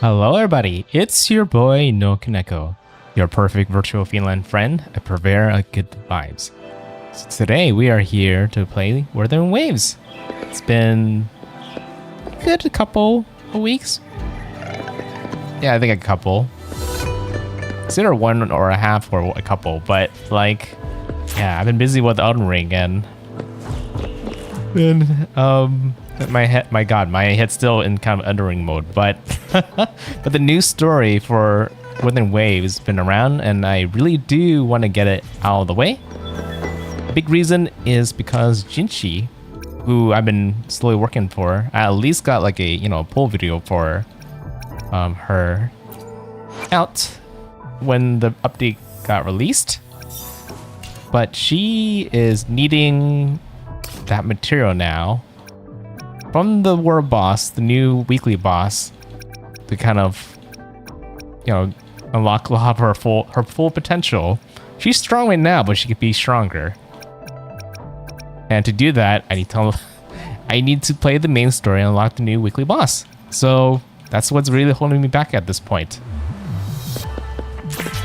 Hello everybody, it's your boy NoukonNeko, your perfect virtual Finland friend, a purveyor of good vibes. So today we are here to play Wuthering Waves. It's been a couple of weeks. Yeah, I think a couple. It's either 1 or a half or a couple, but like, yeah, I've been busy with Elden Ring and my head's still in kind of Elden Ring mode, but but the new story for Wuthering Waves has been around and I really do want to get it out of the way. Big reason is because Jinhsi, who I've been slowly working for, I at least got like a pull video for her out when the update got released, but she is needing that material now from the world boss, the new weekly boss, to kind of unlock a lot of her full potential. She's strong right now, but she could be stronger. And to do that, I need to play the main story and unlock the new weekly boss. So that's what's really holding me back at this point.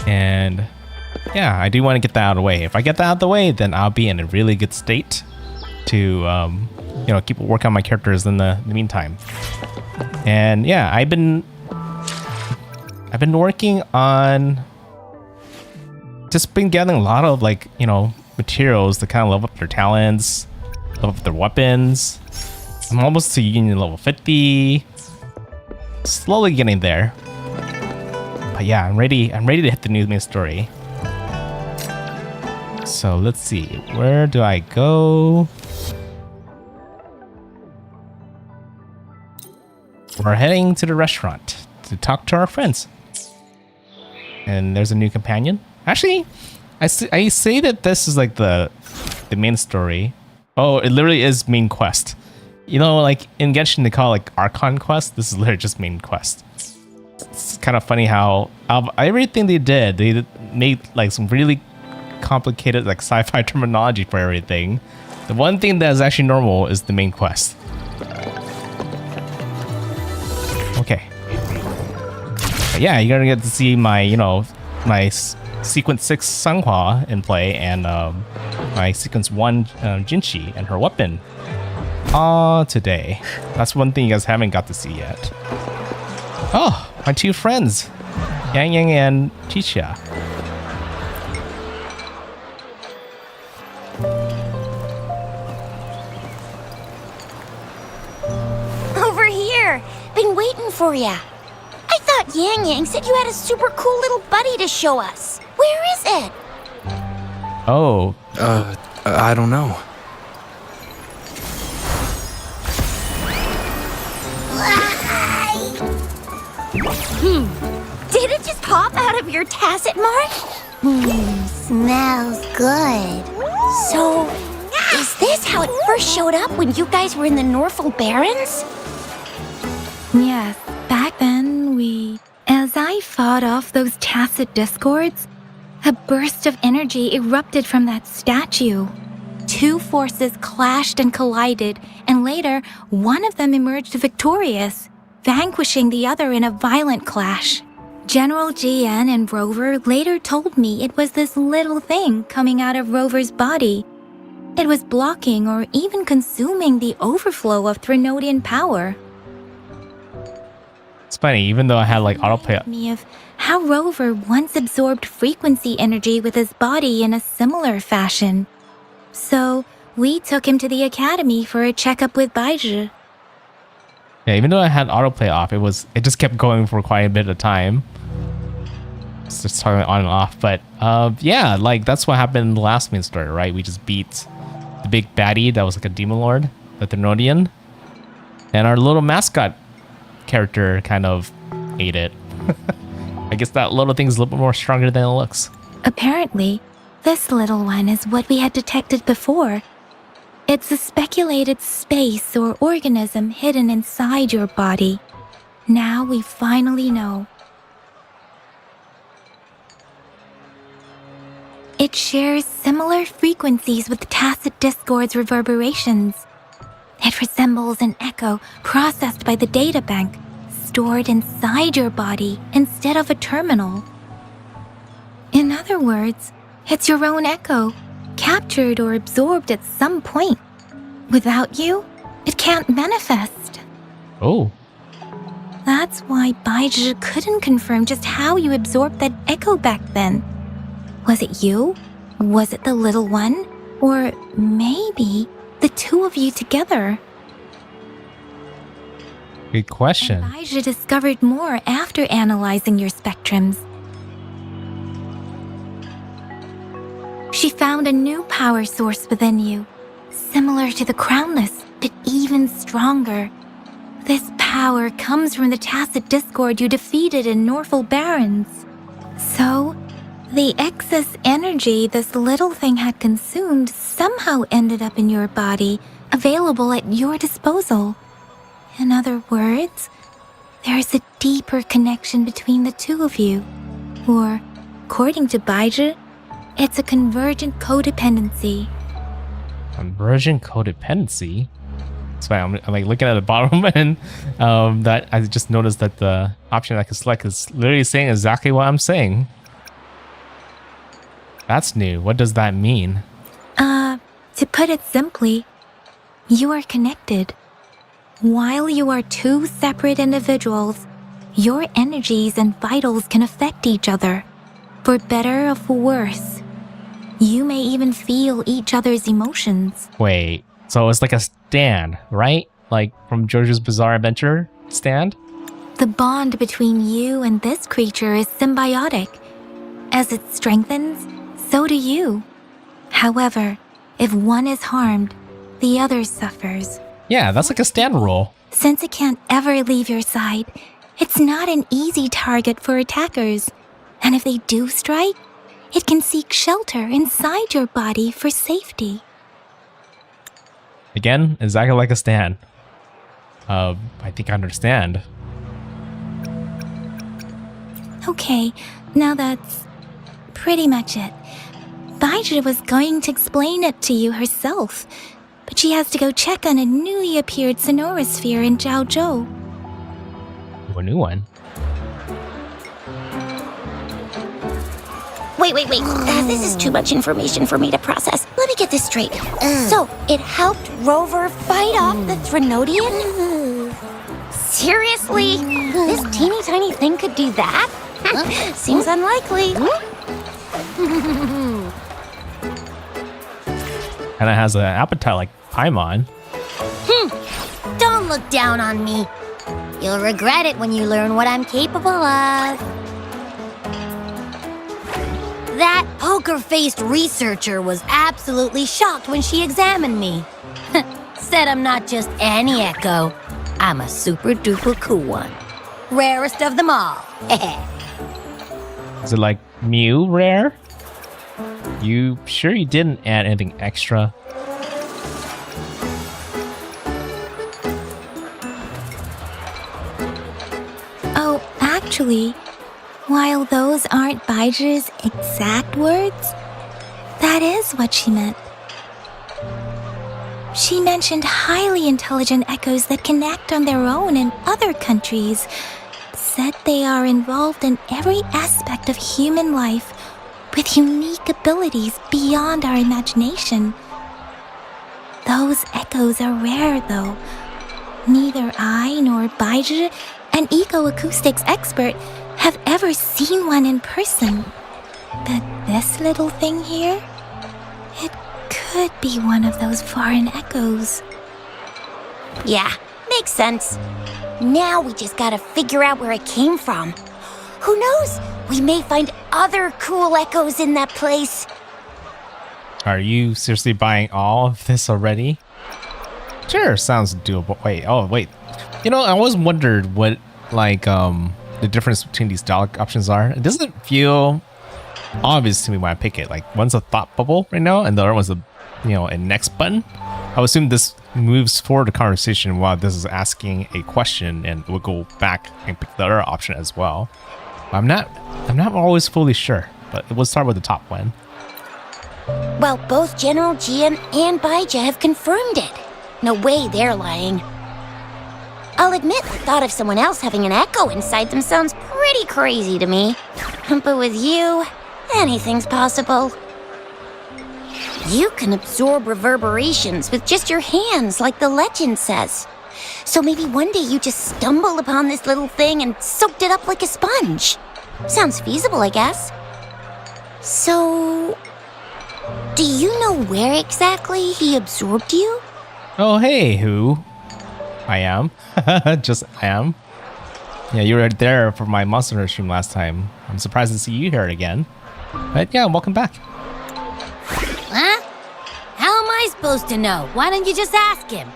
And yeah, I do want to get that out of the way. If I get that out of the way, then I'll be in a really good state to keep working on my characters in the meantime. And yeah, I've been working on just been gathering a lot of materials to kind of level up their talents, level up their weapons. I'm almost to union level 50. Slowly getting there. But yeah, I'm ready to hit the new main story. So let's see, where do I go? We're heading to the restaurant to talk to our friends. And there's a new companion. Actually, I say that this is like the main story. Oh, it literally is main quest. Like in Genshin they call it like Archon quest. This is literally just main quest. It's kind of funny how everything they did, they made like some really complicated like sci-fi terminology for everything. The one thing that is actually normal is the main quest. Okay. But yeah, you're gonna get to see my, my Sequence 6 Sanghua in play and my Sequence 1 Jinhsi and her weapon today. That's one thing you guys haven't got to see yet. Oh, my two friends, Yang Yang and Chicha. Over here. Been waiting for ya. I thought Yang Yang said you had a super cool little buddy to show us. Where is it? Oh. I don't know. Did it just pop out of your tacit mark? Smells good. So, is this how it first showed up when you guys were in the Norfolk Barrens? Yes, back then as I fought off those tacit discords, a burst of energy erupted from that statue. Two forces clashed and collided, and later, one of them emerged victorious, vanquishing the other in a violent clash. General GN and Rover later told me it was this little thing coming out of Rover's body. It was blocking or even consuming the overflow of Threnodian power. It's funny, even though I had like autoplay. Me of how Rover once absorbed frequency energy with his body in a similar fashion. So we took him to the academy for a checkup with Baizhi. Yeah, even though I had autoplay off, it just kept going for quite a bit of time. It's just talking on and off, but yeah, like that's what happened in the last main story, right? We just beat the big baddie that was like a demon lord, the Threnodian, and our little mascot character kind of ate it. I guess that little thing is a little bit more stronger than it looks. Apparently, this little one is what we had detected before. It's a speculated space or organism hidden inside your body. Now we finally know. It shares similar frequencies with tacit discord's reverberations. It resembles an echo processed by the data bank, stored inside your body instead of a terminal. In other words, it's your own echo, captured or absorbed at some point. Without you, it can't manifest. Oh. That's why Baizhi couldn't confirm just how you absorbed that echo back then. Was it you? Was it the little one? Or maybe the two of you together? Good question. Baizhi discovered more after analyzing your spectrums. She found a new power source within you, similar to the Crownless, but even stronger. This power comes from the tacit discord you defeated in Norful Barrens. So, the excess energy this little thing had consumed somehow ended up in your body, available at your disposal. In other words, there's a deeper connection between the two of you. Or, according to Baizhi, it's a convergent codependency. Convergent codependency? That's why I'm like looking at the bottom and that I just noticed that the option I can select is literally saying exactly what I'm saying. That's new. What does that mean? To put it simply, you are connected. While you are two separate individuals, your energies and vitals can affect each other, for better or for worse. You may even feel each other's emotions. Wait, so it's like a stand, right? Like from JoJo's Bizarre Adventure stand? The bond between you and this creature is symbiotic. As it strengthens, so do you. However, if one is harmed, the other suffers. Yeah, that's like a stand rule. Since it can't ever leave your side, it's not an easy target for attackers. And if they do strike, it can seek shelter inside your body for safety. Again, exactly like a stand. I think I understand. Okay, now that's pretty much it. Baizhi was going to explain it to you herself, but she has to go check on a newly appeared sonorosphere in Zhaozhou. A new one. Wait. This is too much information for me to process. Let me get this straight. So, it helped Rover fight off the Threnodian? Seriously? This teeny tiny thing could do that? Seems unlikely. And it has an appetite like Paimon. Don't look down on me. You'll regret it when you learn what I'm capable of. That poker-faced researcher was absolutely shocked when she examined me. Said I'm not just any echo. I'm a super-duper cool one. Rarest of them all. Is it like Mew rare? You sure you didn't add anything extra? Oh, actually, while those aren't Baizhi's exact words, that is what she meant. She mentioned highly intelligent echoes that can act on their own in other countries. Said they are involved in every aspect of human life with unique abilities beyond our imagination. Those echoes are rare, though. Neither I nor Baizhi, an eco-acoustics expert, have ever seen one in person. But this little thing here, it could be one of those foreign echoes. Yeah, makes sense. Now we just gotta figure out where it came from. Who knows? We may find other cool echoes in that place. Are you seriously buying all of this already? Sure, sounds doable. Wait. You know, I always wondered what, like, the difference between these dialogue options are. It doesn't feel obvious to me when I pick it. Like, one's a thought bubble right now, and the other one's a next button. I would assume this moves forward the conversation while this is asking a question, and we'll go back and pick the other option as well. I'm not always fully sure, but we'll start with the top one. Well, both General Jian and Baija have confirmed it. No way they're lying. I'll admit the thought of someone else having an echo inside them sounds pretty crazy to me. But with you, anything's possible. You can absorb reverberations with just your hands, like the legend says. So maybe one day you just stumbled upon this little thing and soaked it up like a sponge. Sounds feasible, I guess. So, do you know where exactly he absorbed you? Oh, hey, who? I am. I am. Yeah, you were there for my Monster Hunter stream last time. I'm surprised to see you here again. But yeah, welcome back. Huh? How am I supposed to know? Why don't you just ask him?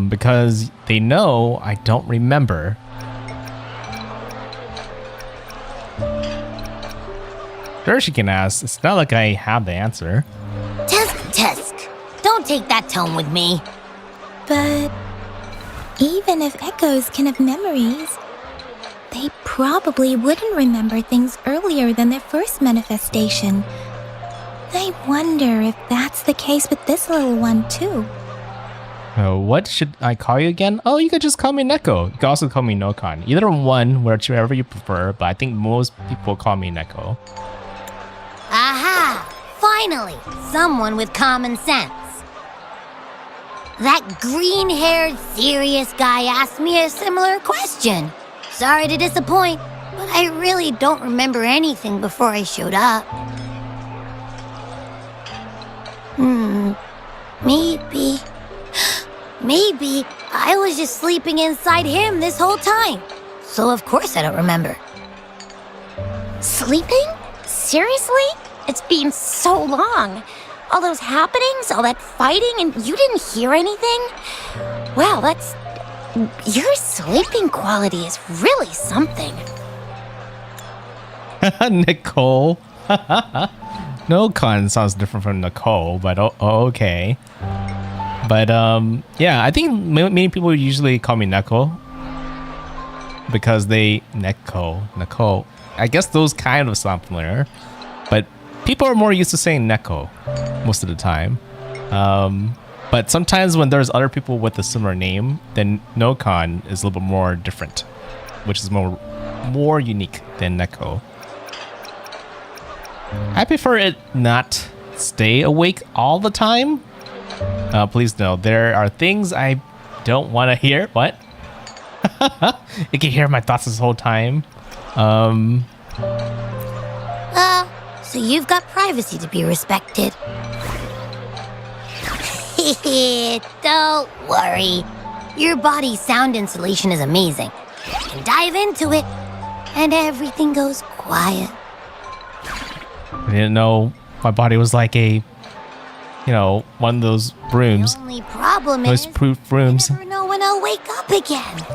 Because they know I don't remember. Sure, she can ask. It's not like I have the answer. Tusk. Don't take that tone with me. But even if echoes can have memories, they probably wouldn't remember things earlier than their first manifestation. I wonder if that's the case with this little one too. What should I call you again? Oh, you could just call me Neko. You could also call me Nokon. Either one, whichever you prefer, but I think most people call me Neko. Aha! Finally, someone with common sense. That green-haired, serious guy asked me a similar question. Sorry to disappoint, but I really don't remember anything before I showed up. Maybe I was just sleeping inside him this whole time. So of course I don't remember. Sleeping? Seriously? It's been so long. All those happenings, all that fighting, and you didn't hear anything? Wow, your sleeping quality is really something. Nicole. Nokon sounds different from Nicole, but okay. But yeah, I think many people usually call me Neko because Neko. I guess those kind of sound familiar, but people are more used to saying Neko most of the time. But sometimes when there's other people with a similar name, then Nokon is a little bit more different, which is more unique than Neko. I prefer it not stay awake all the time. Please know there are things I don't want to hear. What? You can hear my thoughts this whole time. So you've got privacy to be respected. Don't worry. Your body's sound insulation is amazing. You can dive into it, and everything goes quiet. I didn't know my body was like one of those brooms. The only problem is, Noise-proof brooms. I never know when I'll wake up again.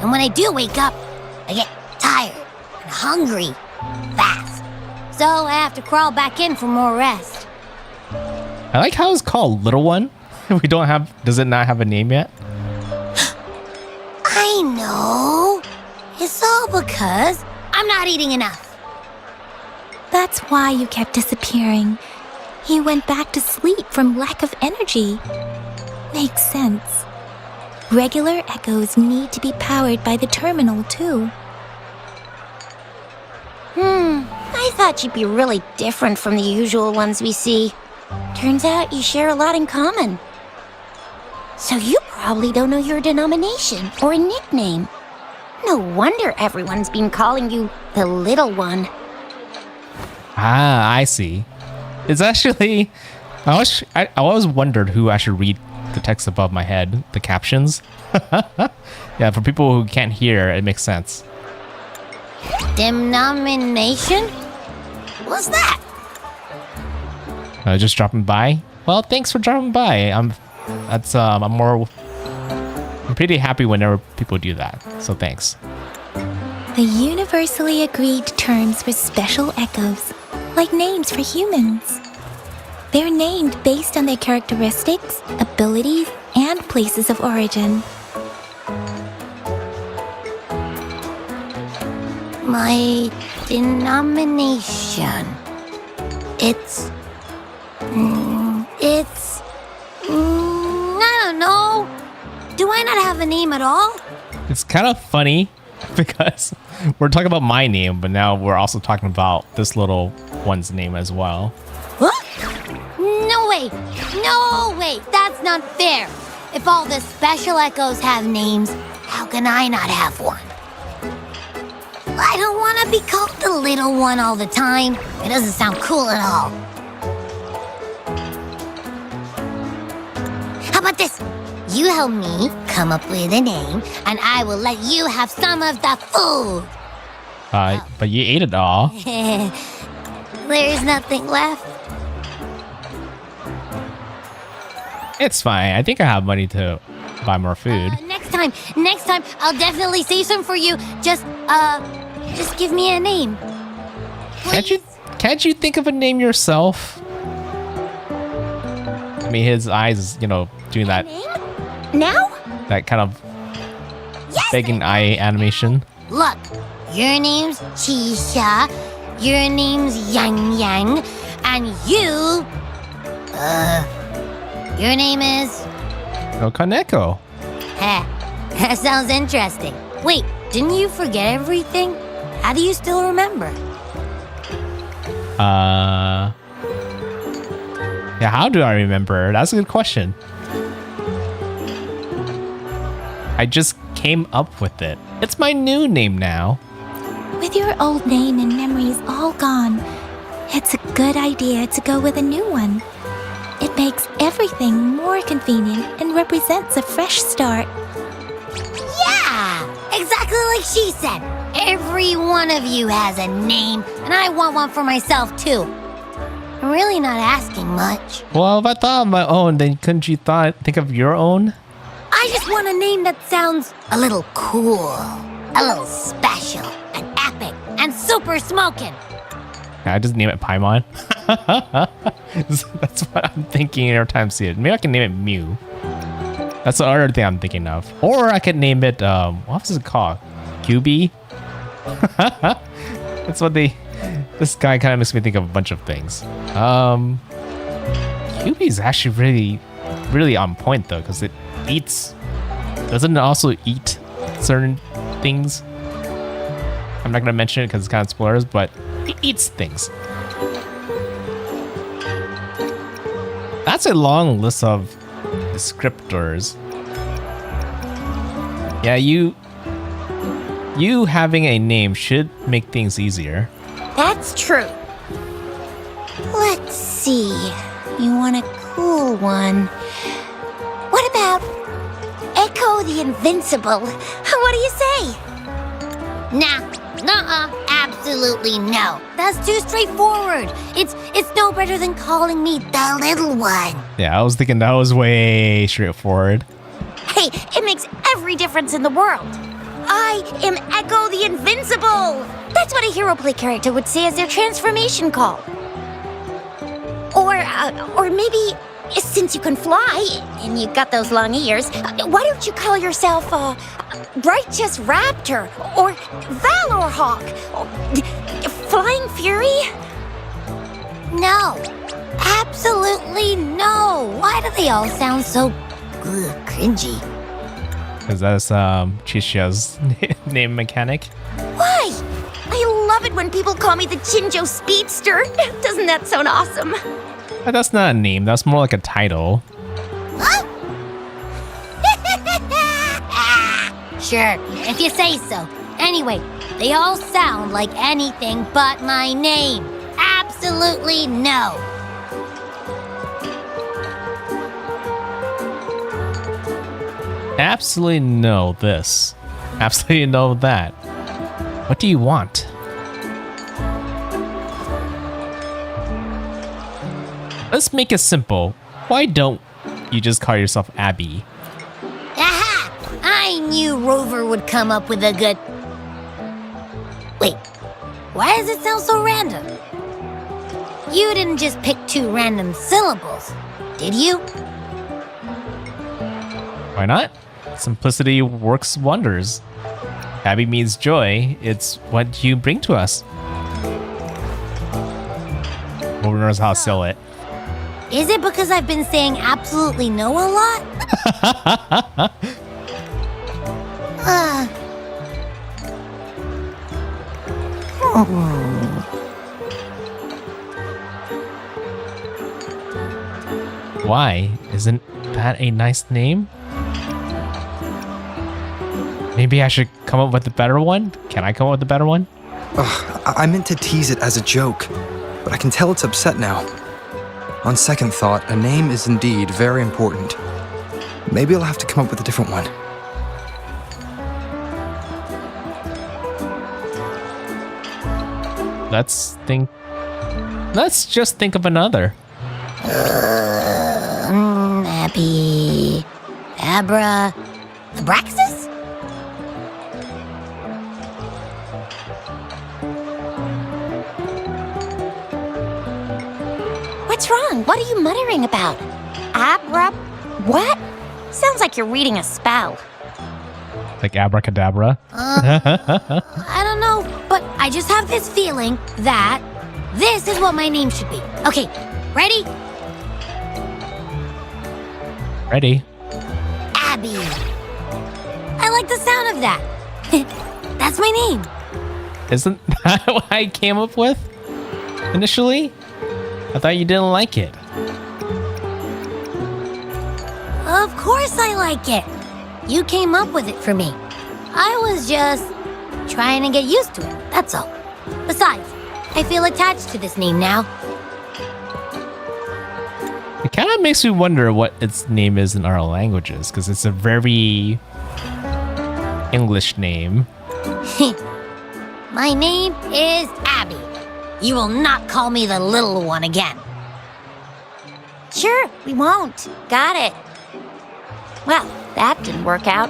And when I do wake up, I get tired and hungry fast. So I have to crawl back in for more rest. I like how it's called Little One. Does it not have a name yet? I know. It's all because I'm not eating enough. That's why you kept disappearing. You went back to sleep from lack of energy. Makes sense. Regular echoes need to be powered by the terminal too. I thought you'd be really different from the usual ones we see. Turns out you share a lot in common. So you probably don't know your denomination or a nickname. No wonder everyone's been calling you the Little One. Ah, I see. It's actually... I always wondered who I should read the text above my head, the captions. Yeah, for people who can't hear, it makes sense. Denomination? What's that? Just dropping by? Well, thanks for dropping by. I'm pretty happy whenever people do that, so thanks. The universally agreed terms for special echoes, like names for humans. They're named based on their characteristics, abilities, and places of origin. My denomination. It's... I don't know. Do I not have a name at all? It's kind of funny because we're talking about my name, but now we're also talking about this little one's name as well. What? No way! No way! That's not fair! If all the special echoes have names, how can I not have one? I don't want to be called the little one all the time. It doesn't sound cool at all. How about this? You help me come up with a name, and I will let you have some of the food. But you ate it all. There's nothing left. It's fine. I think I have money to buy more food. Next time, I'll definitely save some for you. Just give me a name. Please? Can't you think of a name yourself? I mean, his eyes, doing that. Name? Now? That kind of Yes, begging eye animation. Look, your name's Chisha, your name's Yang Yang, and your name is... NoukonNeko. Heh, that sounds interesting. Wait, didn't you forget everything? How do you still remember? Yeah, how do I remember? That's a good question. I just came up with it. It's my new name now. With your old name and memories all gone, it's a good idea to go with a new one. It makes everything more convenient and represents a fresh start. Yeah, exactly like she said. Every one of you has a name, and I want one for myself too. I'm really not asking much. Well, if I thought of my own, then couldn't you think of your own? I just want a name that sounds a little cool, a little special, and epic, and super smoking. Can I just name it Paimon? That's what I'm thinking every time I see it. Maybe I can name it Mew. That's the other thing I'm thinking of. Or I could name it, what was it called? QB? That's what this guy kind of makes me think of a bunch of things. QB is actually really, really on point though, because it doesn't it also eat certain things? I'm not gonna mention it because it's kind of spoilers, but it eats things. That's a long list of descriptors. Yeah, you having a name should make things easier. That's true. Let's see. You want a cool one. What about Echo the Invincible? What do you say? Nah, absolutely no. That's too straightforward. It's no better than calling me the little one. Yeah, I was thinking that was way straightforward. Hey, it makes every difference in the world. I am Echo the Invincible. That's what a hero play character would say as their transformation call. Or maybe, since you can fly and you got those long ears, why don't you call yourself Righteous Raptor or Valor Hawk? Flying Fury? No, absolutely no. Why do they all sound so cringy? Because that's Chisha's name mechanic. Why? I love it when people call me the Jinjo Speedster. Doesn't that sound awesome? But that's not a name, that's more like a title. Huh? Sure, if you say so. Anyway, they all sound like anything but my name. Absolutely no. Absolutely no this. Absolutely no that. What do you want? Let's make it simple. Why don't you just call yourself Abby? Aha! I knew Rover would come up with a good... Wait, why does it sound so random? You didn't just pick two random syllables, did you? Why not? Simplicity works wonders. Abby means joy. It's what you bring to us. Who knows how to sell it? Is it because I've been saying absolutely no a lot? Why? Isn't that a nice name? Maybe I should come up with a better one? Can I come up with a better one? I meant to tease it as a joke, but I can tell it's upset now. On second thought, a name is indeed very important. Maybe I'll have to come up with a different one. Let's just think of another. Abby. Abra. Abraxas? What's wrong? What are you muttering about? Abra... What? Sounds like you're reading a spell. Like abracadabra? I don't know, but I just have this feeling that this is what my name should be. Okay, ready? Ready? Abby. I like the sound of that. That's my name. Isn't that what I came up with initially? I thought you didn't like it. Of course I like it. You came up with it for me. I was just trying to get used to it, that's all. Besides, I feel attached to this name now. It kind of makes me wonder what its name is in our languages, because it's a very English name. My name is Abby. You will not call me the little one again. Sure, we won't. Got it. Well, that didn't work out.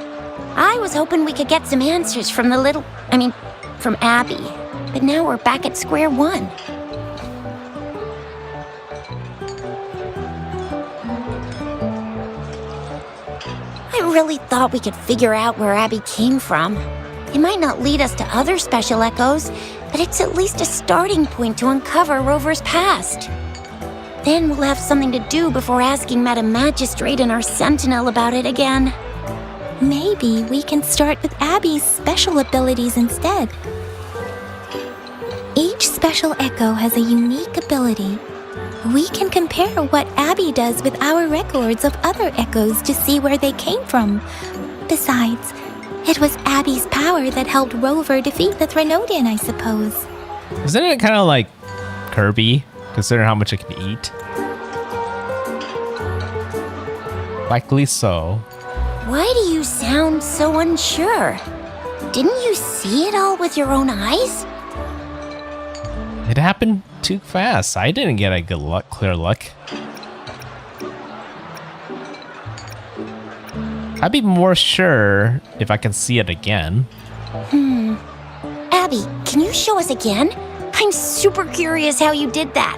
I was hoping we could get some answers from from Abby. But now we're back at square one. I really thought we could figure out where Abby came from. It might not lead us to other special echoes, but it's at least a starting point to uncover Rover's past. Then we'll have something to do before asking Madam Magistrate and our Sentinel about it again. Maybe we can start with Abby's special abilities instead. Each special echo has a unique ability. We can compare what Abby does with our records of other echoes to see where they came from. Besides, it was Abby's power that helped Rover defeat the Threnodian, I suppose. Isn't it kind of like Kirby, considering how much it can eat? Likely so. Why do you sound so unsure? Didn't you see it all with your own eyes? It happened too fast. I didn't get a clear look. I'd be more sure if I can see it again. Abby, can you show us again? I'm super curious how you did that.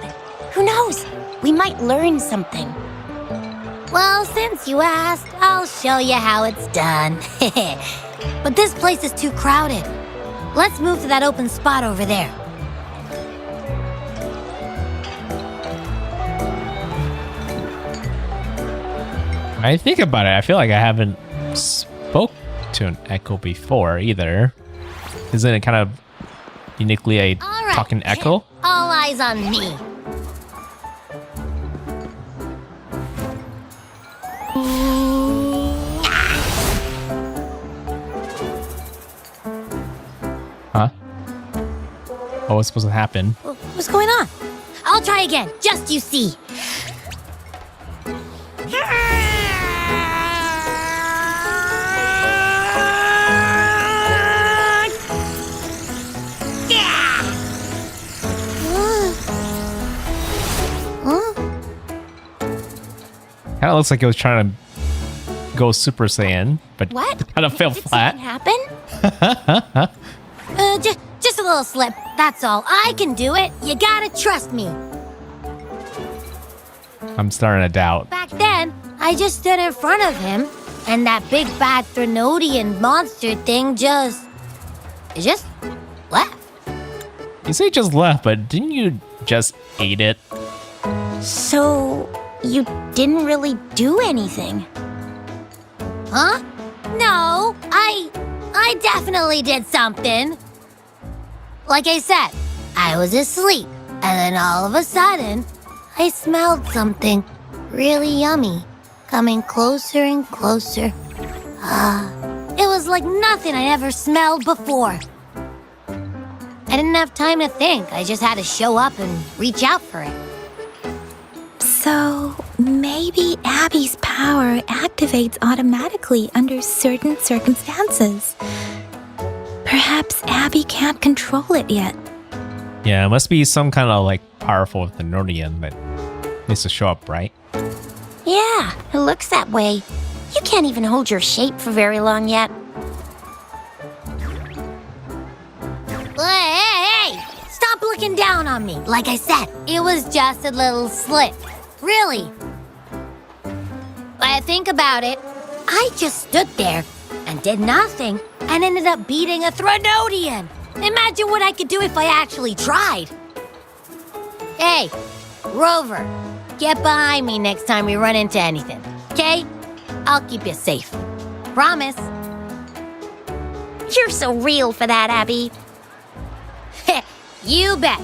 Who knows? We might learn something. Well, since you asked, I'll show you how it's done. But this place is too crowded. Let's move to that open spot over there. I think about it, I feel like I haven't spoke to an echo before either. Isn't it kind of uniquely a All right, talking echo? All eyes on me. Huh? Oh, what's supposed to happen? What's going on? I'll try again, just you see. Kind of looks like it was trying to go Super Saiyan, but What? kind of fell Did flat. something happen? Just a little slip, that's all. I can do it. You gotta trust me. I'm starting to doubt. Back then, I just stood in front of him, and that big bad Threnodian monster thing just It just left. You say just left, but didn't you just eat it? So, you didn't really do anything. Huh? No, I definitely did something. Like I said, I was asleep, and then all of a sudden, I smelled something really yummy, coming closer and closer. It was like nothing I'd ever smelled before. I didn't have time to think. I just had to show up and reach out for it. So, maybe Abby's power activates automatically under certain circumstances. Perhaps Abby can't control it yet. Yeah, it must be some kind of like powerful Thenodian that needs to show up, right? Yeah, it looks that way. You can't even hold your shape for very long yet. Hey! Stop looking down on me. Like I said, it was just a little slip. Really. When I think about it, I just stood there and did nothing and ended up beating a Thenodian. Imagine what I could do if I actually tried. Hey, Rover, get behind me next time we run into anything, okay? I'll keep you safe. Promise. You're so real for that, Abby. You bet.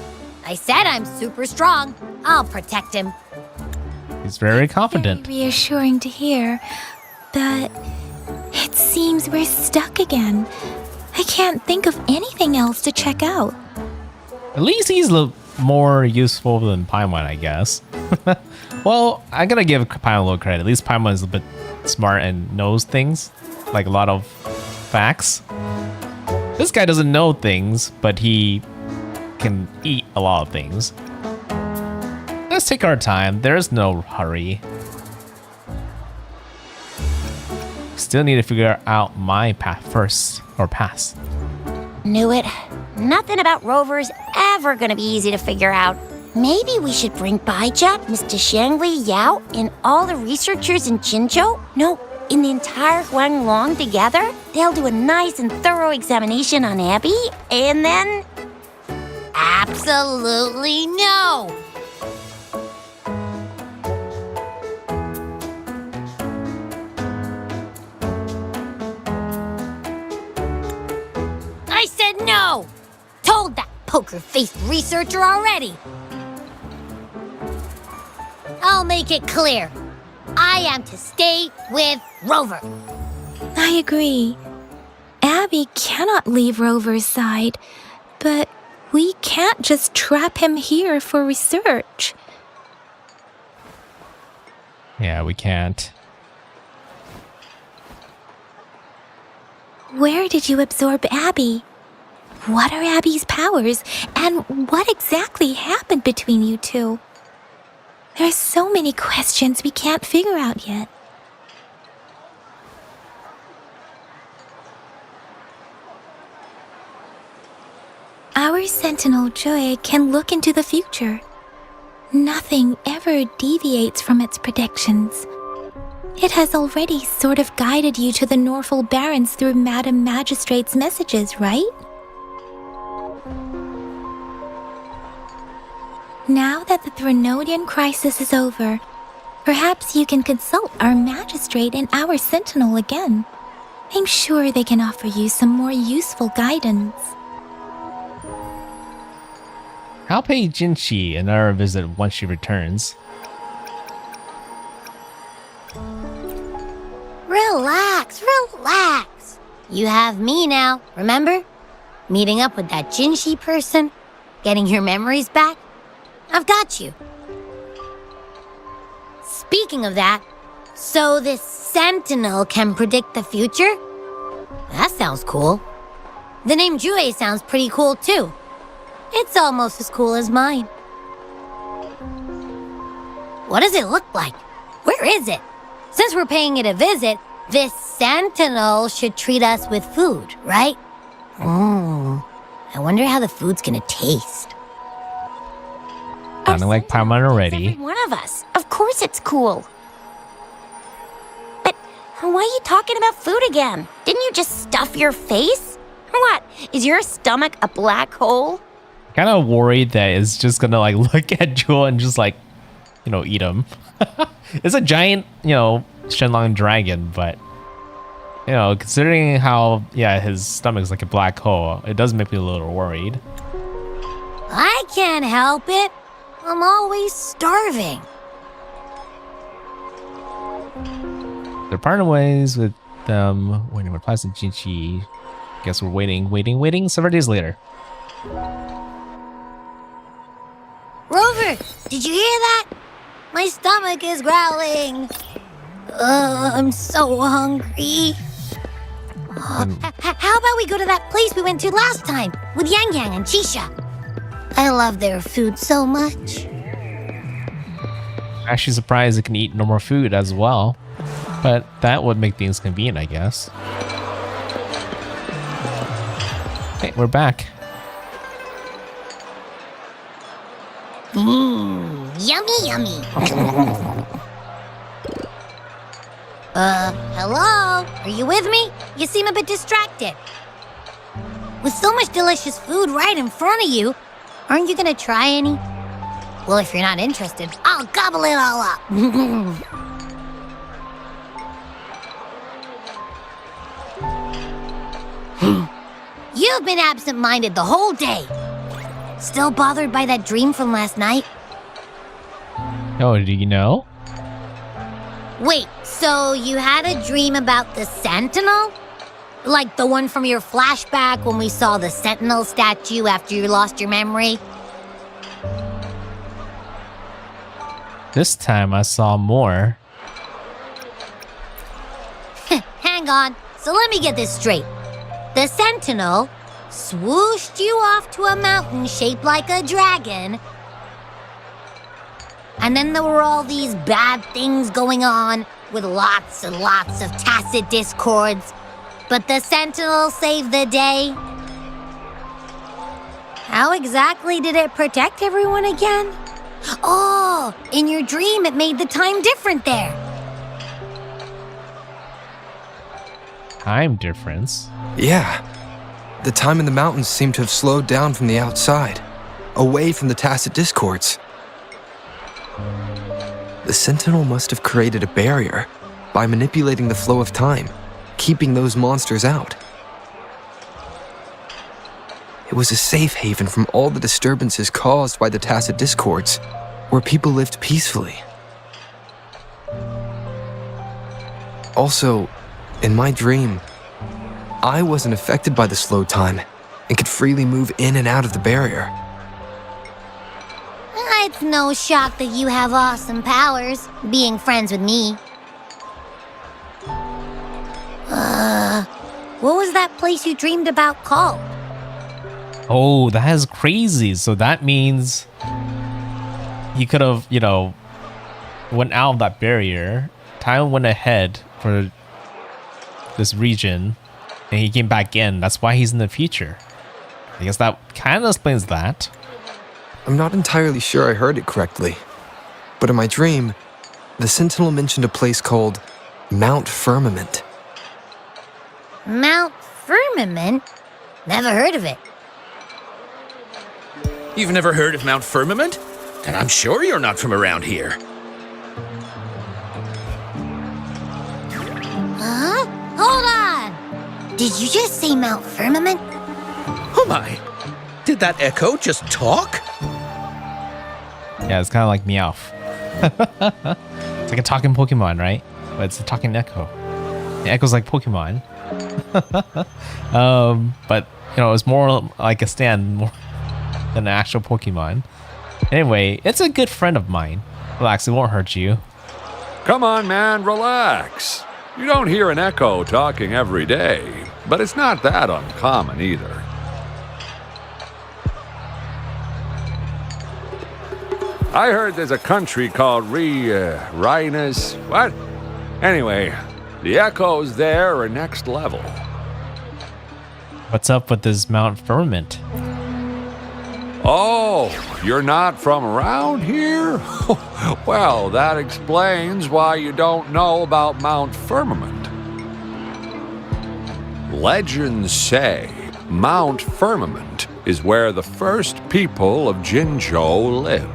I said I'm super strong. I'll protect him. He's very confident. Very reassuring to hear, but it seems we're stuck again. I can't think of anything else to check out. At least he's more useful than Paimon, I guess. Well, I gotta give Paimon a little credit. At least Paimon is a bit smart and knows things, like a lot of facts. This guy doesn't know things, but he can eat a lot of things. Let's take our time. There's no hurry. Still need to figure out my path first, or pass. Knew it. Nothing about Rover's ever gonna be easy to figure out. Maybe we should bring Baijia, Mr. Changli, Yao, and all the researchers in Jinzhou? No, in the entire Huanglong together? They'll do a nice and thorough examination on Abby, and then... Absolutely no! I said no! Told that poker-faced researcher already! I'll make it clear. I am to stay with Rover. I agree. Abby cannot leave Rover's side, but we can't just trap him here for research. Yeah, we can't. Where did you absorb Abby? What are Abby's powers, and what exactly happened between you two? There are so many questions we can't figure out yet. Our Sentinel Joy can look into the future. Nothing ever deviates from its predictions. It has already sort of guided you to the Norfolk Barrens through Madam Magistrate's messages, right? Now that the Thenodian crisis is over, perhaps you can consult our Magistrate and our Sentinel again. I'm sure they can offer you some more useful guidance. I'll pay Jinhsi another visit once she returns. Relax, relax. You have me now, remember? Meeting up with that Jinhsi person, getting your memories back. I've got you. Speaking of that, so this Sentinel can predict the future? That sounds cool. The name Jue sounds pretty cool too. It's almost as cool as mine. What does it look like? Where is it? Since we're paying it a visit, this Sentinel should treat us with food, right? I wonder how the food's gonna taste. Sounding like Paimon already. Every one of us. Of course it's cool. But why are you talking about food again? Didn't you just stuff your face? What? Is your stomach a black hole? Kind of worried that it's just gonna like look at Jewel and just like, eat him. It's a giant, Shenlong dragon, but considering how, his stomach's like a black hole, it does make me a little worried. I can't help it. I'm always starving. They're parting ways with them when it replies to Jinhsi. Guess we're waiting several days later. Rover, did you hear that? My stomach is growling. I'm so hungry. How about we go to that place we went to last time with Yang Yang and Chisha? I love their food so much. Actually surprised it can eat no more food as well. But that would make things convenient, I guess. Hey, we're back. Yummy, yummy. Hello? Are you with me? You seem a bit distracted. With so much delicious food right in front of you, aren't you gonna try any? Well, if you're not interested, I'll gobble it all up. You've been absent-minded the whole day. Still bothered by that dream from last night? Oh, do you know? Wait, so you had a dream about the Sentinel? Like the one from your flashback when we saw the Sentinel statue after you lost your memory? This time I saw more. Hang on, so let me get this straight. The Sentinel swooshed you off to a mountain shaped like a dragon. And then there were all these bad things going on with lots and lots of tacit discords. But the Sentinel saved the day. How exactly did it protect everyone again? Oh, in your dream it made the time different there. Time difference? Yeah. The time in the mountains seemed to have slowed down from the outside, away from the tacit discords. The Sentinel must have created a barrier by manipulating the flow of time, keeping those monsters out. It was a safe haven from all the disturbances caused by the tacit discords, where people lived peacefully. Also, in my dream, I wasn't affected by the slow time and could freely move in and out of the barrier. It's no shock that you have awesome powers, being friends with me. What was that place you dreamed about called? Oh, that is crazy. So that means he could have, went out of that barrier. Time went ahead for this region, and he came back in. That's why he's in the future. I guess that kind of explains that. I'm not entirely sure I heard it correctly, but in my dream, the Sentinel mentioned a place called Mount Firmament. Mount Firmament? Never heard of it. You've never heard of Mount Firmament? Then I'm sure you're not from around here. Huh? Hold on! Did you just say Mount Firmament? Oh my! Did that echo just talk? Yeah, it's kind of like Meowth. It's like a talking Pokemon, right? But it's a talking Echo. The Echo's like Pokemon. But, it's more like a stand more than an actual Pokemon. Anyway, it's a good friend of mine. Relax, it won't hurt you. Come on, man, relax. You don't hear an echo talking every day, but it's not that uncommon either. I heard there's a country called Rhinus. What? Anyway, the echoes there are next level. What's up with this Mount Firmament? Oh, you're not from around here? Well, that explains why you don't know about Mount Firmament. Legends say Mount Firmament is where the first people of Jinzhou live.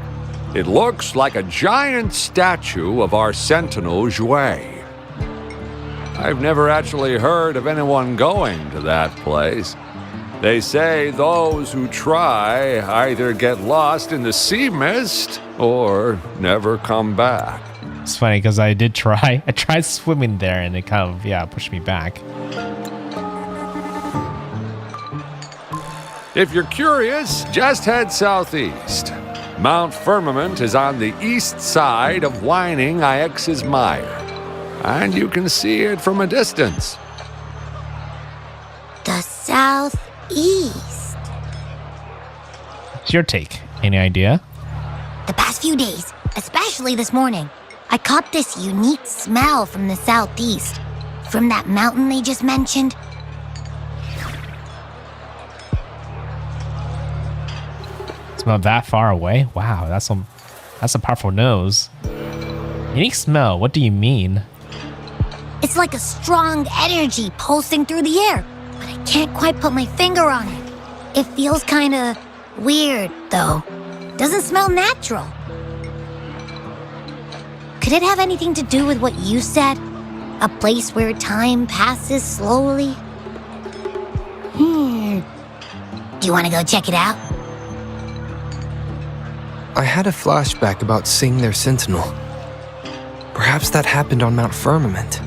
It looks like a giant statue of our sentinel Zhui. I've never actually heard of anyone going to that place. They say those who try either get lost in the sea mist or never come back. It's funny because I did try. I tried swimming there and it kind of, pushed me back. If you're curious, just head southeast. Mount Firmament is on the east side of Whining Ix's Mire, and you can see it from a distance. The southeast. What's your take? Any idea? The past few days, especially this morning, I caught this unique smell from the southeast. From that mountain they just mentioned. Smell that far away? Wow, that's a powerful nose. Unique smell, what do you mean? It's like a strong energy pulsing through the air, but I can't quite put my finger on it. It feels kinda weird, though. Doesn't smell natural. Could it have anything to do with what you said? A place where time passes slowly? Do you want to go check it out? I had a flashback about seeing their sentinel. Perhaps that happened on Mount Firmament.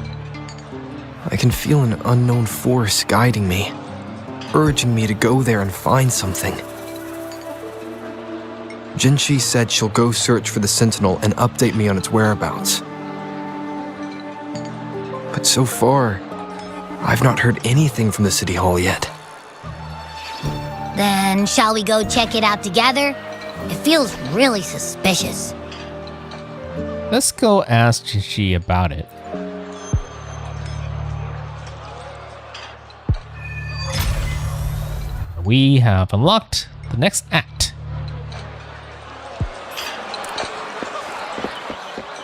I can feel an unknown force guiding me, urging me to go there and find something. Jinhsi said she'll go search for the sentinel and update me on its whereabouts. But so far, I've not heard anything from the City Hall yet. Then shall we go check it out together? It feels really suspicious. Let's go ask Jinhsi about it. We have unlocked the next act.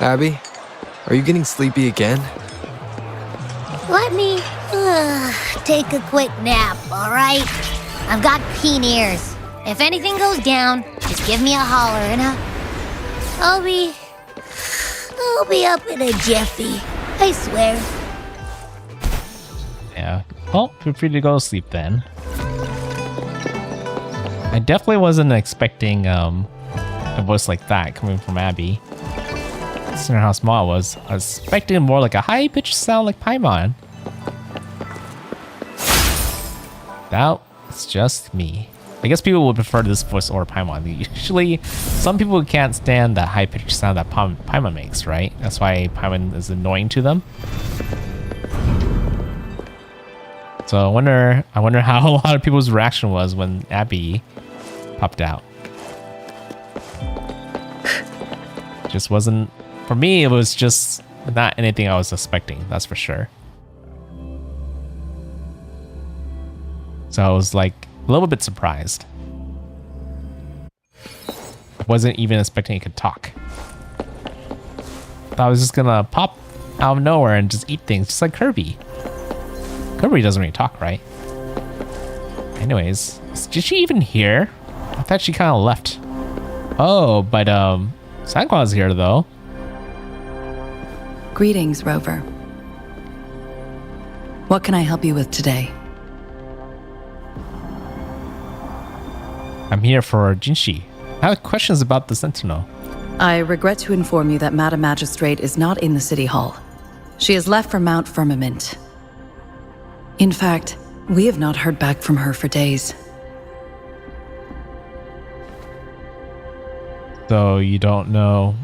Abby, are you getting sleepy again? Let me take a quick nap, all right? I've got keen ears. If anything goes down, just give me a holler and I'll be up in a jiffy. I swear. Yeah. Well, feel free to go to sleep then. I definitely wasn't expecting a voice like that coming from Abby. Considering how small it was, I was expecting more like a high-pitched sound like Paimon. That's just me. I guess people would prefer this voice over Paimon. Usually, some people can't stand that high-pitched sound that Paimon makes, right? That's why Paimon is annoying to them. So I wonder how a lot of people's reaction was when Abby popped out. Just wasn't, for me, it was just not anything I was expecting, that's for sure. So I was like a little bit surprised. Wasn't even expecting it could talk. Thought I was just gonna pop out of nowhere and just eat things, just like Kirby. Kirby doesn't really talk, right? Anyways, did she even here? I thought she kind of left. Oh, but Sanqua's here though. Greetings, Rover. What can I help you with today? I'm here for Jinhsi. I have questions about the Sentinel. I regret to inform you that Madam Magistrate is not in the City Hall. She has left for Mount Firmament. In fact, we have not heard back from her for days. So you don't know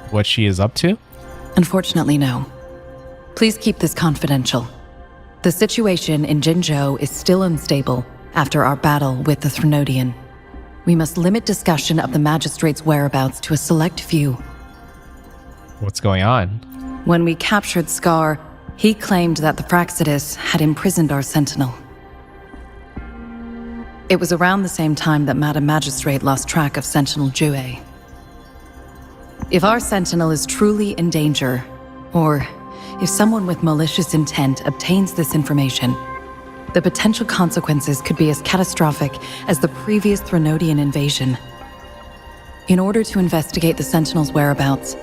what she is up to? Unfortunately, no. Please keep this confidential. The situation in Jinzhou is still unstable after our battle with the Threnodian. We must limit discussion of the Magistrate's whereabouts to a select few. What's going on? When we captured Scar, he claimed that the Fraxidus had imprisoned our Sentinel. It was around the same time that Madam Magistrate lost track of Sentinel Jue. If our Sentinel is truly in danger, or if someone with malicious intent obtains this information, the potential consequences could be as catastrophic as the previous Threnodian invasion. In order to investigate the Sentinel's whereabouts,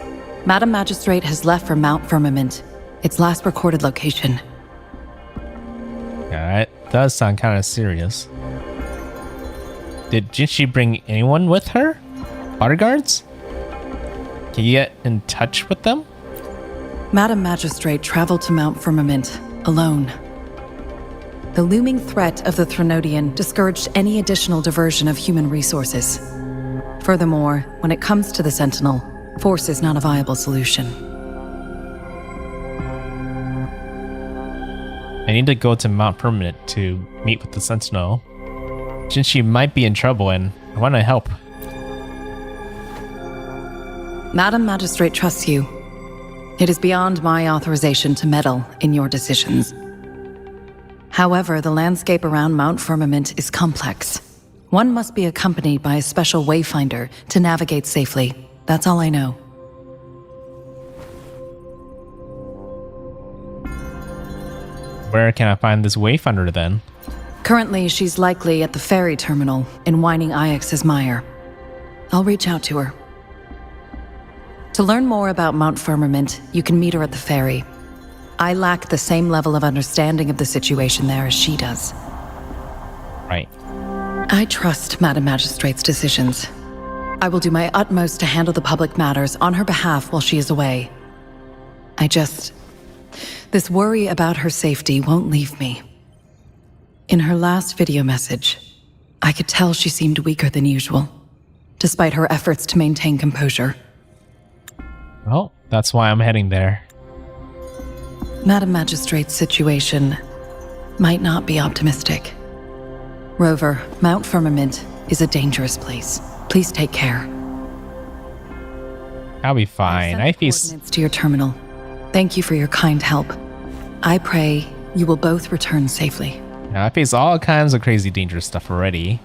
Madam Magistrate has left for Mount Firmament, its last recorded location. Yeah, it does sound kind of serious. Did Jinhsi bring anyone with her? Bodyguards? Can you get in touch with them? Madam Magistrate traveled to Mount Firmament alone. The looming threat of the Threnodian discouraged any additional diversion of human resources. Furthermore, when it comes to the Sentinel, force is not a viable solution. I need to go to Mount Permanent to meet with the Sentinel. Jinhsi might be in trouble and I want to help. Madam Magistrate trusts you. It is beyond my authorization to meddle in your decisions. However, the landscape around Mount Firmament is complex. One must be accompanied by a special wayfinder to navigate safely. That's all I know. Where can I find this wayfinder then? Currently, she's likely at the ferry terminal in Whining Ix's Mire. I'll reach out to her. To learn more about Mount Firmament, you can meet her at the ferry. I lack the same level of understanding of the situation there as she does. Right. I trust Madam Magistrate's decisions. I will do my utmost to handle the public matters on her behalf while she is away. This worry about her safety won't leave me. In her last video message, I could tell she seemed weaker than usual, despite her efforts to maintain composure. Well, that's why I'm heading there. Madam Magistrate's situation might not be optimistic. Rover, Mount Firmament is a dangerous place. Please take care. I'll be fine. I face coordinates to your terminal. Thank you for your kind help. I pray you will both return safely. Now, I face all kinds of crazy dangerous stuff already.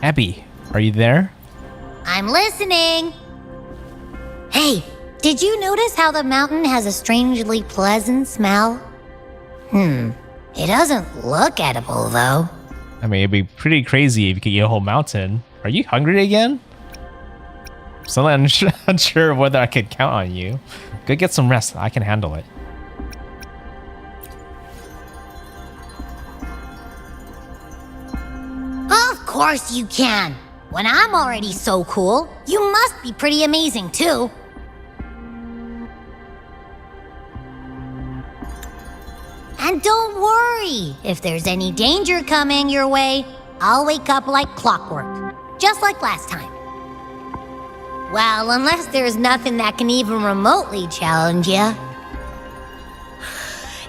Abby, are you there? I'm listening. Hey, did you notice how the mountain has a strangely pleasant smell? It doesn't look edible, though. I mean, it'd be pretty crazy if you could eat a whole mountain. Are you hungry again? I'm unsure whether I could count on you. Go get some rest. I can handle it. Of course you can. When I'm already so cool, you must be pretty amazing, too. And don't worry, if there's any danger coming your way, I'll wake up like clockwork, just like last time. Well, unless there's nothing that can even remotely challenge you.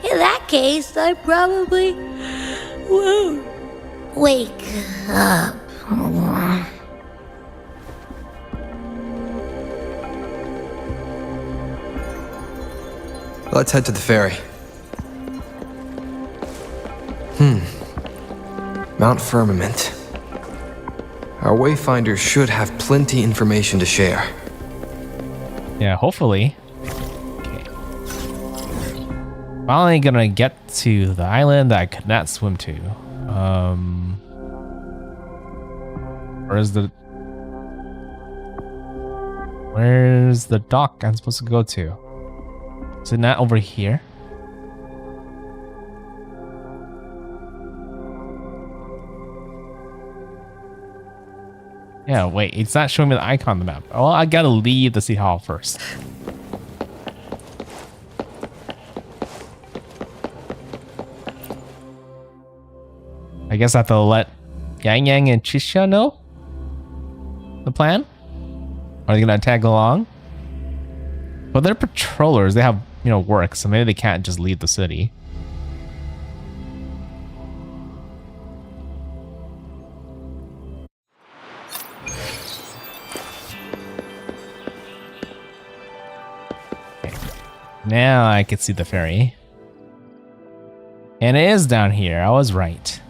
In that case, I probably won't wake up. Let's head to the ferry. Mount Firmament. Our wayfinder should have plenty information to share. Yeah, hopefully. Okay. Finally gonna get to the island that I could not swim to. Where's the dock I'm supposed to go to? Is it not over here? Yeah, wait, it's not showing me the icon on the map. Well, I gotta leave the city hall first. I guess I have to let Yang Yang and Chisha know the plan. Are they gonna tag along? But they're patrollers. They have, work, so maybe they can't just leave the city. Now I can see the ferry. And it is down here. I was right.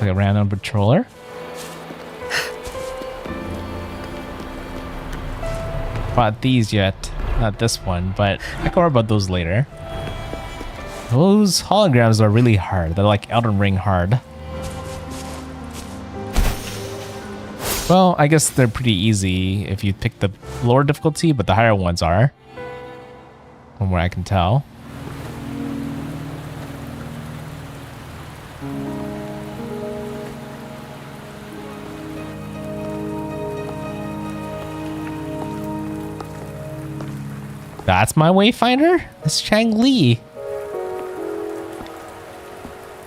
Like a random patroller. Bought these yet. Not this one, but I can worry about those later. Those holograms are really hard. They're like Elden Ring hard. Well, I guess they're pretty easy if you pick the lower difficulty, but the higher ones are. From what I can tell. That's my wayfinder? It's Changli.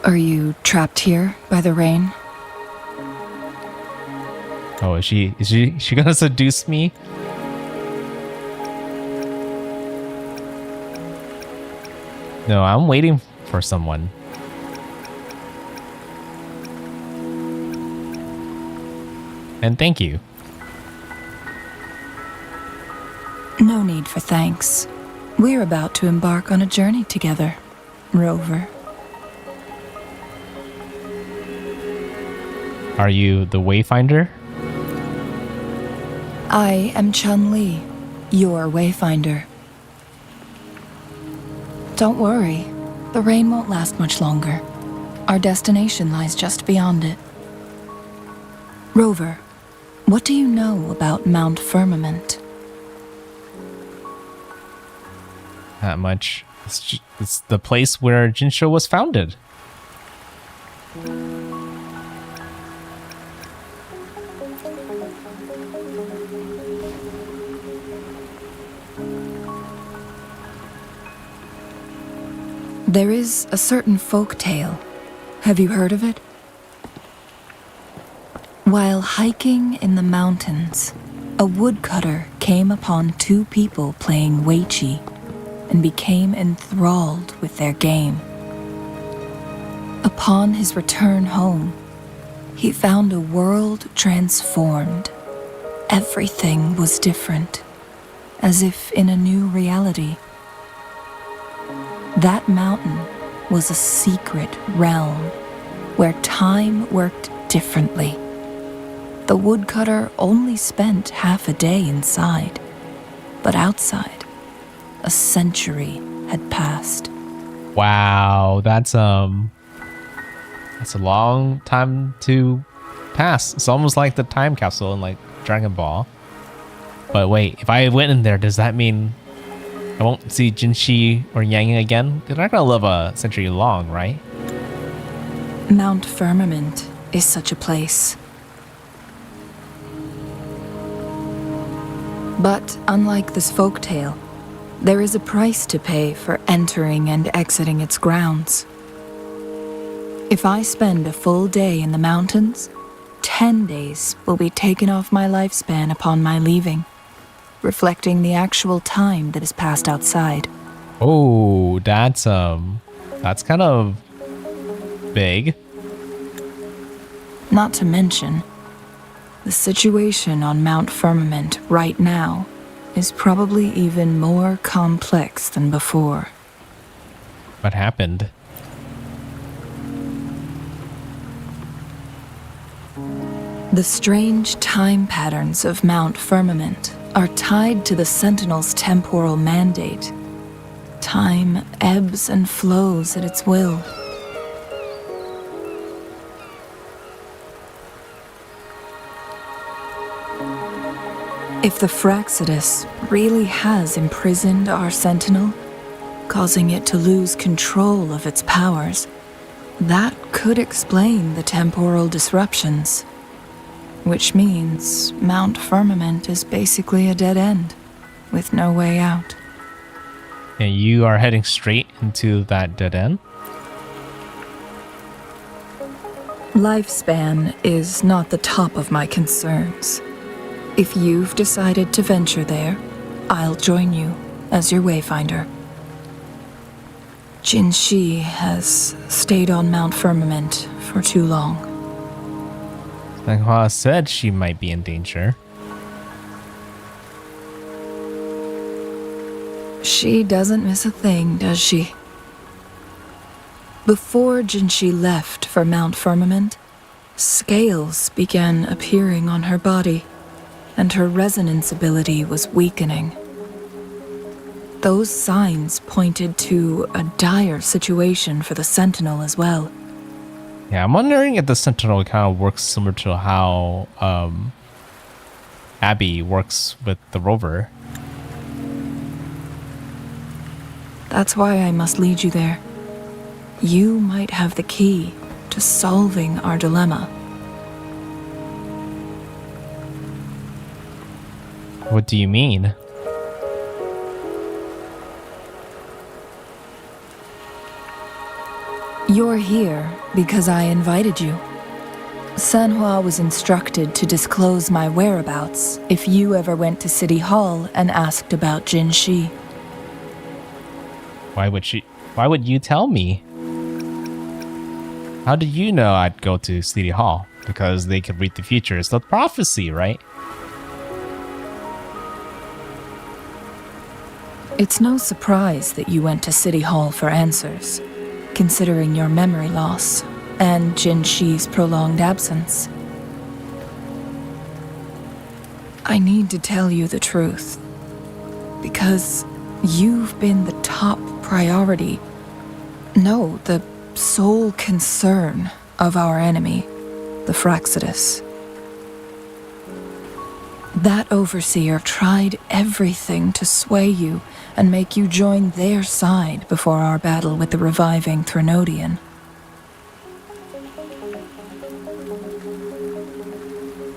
Are you trapped here by the rain? Oh, is she gonna seduce me? No, I'm waiting for someone. And thank you. No need for thanks. We're about to embark on a journey together, Rover. Are you the wayfinder? I am Changli, your wayfinder. Don't worry, the rain won't last much longer. Our destination lies just beyond it. Rover, what do you know about Mount Firmament? Not much. It's the place where Jinhsi was founded. There is a certain folk tale. Have you heard of it? While hiking in the mountains, a woodcutter came upon two people playing weiqi and became enthralled with their game. Upon his return home, he found a world transformed. Everything was different, as if in a new reality. That mountain was a secret realm where time worked differently. The woodcutter only spent half a day inside, but outside, a century had passed. Wow, that's a long time to pass. It's almost like the time capsule in like Dragon Ball. But wait, if I went in there, does that mean I won't see Jinhsi or Yang again? They're not gonna live a century long, right? Mount Firmament is such a place. But unlike this folktale, there is a price to pay for entering and exiting its grounds. If I spend a full day in the mountains, 10 days will be taken off my lifespan upon my leaving, reflecting the actual time that is passed outside. Oh, that's kind of big. Not to mention, the situation on Mount Firmament right now is probably even more complex than before. What happened? The strange time patterns of Mount Firmament are tied to the Sentinel's temporal mandate. Time ebbs and flows at its will. If the Fraxidus really has imprisoned our Sentinel, causing it to lose control of its powers, that could explain the temporal disruptions. Which means Mount Firmament is basically a dead end, with no way out. And you are heading straight into that dead end? Lifespan is not the top of my concerns. If you've decided to venture there, I'll join you as your wayfinder. Jinhsi has stayed on Mount Firmament for too long. Sanghua said she might be in danger. She doesn't miss a thing, does she? Before Jinhsi left for Mount Firmament, scales began appearing on her body, and her resonance ability was weakening. Those signs pointed to a dire situation for the Sentinel as well. Yeah, I'm wondering if the Sentinel kind of works similar to how Abby works with the rover. That's why I must lead you there. You might have the key to solving our dilemma. What do you mean? You're here because I invited you. Sanhua was instructed to disclose my whereabouts if you ever went to City Hall and asked about Jinhsi. Why would you tell me? How did you know I'd go to City Hall? Because they could read the future. It's the prophecy, right? It's no surprise that you went to City Hall for answers, considering your memory loss and Jinhsi's prolonged absence. I need to tell you the truth, because you've been the top priority, no, the sole concern of our enemy, the Fraxidus. That overseer tried everything to sway you and make you join their side before our battle with the reviving Threnodian.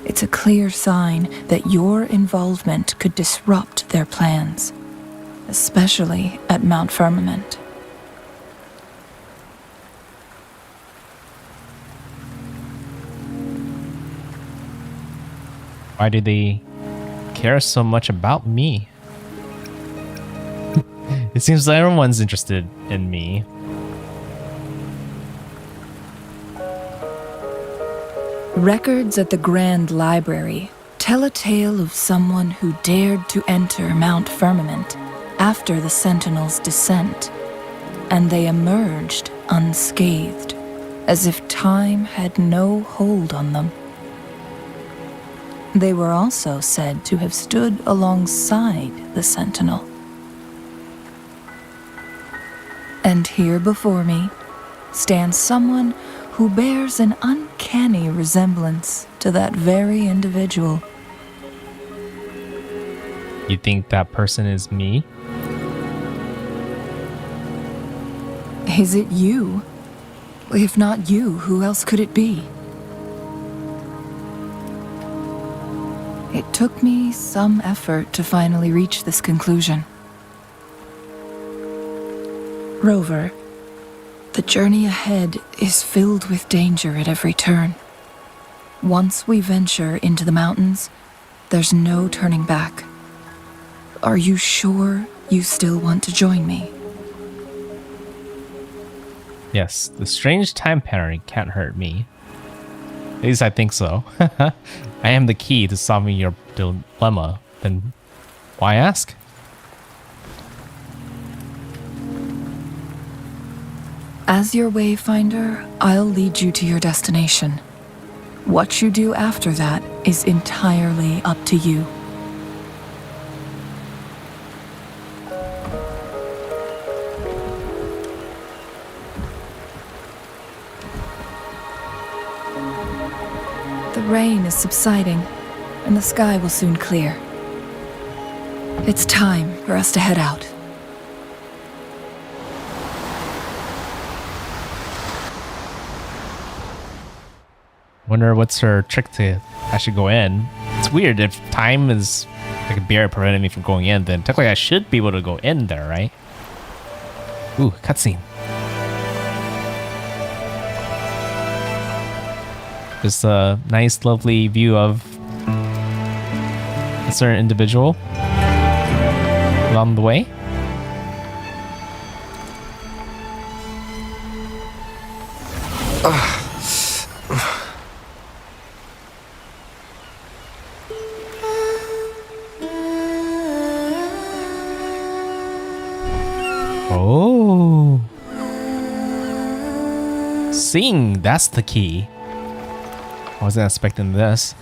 It's a clear sign that your involvement could disrupt their plans, especially at Mount Firmament. Why do they care so much about me? It seems like everyone's interested in me. Records at the Grand Library tell a tale of someone who dared to enter Mount Firmament after the Sentinel's descent, and they emerged unscathed, as if time had no hold on them. They were also said to have stood alongside the Sentinel. And here before me stands someone who bears an uncanny resemblance to that very individual. You think that person is me? Is it you? If not you, who else could it be? It took me some effort to finally reach this conclusion. Rover, the journey ahead is filled with danger at every turn. Once we venture into the mountains, there's no turning back. Are you sure you still want to join me? Yes, the strange time pattern can't hurt me. At least I think so. I am the key to solving your dilemma. Then why ask? As your wayfinder, I'll lead you to your destination. What you do after that is entirely up to you. The rain is subsiding, and the sky will soon clear. It's time for us to head out. Wonder what's her trick to actually go in. It's weird. If time is like a barrier preventing me from going in, then technically I should be able to go in there, right? Ooh, cutscene. Just a nice, lovely view of a certain individual along the way. Oh. Sing, that's the key. I wasn't expecting this.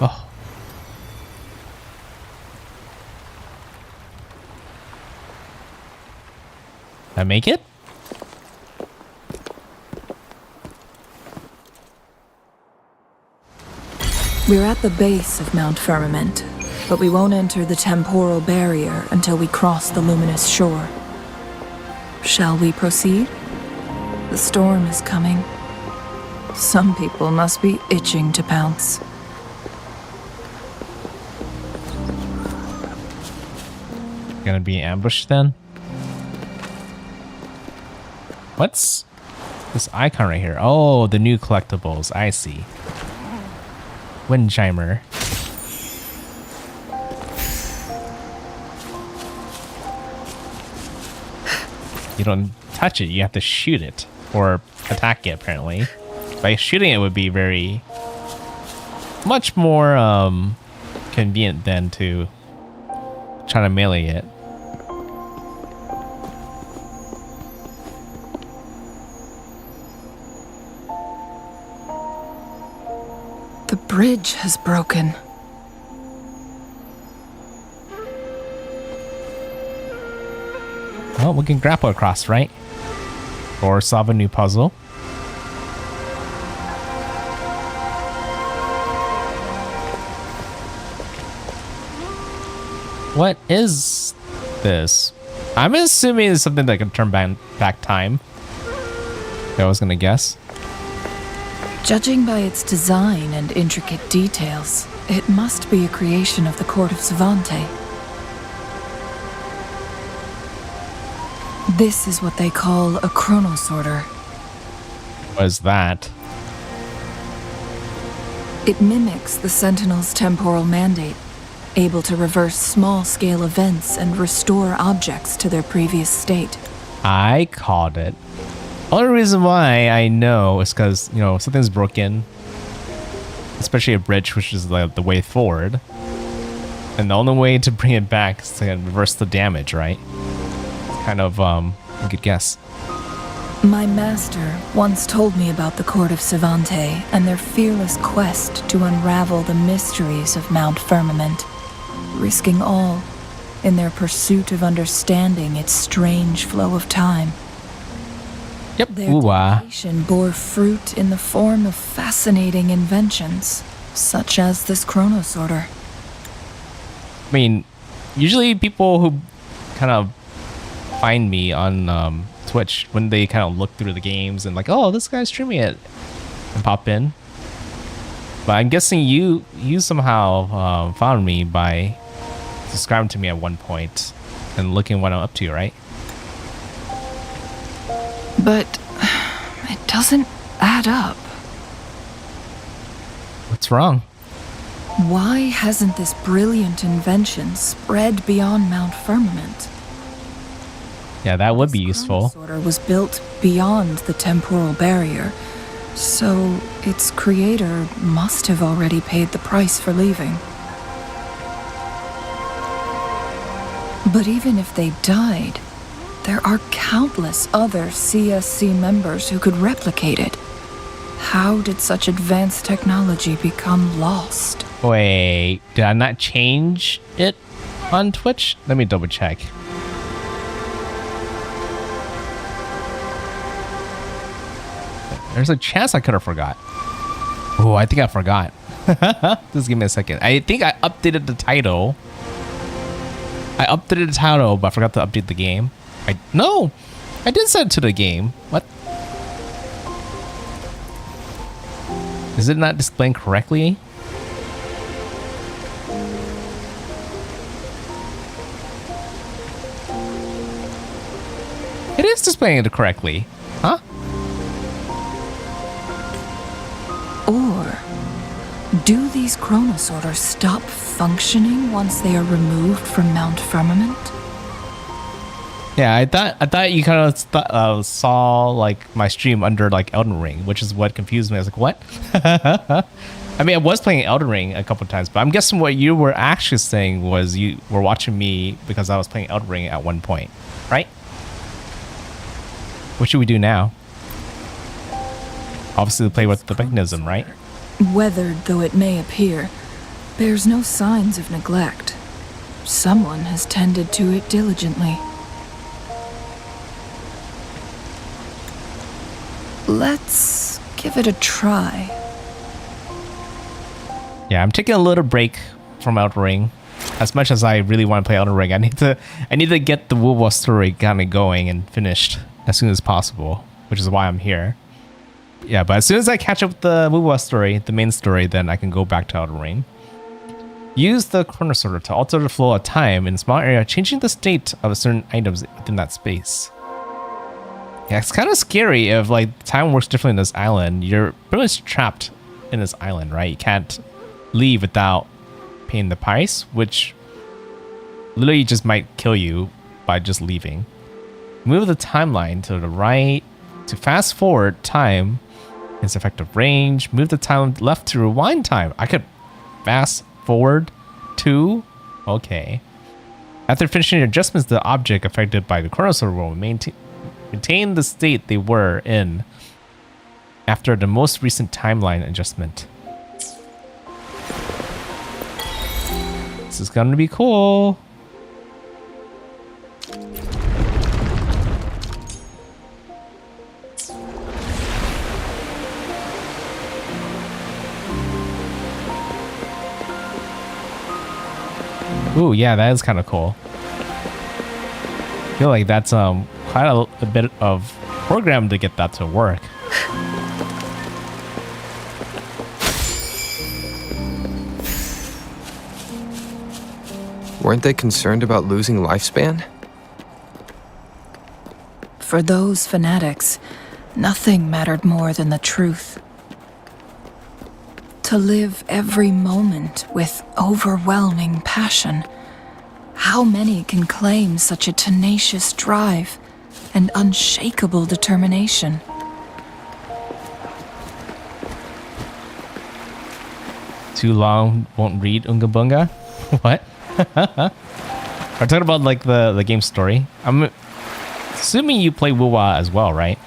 Oh. Did I make it? We're at the base of Mount Firmament, but we won't enter the temporal barrier until we cross the luminous shore. Shall we proceed? The storm is coming. Some people must be itching to pounce. Gonna be ambushed then? What's this icon right here? Oh, the new collectibles. I see. Wind chimer. You don't touch it, you have to shoot it. Or attack it, apparently. By shooting it would be very... much more convenient than to try to melee it. The bridge has broken. Well, we can grapple across, right? Or solve a new puzzle. What is this? I'm assuming it's something that can turn back time. I was gonna guess. Judging by its design and intricate details, it must be a creation of the court of Savante. This is what they call a chronosorter. What is that? It mimics the Sentinel's temporal mandate, able to reverse small-scale events and restore objects to their previous state. I called it. Only reason why I know is because, you know, something's broken. Especially a bridge, which is the way forward. And the only way to bring it back is to reverse the damage, right? It's kind of, a good guess. My master once told me about the court of Savante and their fearless quest to unravel the mysteries of Mount Firmament, risking all in their pursuit of understanding its strange flow of time. Yep. Their Ooh-ah. dedication bore fruit in the form of fascinating inventions, such as this chronosorter. I mean, usually people who kind of find me on Twitch, when they kind of look through the games and like, oh, this guy's streaming it, and pop in. But I'm guessing you somehow found me by subscribing to me at one point and looking what I'm up to, right? But it doesn't add up. What's wrong? Why hasn't this brilliant invention spread beyond Mount Firmament? Yeah, that would be useful. The chronosorter was built beyond the temporal barrier, so its creator must have already paid the price for leaving. But even if they died, there are countless other CSC members who could replicate it. How did such advanced technology become lost? Wait, did I not change it on Twitch? Let me double check. There's a chance I could have forgot. Oh, I think I forgot. Just give me a second. I think I updated the title I updated the title, but I forgot to update the game. No, I did send it to the game. What? Is it not displaying correctly? It is displaying it correctly. Huh? Or do these chronosorters stop functioning once they are removed from Mount Firmament? Yeah, I thought you kind of saw like my stream under like Elden Ring, which is what confused me. I was like, what? I mean, I was playing Elden Ring a couple times, but I'm guessing what you were actually saying was you were watching me because I was playing Elden Ring at one point, right? What should we do now? Obviously, play with the mechanism, right? Weathered though it may appear, bears no signs of neglect. Someone has tended to it diligently. Let's give it a try. Yeah, I'm taking a little break from Elden Ring. As much as I really want to play Elden Ring, I need to get the Wuthering story kind of going and finished as soon as possible, which is why I'm here. Yeah, but as soon as I catch up with the Wuthering story, the main story, then I can go back to Elden Ring. Use the chronosorter to alter the flow of time in a small area, changing the state of certain items within that space. Yeah, it's kind of scary if like time works differently in this island. You're pretty much trapped in this island, right? You can't leave without paying the price, which literally just might kill you by just leaving. Move the timeline to the right to fast forward time. Its effective range. Move the time left to rewind time. I could fast forward to. Okay. After finishing your adjustments, the object affected by the chronosorter will maintain the state they were in after the most recent timeline adjustment. This is gonna be cool. Ooh, yeah, that is kind of cool. I feel like that's quite a bit of program to get that to work. Weren't they concerned about losing lifespan? For those fanatics, nothing mattered more than the truth. To live every moment with overwhelming passion. How many can claim such a tenacious drive and unshakable determination? Too long, won't read Unga Bunga? What? We're talking about like the game story. I'm assuming you play Wuwa as well, right?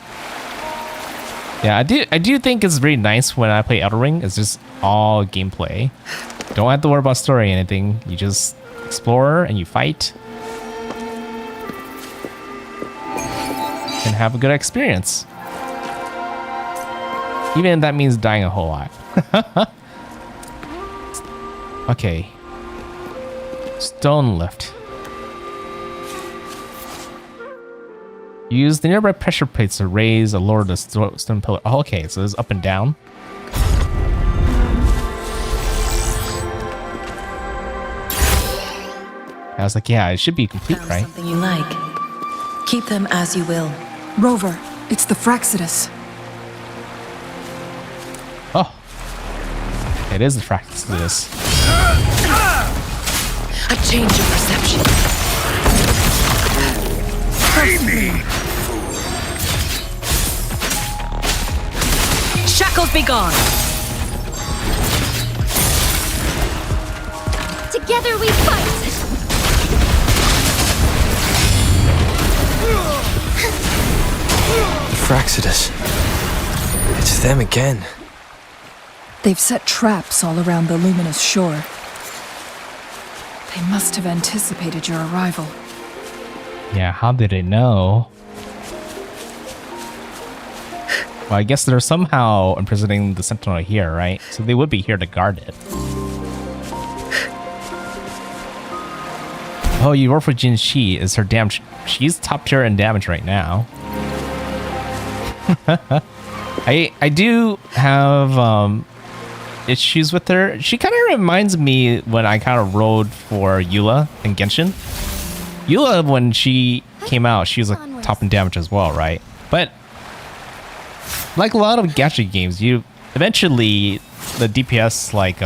Yeah, I do think it's very nice when I play Elden Ring. It's just all gameplay. Don't have to worry about story or anything. You just explore and you fight. And have a good experience. Even if that means dying a whole lot. Okay. Stone lift. Use the nearby pressure plates to raise or lower the stone pillar. Oh, okay, so it's up and down. I was like, yeah, it should be complete, Found right? something you like. Keep them as you will. Rover, it's the Fraxidus. Oh. It is the Fraxidus. A change of perception. Free me! Shackles be gone. Together we fight! Fraxidus. It's them again. They've set traps all around the luminous shore. They must have anticipated your arrival. Yeah, how did it know? Well, I guess they're somehow imprisoning the Sentinel here, right? So they would be here to guard it. Oh, you roll for Jinhsi. Is her damage? She's top tier in damage right now. I do have issues with her. She kind of reminds me when I kind of rolled for Eula in Genshin. Eula, when she came out, she was like top in damage as well, right? But like a lot of gacha games, you eventually the DPS like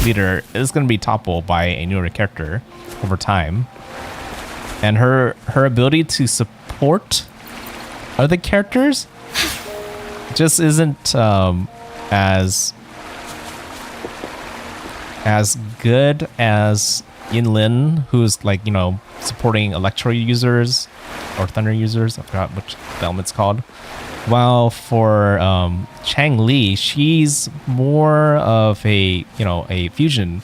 leader is going to be toppled by a newer character over time, and her ability to support other characters just isn't as good as Yinlin, who's like, you know, supporting Electro users or Thunder users. I forgot which the element's called. While for Changli, she's more of a, you know, a fusion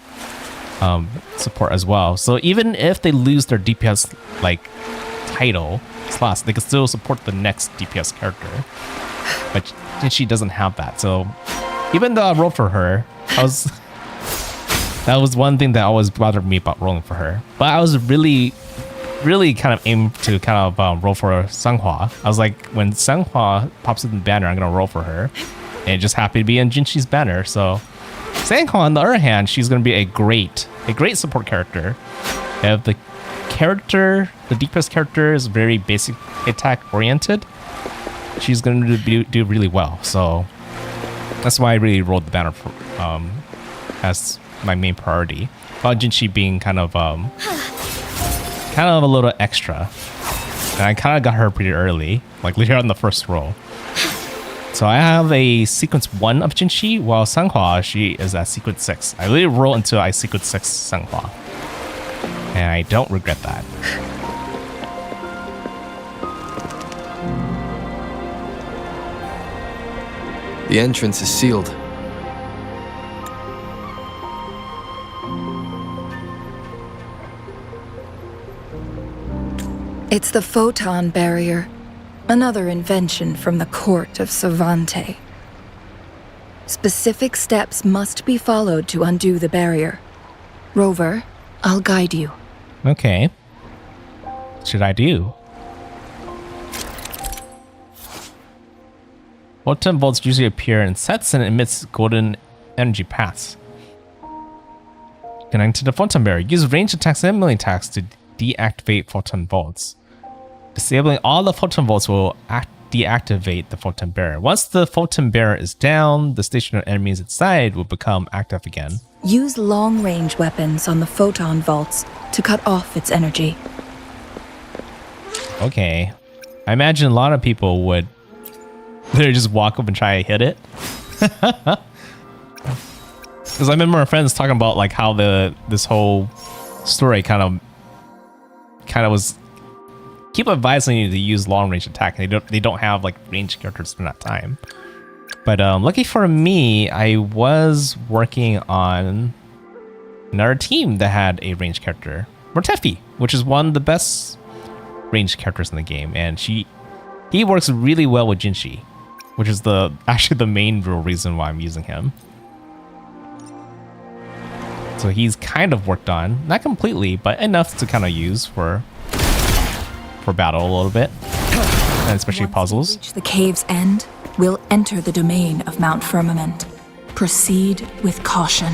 support as well. So even if they lose their DPS like title slots, they can still support the next DPS character. But she doesn't have that. So even though I rolled for her, that was one thing that always bothered me about rolling for her. But I was really kind of aimed to kind of roll for Sanghua. I was like, when Sanghua pops in the banner, I'm going to roll for her. And it just happened to be in Jinhsi's banner. So Sanghua, on the other hand, she's going to be a great support character. If the DPS character is very basic attack oriented, she's going to do really well. So that's why I really rolled the banner for, as my main priority. While Jinhsi being kind of a little extra. And I kind of got her pretty early, like later on the first roll. So I have a sequence 1 of Jinhsi, while Sanghua, she is at sequence 6. I really roll until I sequence 6 Sanghua. And I don't regret that. The entrance is sealed. It's the photon barrier, another invention from the court of Savante. Specific steps must be followed to undo the barrier. Rover, I'll guide you. Okay. What should I do? Photon bolts usually appear in sets and emits golden energy paths. Connecting to the photon barrier. Use ranged attacks and melee attacks to deactivate photon bolts. Disabling all the photon bolts will deactivate the photon barrier. Once the photon barrier is down, the stationary enemies inside will become active again. Use long-range weapons on the photon vaults to cut off its energy. Okay. I imagine a lot of people would literally just walk up and try to hit it. Because I remember my friends talking about like how this whole story kind of was keep advising you to use long range attack. They don't have like ranged characters in that time. But lucky for me, I was working on another team that had a ranged character, Mortefi, which is one of the best ranged characters in the game, and he works really well with Jinhsi, which is actually the main real reason why I'm using him. So he's kind of worked on, not completely, but enough to kind of use for battle a little bit, and especially puzzles. Once we reach the cave's end, we'll enter the domain of Mount Firmament. Proceed with caution.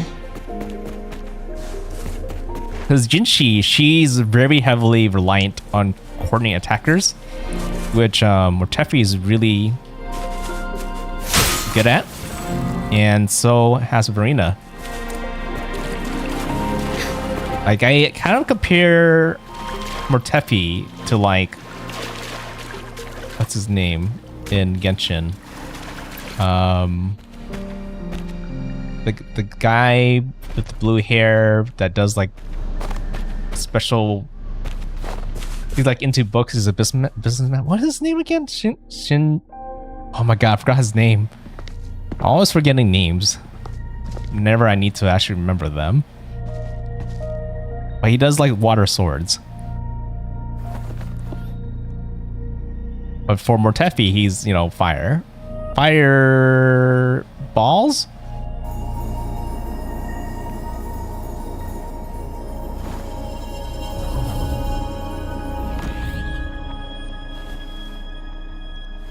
Because Jinhsi, she's very heavily reliant on coordinating attackers, which Mortefi is really good at, and so has Verena. Like, I kind of compare Mortefi to like, what's his name in Genshin? The guy with the blue hair that does like special. He's like into books. He's a businessman. What is his name again? Shin. Oh my god, I forgot his name. I'm always forgetting names. Whenever I need to actually remember them. But he does like water swords. But for Mortefi, he's, you know, fire. Fire balls?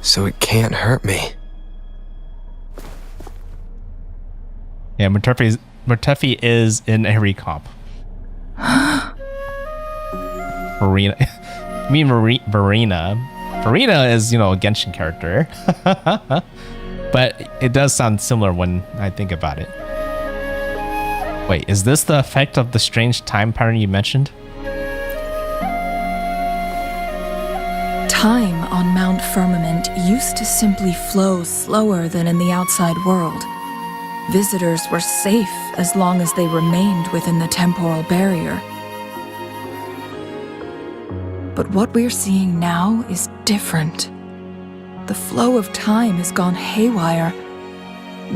so it can't hurt me. Yeah, Murtafi is in every comp. Verena. I mean Verena. Verena is, a Genshin character. But it does sound similar when I think about it. Wait, is this the effect of the strange time pattern you mentioned? Time on Mount Firmament used to simply flow slower than in the outside world. Visitors were safe as long as they remained within the temporal barrier. But what we're seeing now is different. The flow of time has gone haywire.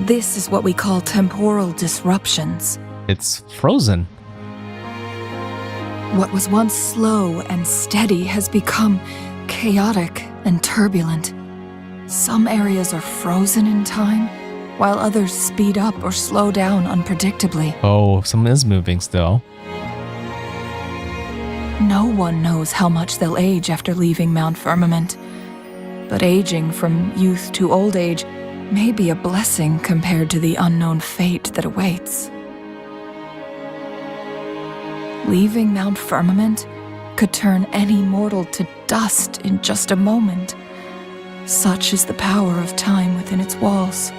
This is what we call temporal disruptions. It's frozen. What was once slow and steady has become chaotic and turbulent. Some areas are frozen in time, while others speed up or slow down unpredictably. Oh, some is moving still. No one knows how much they'll age after leaving Mount Firmament. But aging from youth to old age may be a blessing compared to the unknown fate that awaits. Leaving Mount Firmament could turn any mortal to dust in just a moment. Such is the power of time within its walls.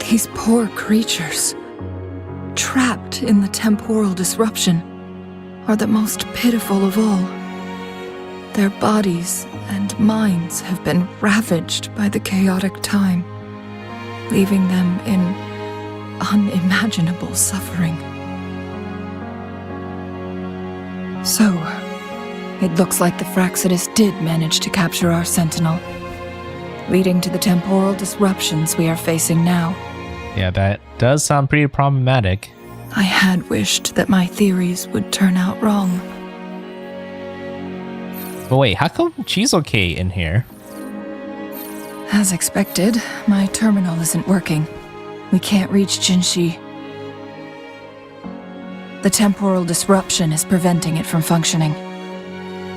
These poor creatures, trapped in the temporal disruption, are the most pitiful of all. Their bodies and minds have been ravaged by the chaotic time, leaving them in unimaginable suffering. So, it looks like the Fraxidus did manage to capture our sentinel, leading to the temporal disruptions we are facing now. Yeah, that does sound pretty problematic. I had wished that my theories would turn out wrong. But wait, how come she's okay in here? As expected, my terminal isn't working. We can't reach Jinhsi. The temporal disruption is preventing it from functioning.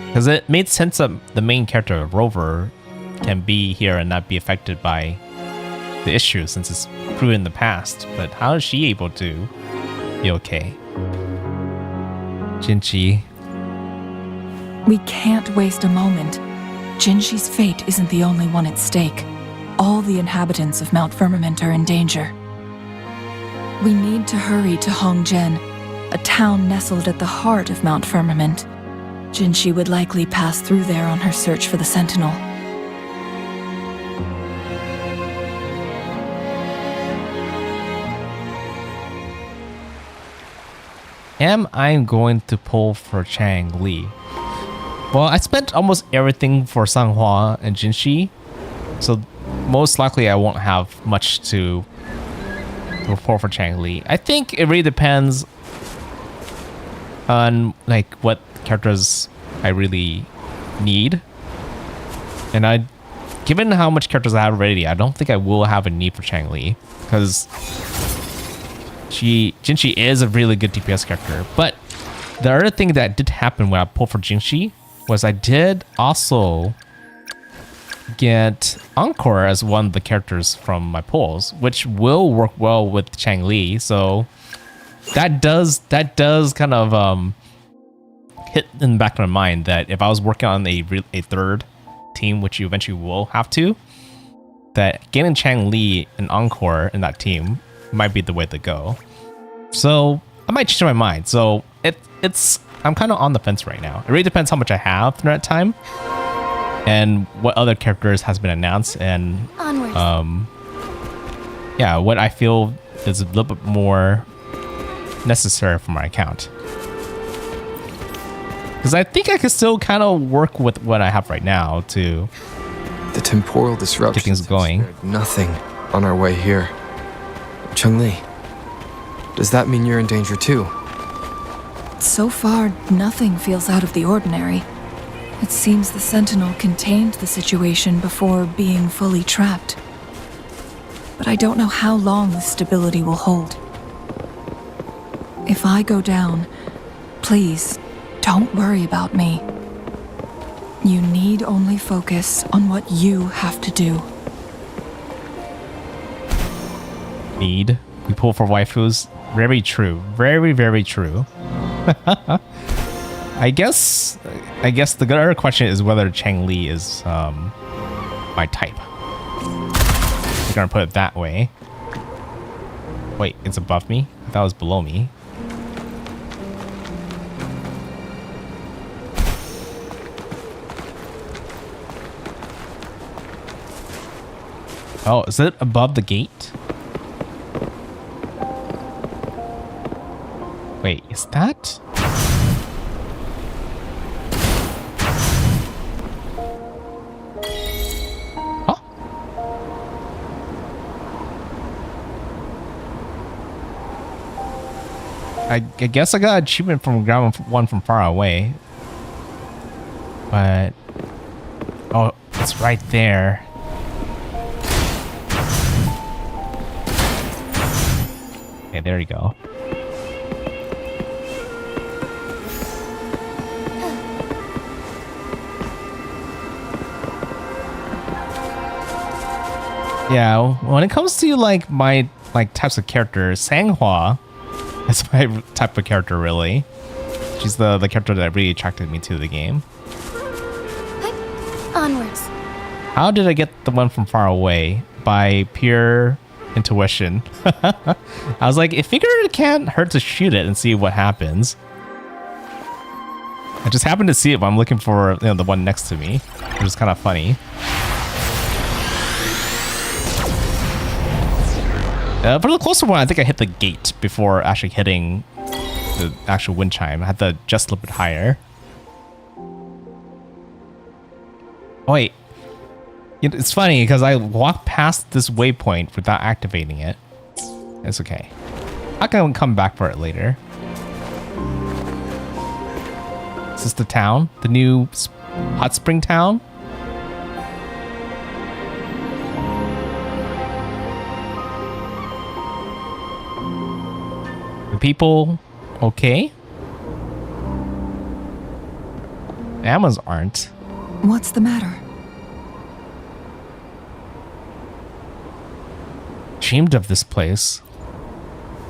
Because it made sense that the main character, Rover, can be here and not be affected by the issue since it's proven in the past. But how is she able to be okay? Jinhsi. We can't waste a moment. Jinhsi's fate isn't the only one at stake. All the inhabitants of Mount Firmament are in danger. We need to hurry to Hongjian, a town nestled at the heart of Mount Firmament. Jinhsi would likely pass through there on her search for the Sentinel. Am I going to pull for Changli? Well, I spent almost everything for Sanghua and Jinhsi, so most likely I won't have much to pull for Changli. I think it really depends on like what characters I really need, and given how much characters I have already, I don't think I will have a need for Changli because Jinhsi is a really good DPS character. But the other thing that did happen when I pulled for Jinhsi was I did also get Encore as one of the characters from my pulls, which will work well with Changli. So that does kind of hit in the back of my mind that if I was working on a third team, which you eventually will have to, that getting Changli and Encore in that team might be the way to go. So I might change my mind. So I'm kind of on the fence right now. It really depends how much I have through that time and what other characters has been announced and yeah, what I feel is a little bit more necessary for my account. Because I think I can still kind of work with what I have right now to The temporal disruptions get things going. Nothing on our way here. Changli, does that mean you're in danger too? So far, nothing feels out of the ordinary. It seems the Sentinel contained the situation before being fully trapped. But I don't know how long this stability will hold. If I go down, please don't worry about me. You need only focus on what you have to do. Need. We pull for waifus. Very true. Very, very true. I guess the other question is whether Changli is my type. We're gonna put it that way. Wait, it's above me? I thought it was below me. Oh, is it above the gate? Wait, is that? Huh? I guess I got an achievement from ground one from far away. But... oh, it's right there. Okay, there you go. Yeah, when it comes to like my types of characters, Sanghua is my type of character really. She's the character that really attracted me to the game. Onwards. How did I get the one from far away? By pure intuition. I was like, I figured it can't hurt to shoot it and see what happens. I just happened to see it, but I'm looking for the one next to me, which is kind of funny. For the closer one, I think I hit the gate before actually hitting the actual wind chime. I had to adjust a little bit higher. Oh, wait. It's funny because I walked past this waypoint without activating it. It's okay. I can come back for it later. Is this the town? The new hot spring town? The people okay? The Ammons aren't. What's the matter? Dreamed of this place.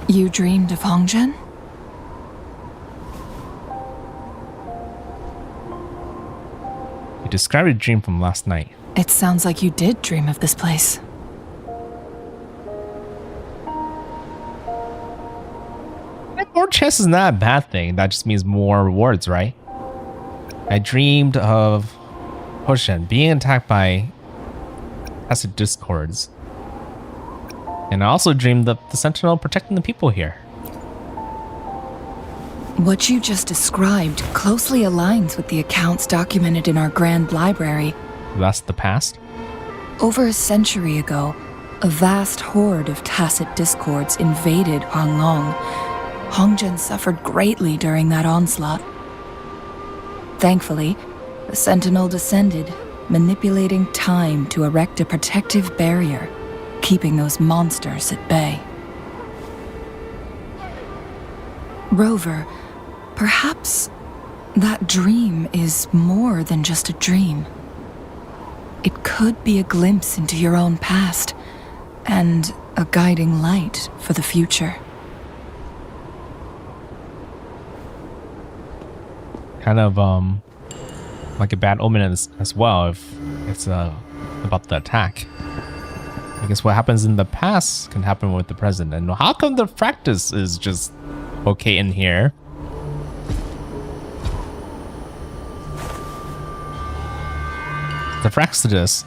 You dreamed of Hongzhen? You described a dream from last night. It sounds like you did dream of this place. More chess is not a bad thing. That just means more rewards, right? I dreamed of Hoshen being attacked by acid discords. And I also dreamed of the Sentinel protecting the people here. What you just described closely aligns with the accounts documented in our Grand Library. That's the past? Over a century ago, a vast horde of tacit discords invaded Huanglong. Hongzhen suffered greatly during that onslaught. Thankfully, the Sentinel descended, manipulating time to erect a protective barrier, keeping those monsters at bay. Rover, perhaps that dream is more than just a dream. It could be a glimpse into your own past, and a guiding light for the future. Kind of like a bad omen as well if it's about the attack. I guess what happens in the past can happen with the present. And how come the practice is just okay in here? The Fraxidus,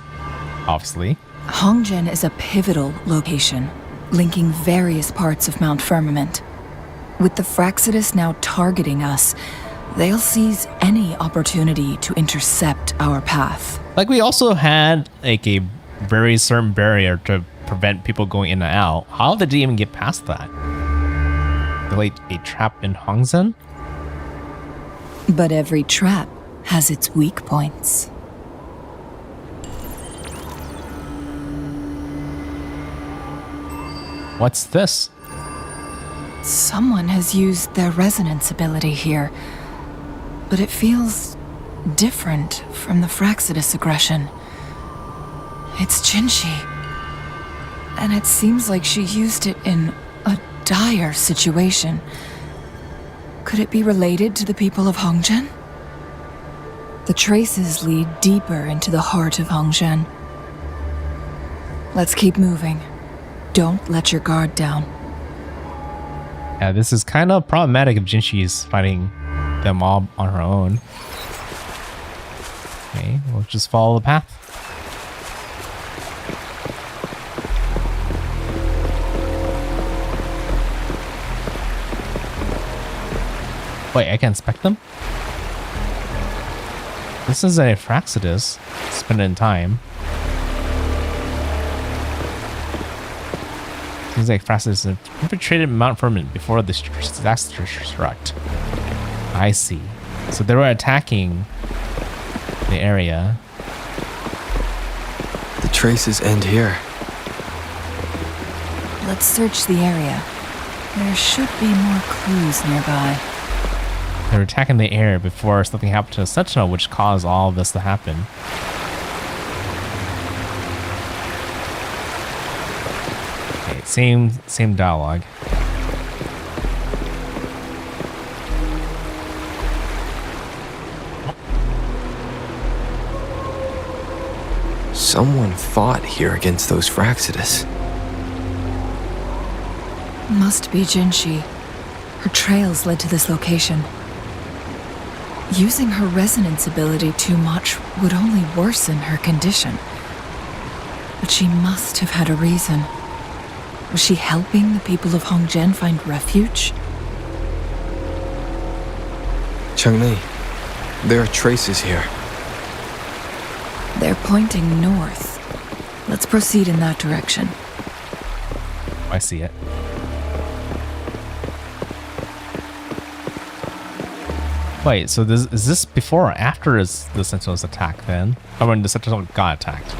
obviously. Hongzhen is a pivotal location, linking various parts of Mount Firmament. With the Fraxidus now targeting us, they'll seize any opportunity to intercept our path. Like we also had like a very certain barrier to prevent people going in and out. How did they even get past that? Like a trap in Hongzhen? But every trap has its weak points. What's this? Someone has used their resonance ability here, but it feels different from the Fraxidus aggression. It's Jinhsi, and it seems like she used it in a dire situation. Could it be related to the people of Hongzhen? The traces lead deeper into the heart of Hongzhen. Let's keep moving. Don't let your guard down. Yeah, this is kind of problematic if Jinhsi is fighting them all on her own. Okay, we'll just follow the path. Wait, I can inspect them? This is a Fraxidus. Spend it in time. Seems like Fraxidus infiltrated Mount Firmament before the disaster struck. I see. So they were attacking the area. The traces end here. Let's search the area. There should be more clues nearby. They were attacking the air before something happened to the Sentinel, which caused all of this to happen. Okay, same dialogue. Someone fought here against those Fraxidus. Must be Jinhsi. Her trails led to this location. Using her resonance ability too much would only worsen her condition. But she must have had a reason. Was she helping the people of Hongzhen find refuge? Changli, there are traces here. They're pointing north. Let's proceed in that direction. I see it. Wait, so is this before or after the Sentinel's attack then? Or when the Sentinel got attacked?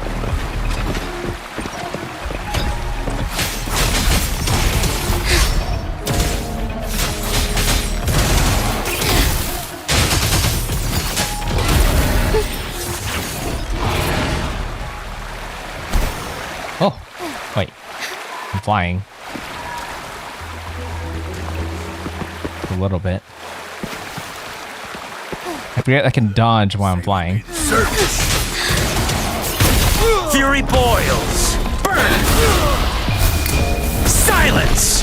Oh, wait. I'm flying. A little bit. I forget I can dodge while I'm flying. Surface. Fury boils. Burn. Silence.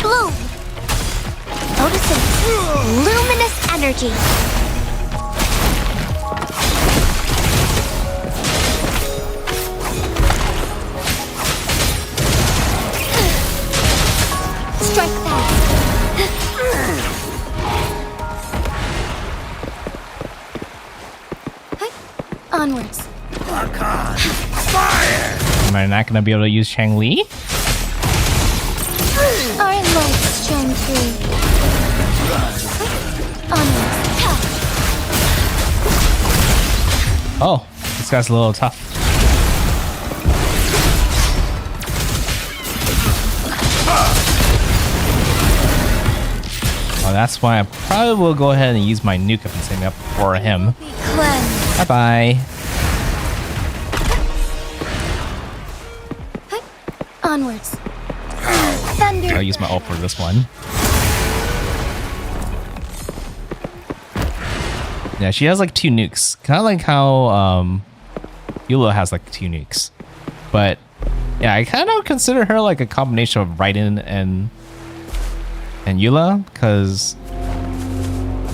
Bloom. Noticing luminous energy. Strike fast. Onwards. Archon. Fire. Am I not going to be able to use Changli? Our lights shine through. Onwards. Oh, this guy's a little tough. Well, that's why I probably will go ahead and use my nuke up and save me up for him. Cleanse. Bye-bye. Onwards. Thunder. I'll use my ult for this one. Yeah, she has like 2 nukes. Kind of like how Eula has like 2 nukes. But yeah, I kind of consider her like a combination of Raiden and Eula, because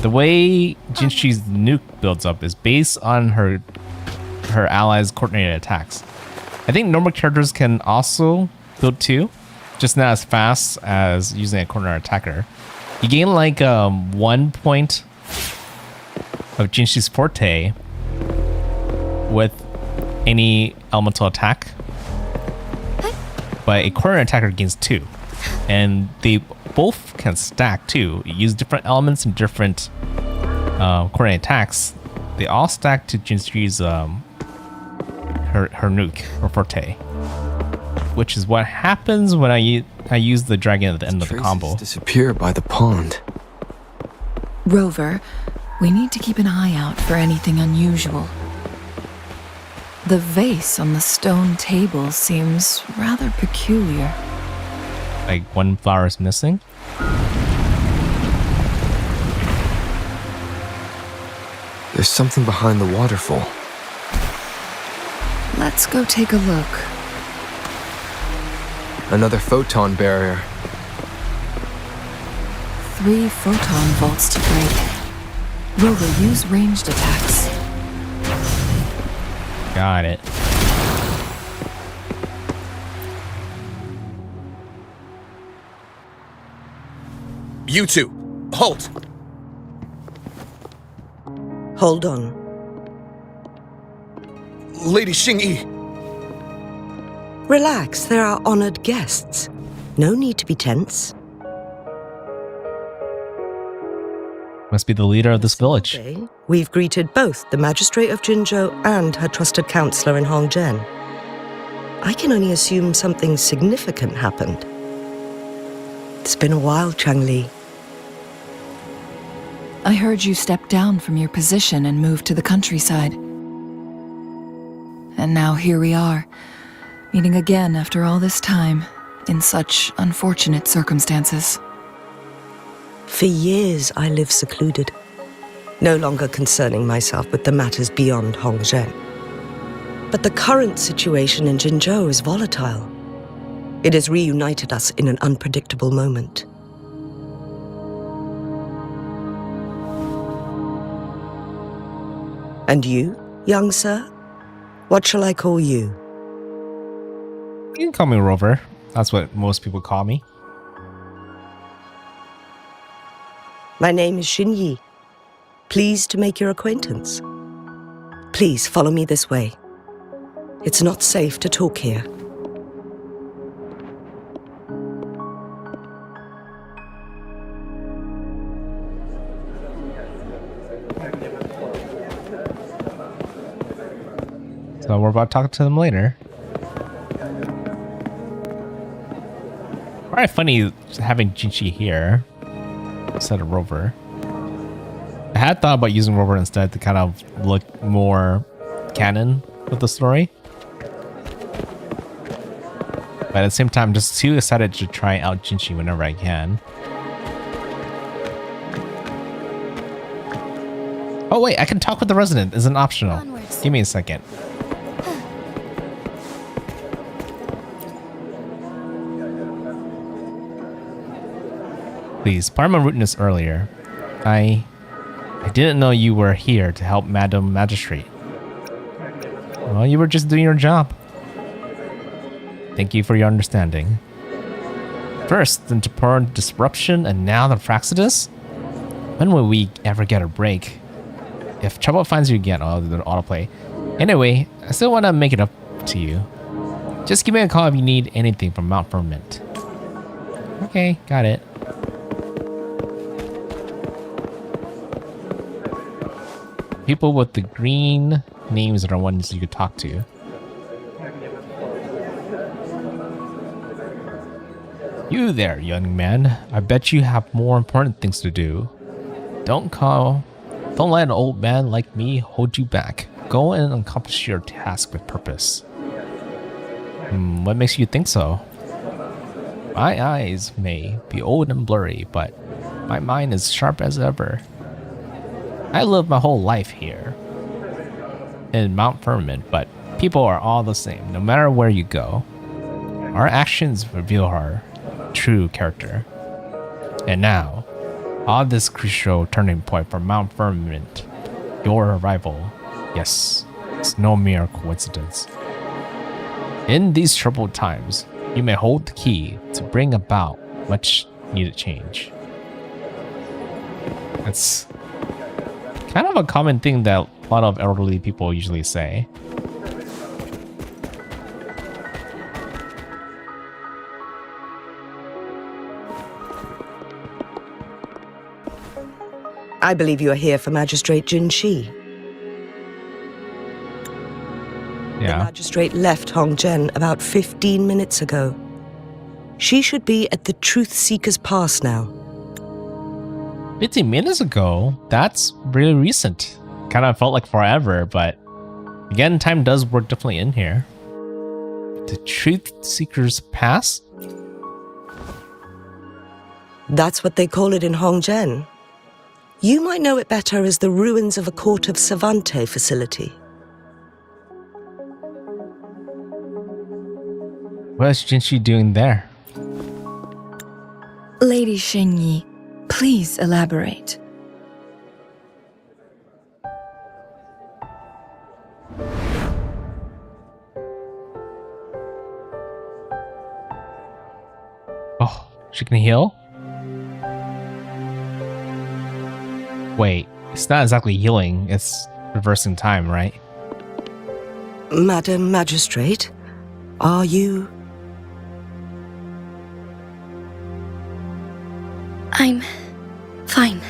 the way Jinhsi's nuke builds up is based on her allies' coordinated attacks. I think normal characters can also build 2, just not as fast as using a coordinated attacker. You gain like 1 point of Jinhsi's forte with any elemental attack, but a coordinated attacker gains 2, and they both can stack too. You use different elements and different coordinated attacks. They all stack to Jinhsi's her nuke or forte, which is what happens when I I used the dragon at the end of the Traces combo. disappear by the pond. Rover, we need to keep an eye out for anything unusual. The vase on the stone table seems rather peculiar. Like one flower is missing. There's something behind the waterfall. Let's go take a look. Another photon barrier. 3 photon vaults to break. Rover, use ranged attacks. Got it. You two, halt! Hold on. Lady Xingyi, Relax, there are honored guests. No need to be tense. Must be the leader of this village. Today, we've greeted both the Magistrate of Jinzhou and her trusted counselor in Hongzhen. I can only assume something significant happened. It's been a while, Changli. I heard you step down from your position and move to the countryside. And now here we are, meeting again after all this time, in such unfortunate circumstances. For years, I lived secluded, no longer concerning myself with the matters beyond Hongzhen. But the current situation in Jinzhou is volatile. It has reunited us in an unpredictable moment. And you, young sir? What shall I call you? You can call me Rover. That's what most people call me. My name is Xinyi. Pleased to make your acquaintance. Please follow me this way. It's not safe to talk here. So we're about to talk to them later. Probably funny having Jinhsi here instead of Rover. I had thought about using Rover instead to kind of look more canon with the story. But at the same time, I'm just too excited to try out Jinhsi whenever I can. Oh wait, I can talk with the resident. Isn't optional. Onwards. Give me a second. Please, pardon my rudeness earlier. I didn't know you were here to help Madam Magistrate. Well, you were just doing your job. Thank you for your understanding. First, the temporal disruption, and now the Fraxidus? When will we ever get a break? If trouble finds you again, oh, the autoplay. Anyway, I still want to make it up to you. Just give me a call if you need anything from Mount Firmament. Okay, got it. People with the green names are the ones you could talk to. You there, young man. I bet you have more important things to do. Don't let an old man like me hold you back. Go and accomplish your task with purpose. What makes you think so? My eyes may be old and blurry, but my mind is sharp as ever. I lived my whole life here in Mount Firmament, but people are all the same, no matter where you go. Our actions reveal our true character. And now, on this crucial turning point for Mount Firmament, your arrival, yes, it's no mere coincidence. In these troubled times, you may hold the key to bring about much needed change. That's kind of a common thing that a lot of elderly people usually say. I believe you are here for Magistrate Jinhsi. The Yeah. magistrate left Hongzhen about 15 minutes ago. She should be at the Truth Seeker's Pass now. 15 minutes ago? That's really recent. Kind of felt like forever, but again, time does work differently in here. The Truth Seeker's Pass? That's what they call it in Hongzhen. You might know it better as the ruins of a court of Savante facility. What is Jinhsi doing there? Lady Xingyi, please elaborate. Oh, she can heal? Wait, it's not exactly healing, it's reversing time, right? Madam Magistrate, are you... I'm fine.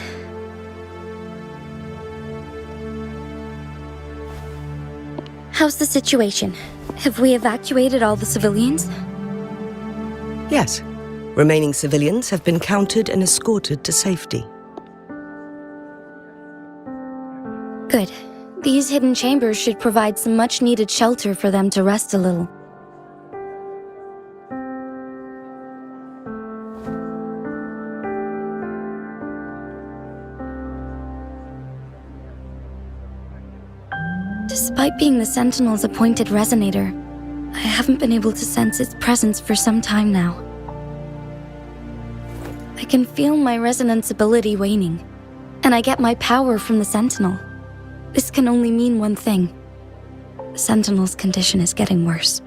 How's the situation? Have we evacuated all the civilians? Yes. Remaining civilians have been counted and escorted to safety. Good. These hidden chambers should provide some much-needed shelter for them to rest a little. Despite being the Sentinel's appointed resonator, I haven't been able to sense its presence for some time now. I can feel my resonance ability waning, and I get my power from the Sentinel. This can only mean one thing. The Sentinel's condition is getting worse.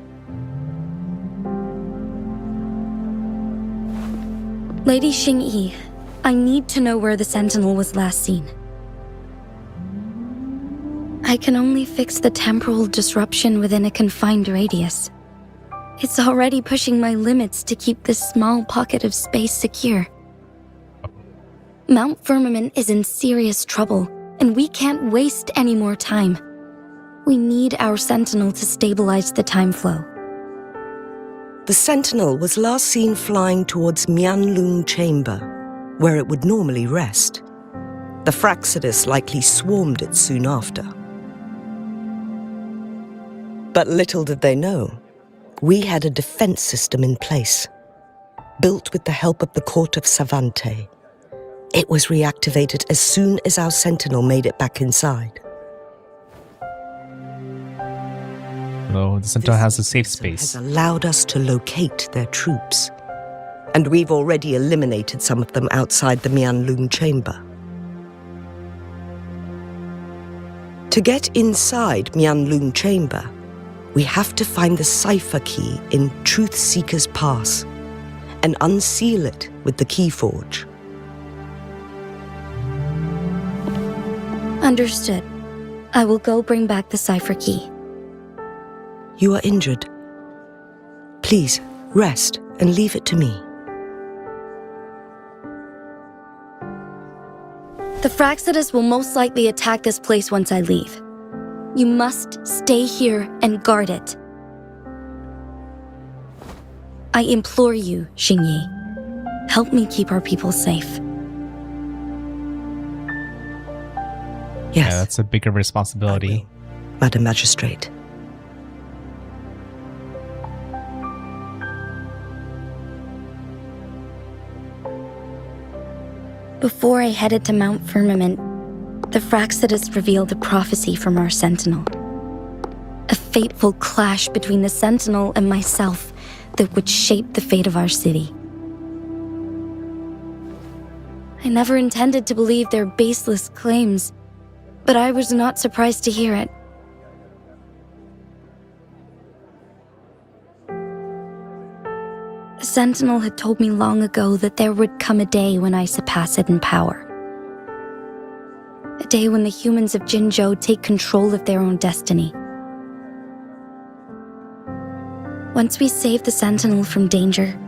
Lady Xingyi, I need to know where the Sentinel was last seen. I can only fix the temporal disruption within a confined radius. It's already pushing my limits to keep this small pocket of space secure. Mount Firmament is in serious trouble, and we can't waste any more time. We need our Sentinel to stabilize the time flow. The Sentinel was last seen flying towards Mianlung Chamber, where it would normally rest. The Fraxidus likely swarmed it soon after. But little did they know, we had a defense system in place, built with the help of the Court of Savante. It was reactivated as soon as our Sentinel made it back inside. Although the Sentinel has a safe space. Has allowed us to locate their troops. And we've already eliminated some of them outside the Mianlung Chamber. To get inside Mianlung Chamber, we have to find the cipher key in Truth Seeker's Pass and unseal it with the Keyforge. Understood. I will go bring back the cipher key. You are injured. Please, rest and leave it to me. The Fraxidus will most likely attack this place once I leave. You must stay here and guard it. I implore you, Xingyi. Help me keep our people safe. Yes. Yeah, that's a bigger responsibility. Madam Magistrate. Before I headed to Mount Firmament, the Fraxidus revealed a prophecy from our Sentinel. A fateful clash between the Sentinel and myself that would shape the fate of our city. I never intended to believe their baseless claims, but I was not surprised to hear it. The Sentinel had told me long ago that there would come a day when I surpass it in power. A day when the humans of Jinzhou take control of their own destiny. Once we save the Sentinel from danger,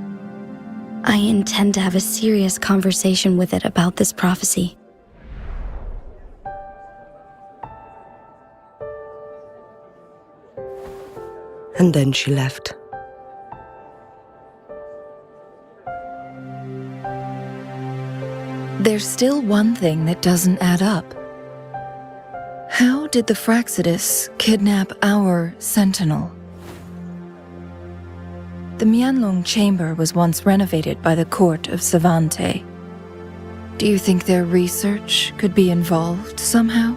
I intend to have a serious conversation with it about this prophecy. And then she left. There's still one thing that doesn't add up. How did the Fraxidus kidnap our sentinel? The Mianlong chamber was once renovated by the court of Savante. Do you think their research could be involved somehow?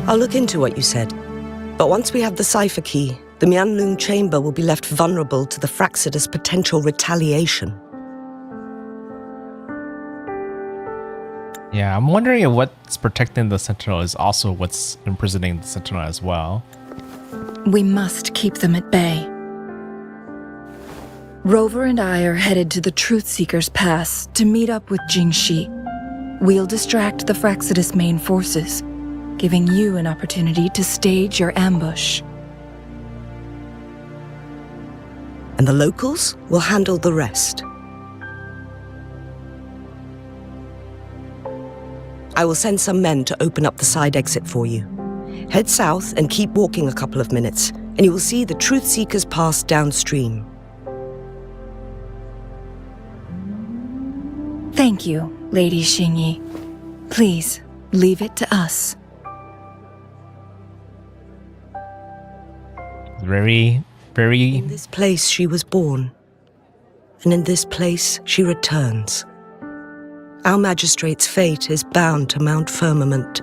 I'll look into what you said. But once we have the cipher key, the Mianlong chamber will be left vulnerable to the Fraxidus' potential retaliation. Yeah, I'm wondering if what's protecting the Sentinel is also what's imprisoning the Sentinel as well. We must keep them at bay. Rover and I are headed to the Truth Seeker's Pass to meet up with Jinhsi. We'll distract the Fraxidus' main forces, giving you an opportunity to stage your ambush. And the locals will handle the rest. I will send some men to open up the side exit for you. Head south and keep walking a couple of minutes, and you will see the Truth Seeker's Pass downstream. Thank you, Lady Xingyi. Please, leave it to us. Very In this place she was born, and in this place she returns. Our magistrate's fate is bound to Mount Firmament.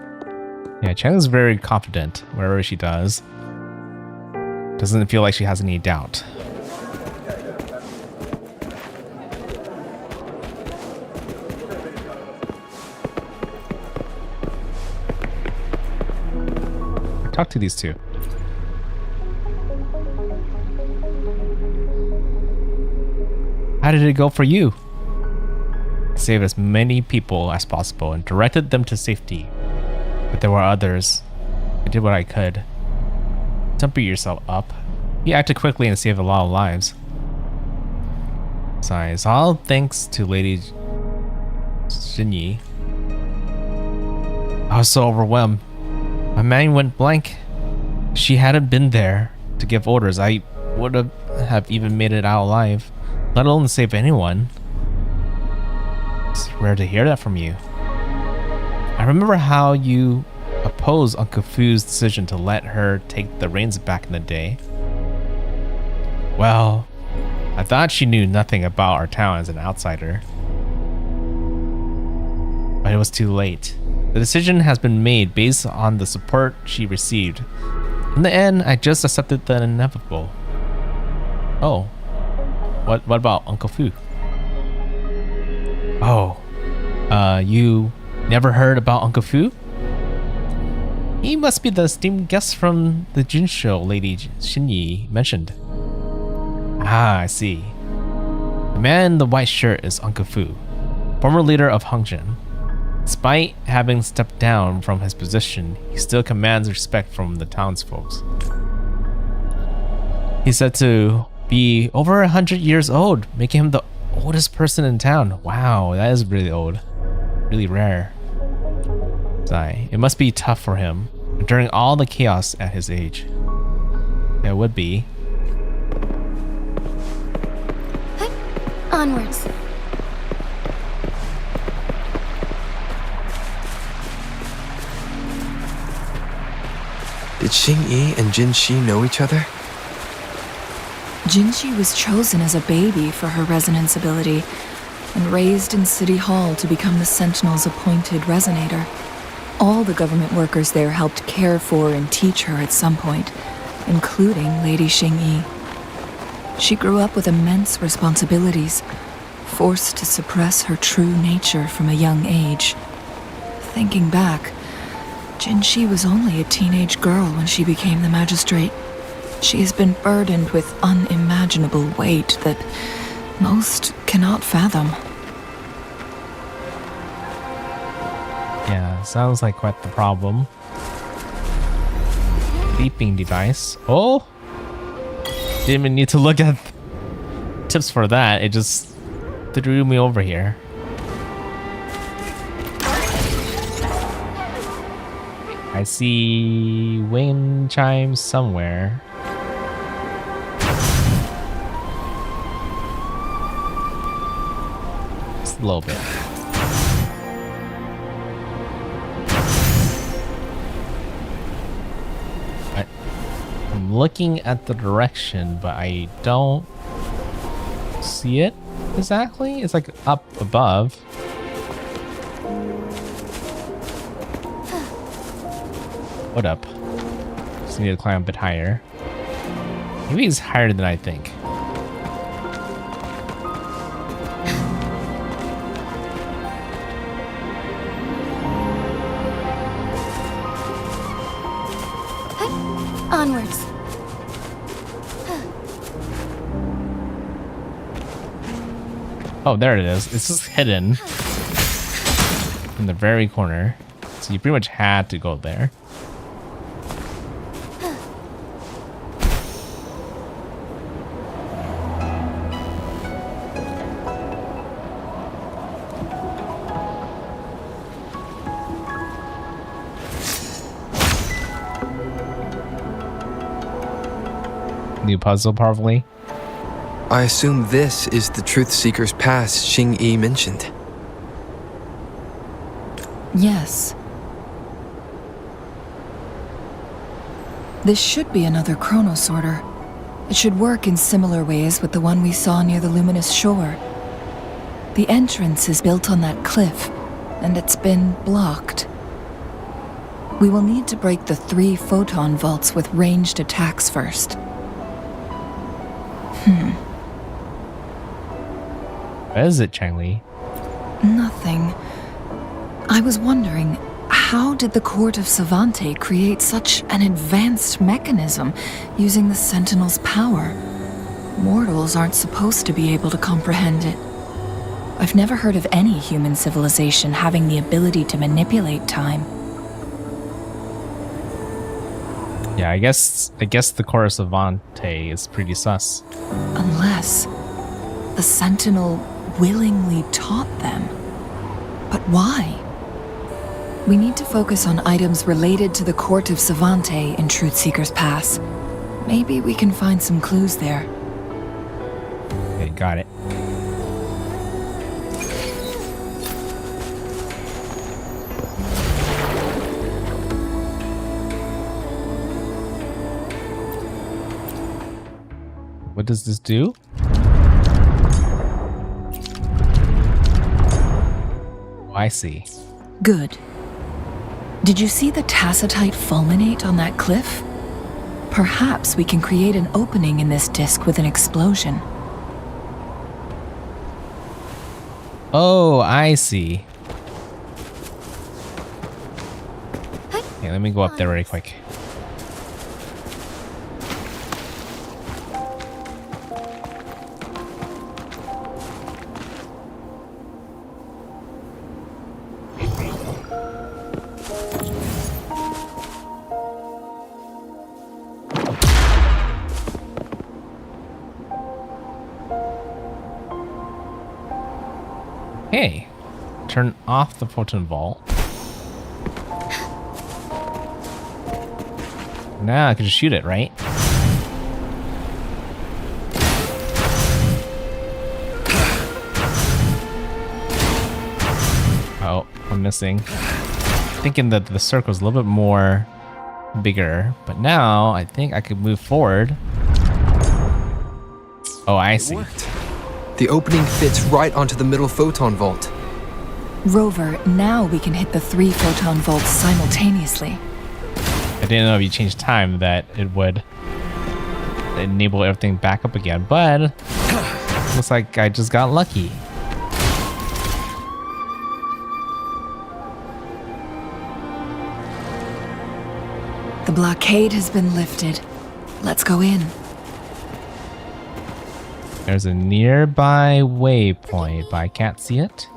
Yeah, Chang's very confident wherever she does. Doesn't feel like she has any doubt. Talk to these two. How did it go for you? Save as many people as possible and directed them to safety. But there were others. I did what I could. Don't beat yourself up. You acted quickly and saved a lot of lives. Sorry, it's all thanks to Lady Jinhsi. I was so overwhelmed. My mind went blank. If she hadn't been there to give orders, I would have even made it out alive, let alone save anyone. It's rare to hear that from you. I remember how you opposed Uncle Fu's decision to let her take the reins back in the day. Well, I thought she knew nothing about our town as an outsider. But it was too late. The decision has been made based on the support she received. In the end, I just accepted the inevitable. Oh, what about Uncle Fu? Oh, you never heard about Uncle Fu? He must be the esteemed guest from the Jinzhou Lady Xingyi mentioned. Ah, I see. The man in the white shirt is Uncle Fu, former leader of Hongzhen. Despite having stepped down from his position, he still commands respect from the townsfolk. He's said to be over 100 years old, making him the oldest person in town. Wow, that is really old. Really rare. Sigh. It must be tough for him during all the chaos at his age. It would be. Onwards. Did Xingyi and Jinhsi know each other? Jinhsi was chosen as a baby for her resonance ability and raised in City Hall to become the Sentinel's appointed resonator. All the government workers there helped care for and teach her at some point, including Lady Xingyi. She grew up with immense responsibilities, forced to suppress her true nature from a young age. Thinking back, Jinhsi was only a teenage girl when she became the magistrate. She has been burdened with unimaginable weight that most cannot fathom. Yeah, sounds like quite the problem. Beeping device. Oh! Didn't even need to look at tips for that. It just threw me over here. I see wind chimes somewhere. a little bit. I'm looking at the direction, but I don't see it exactly. It's like up above. What up? Just need to climb a bit higher. Maybe it's higher than I think. Onwards. Oh, there it is. It's just hidden in the very corner. So you pretty much had to go there. New puzzle, probably. I assume this is the Truth Seeker's Pass Xing-Yi mentioned. Yes. This should be another chronosorter. It should work in similar ways with the one we saw near the luminous shore. The entrance is built on that cliff, and it's been blocked. We will need to break the 3 photon vaults with ranged attacks first. What is it, Changli? Nothing. I was wondering, how did the Court of Savante create such an advanced mechanism using the Sentinel's power? Mortals aren't supposed to be able to comprehend it. I've never heard of any human civilization having the ability to manipulate time. Yeah, I guess the Court of Savante is pretty sus. Unless the Sentinel willingly taught them. But why? We need to focus on items related to the Court of Savante in Truthseeker's Pass. Maybe we can find some clues there. Okay, got it. What does this do? Oh, I see. Good. Did you see the tacitite fulminate on that cliff? Perhaps we can create an opening in this disk with an explosion. Oh, I see. Okay, let me go up there really quick. Okay, turn off the photon vault. Now I can just shoot it, right? Oh, I'm missing. Thinking that the circle's a little bit more bigger, but now I think I could move forward. Oh, I see. The opening fits right onto the middle photon vault. Rover, now we can hit the 3 photon vaults simultaneously. I didn't know if you changed time that it would enable everything back up again, but looks like I just got lucky. The blockade has been lifted. Let's go in. There's a nearby waypoint, but I can't see it.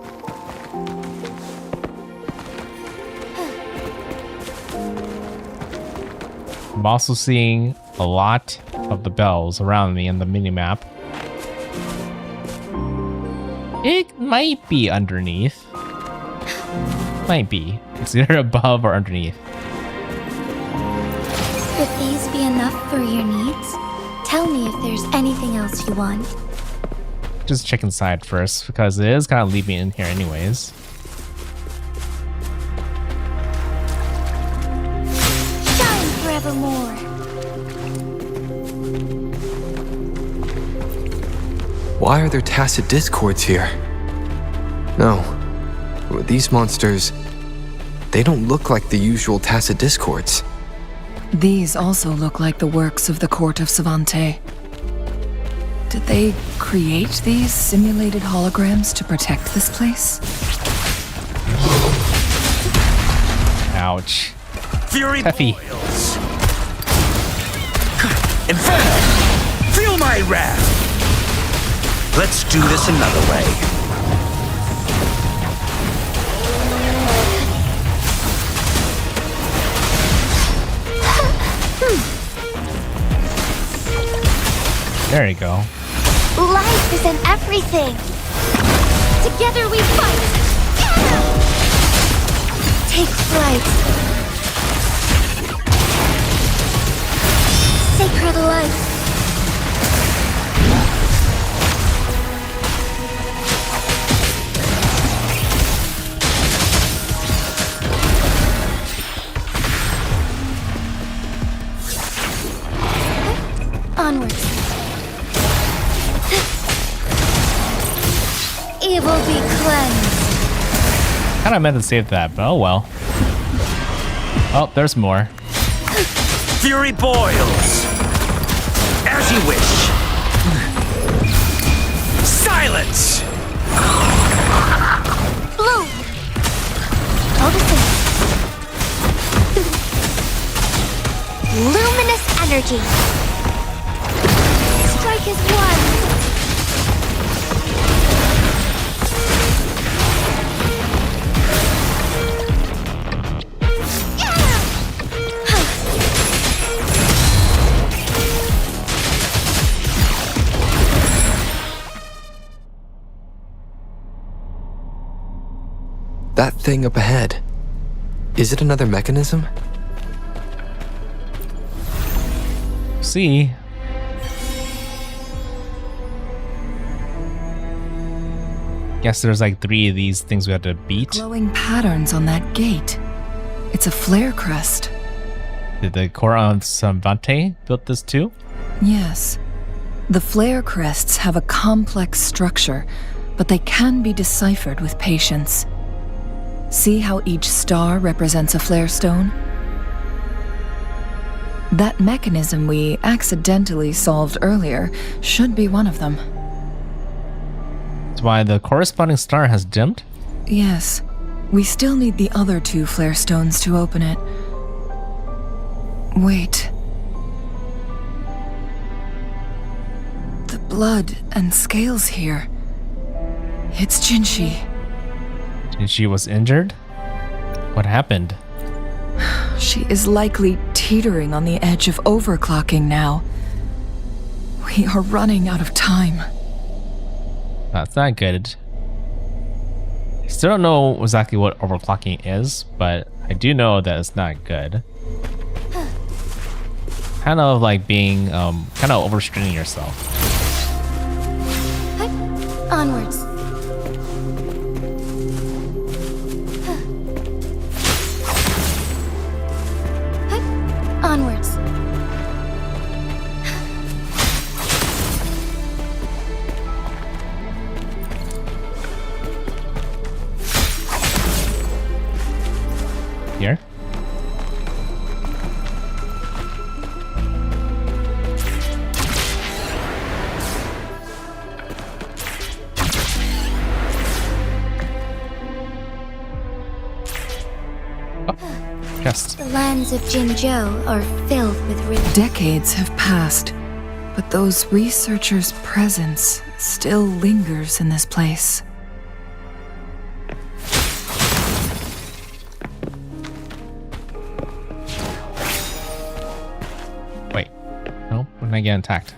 I'm also seeing a lot of the bells around me in the minimap. It might be underneath. Might be. It's either above or underneath. Would these be enough for your needs? Tell me if there's anything else you want. just check inside first because it is kind of leaving in here anyways. Shine forevermore. Why are there tacit discords here? No. These monsters, they don't look like the usual tacit discords. These also look like the works of the court of Savante. Did they create these simulated holograms to protect this place? Ouch. Fury Effie. boils. Inferno! Feel my wrath! Let's do this another way. There you go. Life is in everything. Together we fight. Take flight. Sacred life. Onwards. Evil be cleansed. Kind of meant to save that, but oh well. Oh, there's more. Fury boils. As you wish. Silence! Bloom. Noticing. Luminous energy. Strike as one. That thing up ahead, is it another mechanism? See. Guess there's like 3 of these things we have to beat. Glowing patterns on that gate. It's a flare crest. Did the core on Savante built this too? Yes. The flare crests have a complex structure, but they can be deciphered with patience. See how each star represents a flare stone? That mechanism we accidentally solved earlier should be one of them. That's why the corresponding star has dimmed? Yes. We still need the other 2 flare stones to open it. Wait. The blood and scales here. It's Jinhsi. She was injured? What happened? She is likely teetering on the edge of overclocking now. We are running out of time. That's not good. I still don't know exactly what overclocking is, but I do know that it's not good. Kind of like being, kind of overstraining yourself. Onwards. Onwards. Here? Chest. The lands of Jinzhou are filled with riches. Decades have passed, but those researchers' presence still lingers in this place. Wait. Nope, when did I get attacked?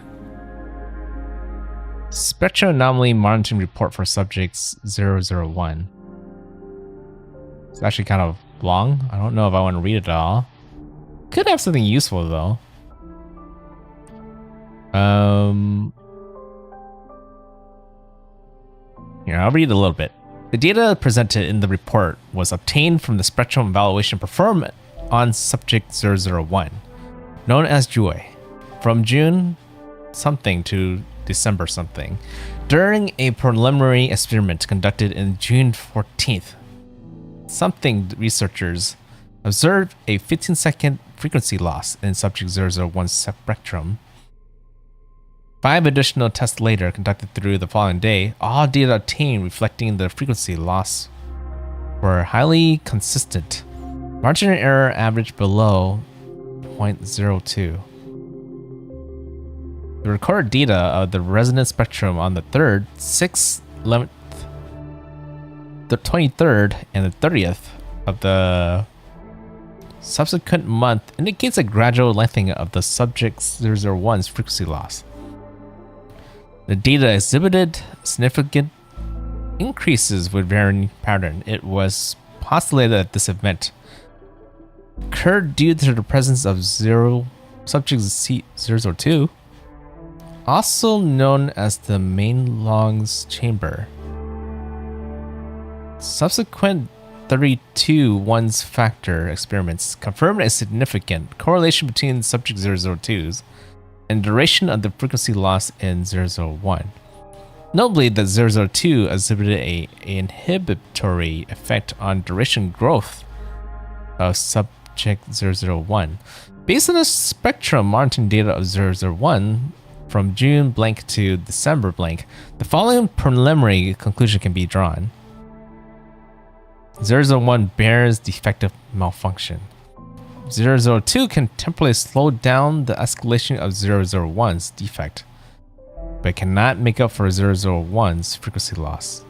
Spectral Anomaly Monitoring Report for Subjects 001. It's actually kind of long. I don't know if I want to read it all. Could have something useful though. Here, I'll read a little bit. The data presented in the report was obtained from the spectrum evaluation performed on subject 001, known as Joy, from June something to December something, during a preliminary experiment conducted in June 14th. Something researchers observed a 15-second frequency loss in subject 001's spectrum. 5 additional tests later, conducted through the following day, all data obtained reflecting the frequency loss were highly consistent. Margin of error averaged below 0.02. The recorded data of the resonance spectrum on the 3rd, 6th, 11th, the 23rd, and the 30th of the subsequent month indicates a gradual lengthening of the subject 001's frequency loss. The data exhibited significant increases with varying pattern. It was postulated that this event occurred due to the presence of subject 002, also known as the main lungs chamber. Subsequent 32 ones factor experiments confirmed a significant correlation between subject 002's and duration of the frequency loss in 001. Notably, the 002 exhibited an inhibitory effect on duration growth of subject 001. Based on the spectrum monitoring data of 001 from June blank to December blank, the following preliminary conclusion can be drawn. 001 bears defective malfunction. 002 can temporarily slow down the escalation of 001's defect, but cannot make up for 001's frequency loss.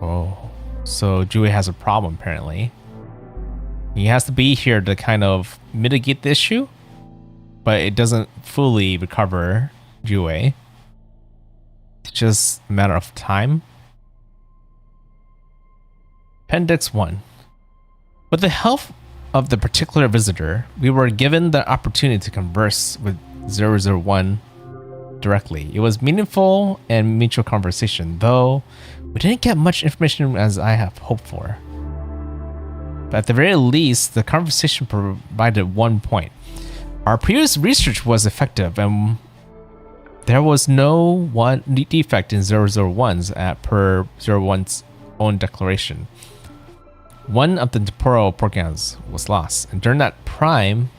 Oh, so Jue has a problem apparently. He has to be here to kind of mitigate the issue, but it doesn't fully recover Jue. It's just a matter of time. Appendix 1. With the help of the particular visitor, we were given the opportunity to converse with 001 directly. It was meaningful and mutual conversation, though we didn't get much information as I have hoped for. But at the very least, the conversation provided one point. Our previous research was effective and there was no one defect in 001's per 01's own declaration. One of the temporal programs was lost, and during its prime,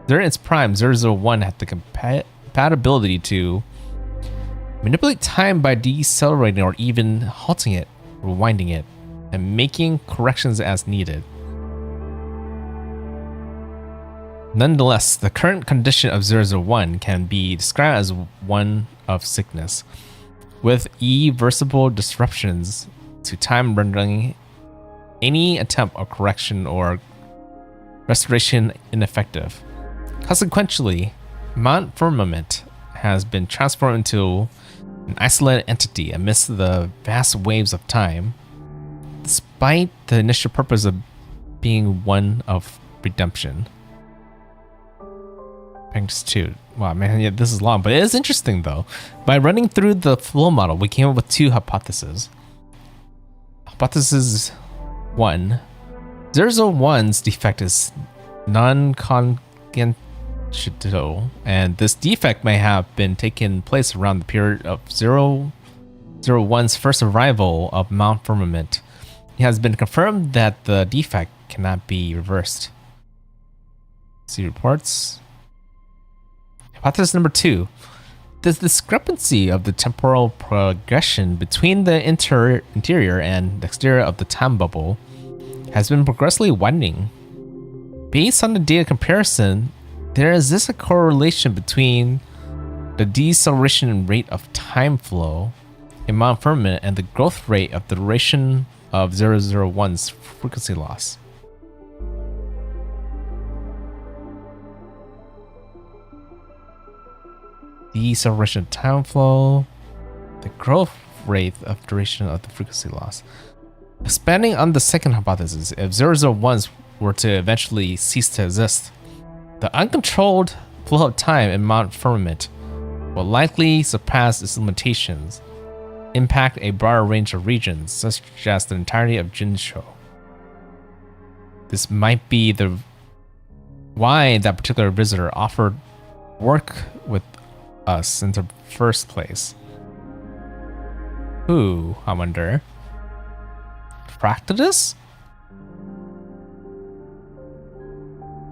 001 had the compatibility to manipulate time by decelerating or even halting it, rewinding it, and making corrections as needed. Nonetheless, the current condition of 001 can be described as one of sickness, with irreversible disruptions to time rendering any attempt of correction or restoration ineffective. Consequently, Mount Firmament has been transformed into an isolated entity amidst the vast waves of time, despite the initial purpose of being one of redemption. Appendix 2. Wow, man, yeah, this is long, but it is interesting though. By running through the flow model, we came up with 2 hypotheses. Hypothesis 1. 001's defect is non-congenital, and this defect may have been taking place around the period of 001's first arrival of Mount Firmament. It has been confirmed that the defect cannot be reversed. See reports. Hypothesis number 2. The discrepancy of the temporal progression between the interior and exterior of the time bubble has been progressively widening. Based on the data comparison, there exists a correlation between the deceleration rate of time flow in Mount Firmament and the growth rate of the duration of 001's frequency loss. Deceleration of time flow, the growth rate of duration of the frequency loss. Expanding on the second hypothesis, if 001s were to eventually cease to exist, the uncontrolled flow of time in Mount Firmament will likely surpass its limitations. impact a broader range of regions, such as the entirety of Jinzhou. This might be the why that particular visitor offered work with us in the first place. Who, I wonder? Fractidus?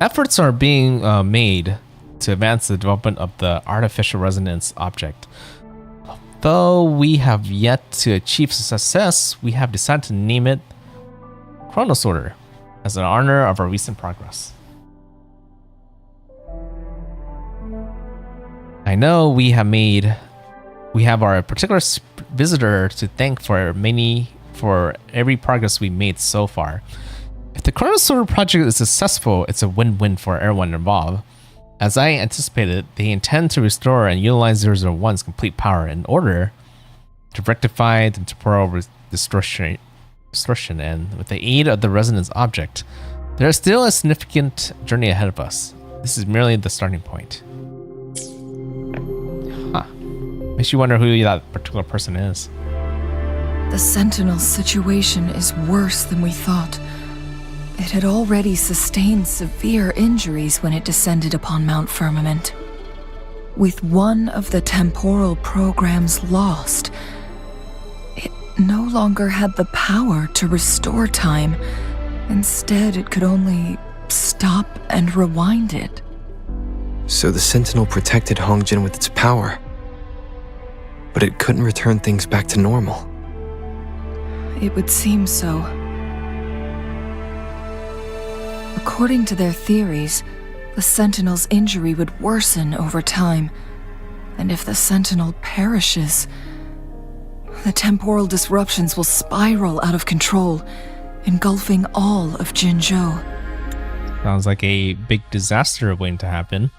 Efforts are being made to advance the development of the artificial resonance object. Though we have yet to achieve success, we have decided to name it Chronosorter as an honor of our recent progress. I know we have our particular visitor to thank for every progress we made so far. If the Chronosorter project is successful, it's a win-win for everyone involved. As I anticipated, they intend to restore and utilize 001's complete power in order to rectify the temporal distortion, and with the aid of the resonance object, there is still a significant journey ahead of us. This is merely the starting point. Makes you wonder who that particular person is. The Sentinel's situation is worse than we thought. It had already sustained severe injuries when it descended upon Mount Firmament. With one of the temporal programs lost, it no longer had the power to restore time. Instead, it could only stop and rewind it. So the Sentinel protected Hongjin with its power, but it couldn't return things back to normal. It would seem so. According to their theories, the Sentinel's injury would worsen over time, and if the Sentinel perishes, the temporal disruptions will spiral out of control, engulfing all of Jinzhou. Sounds like a big disaster waiting to happen.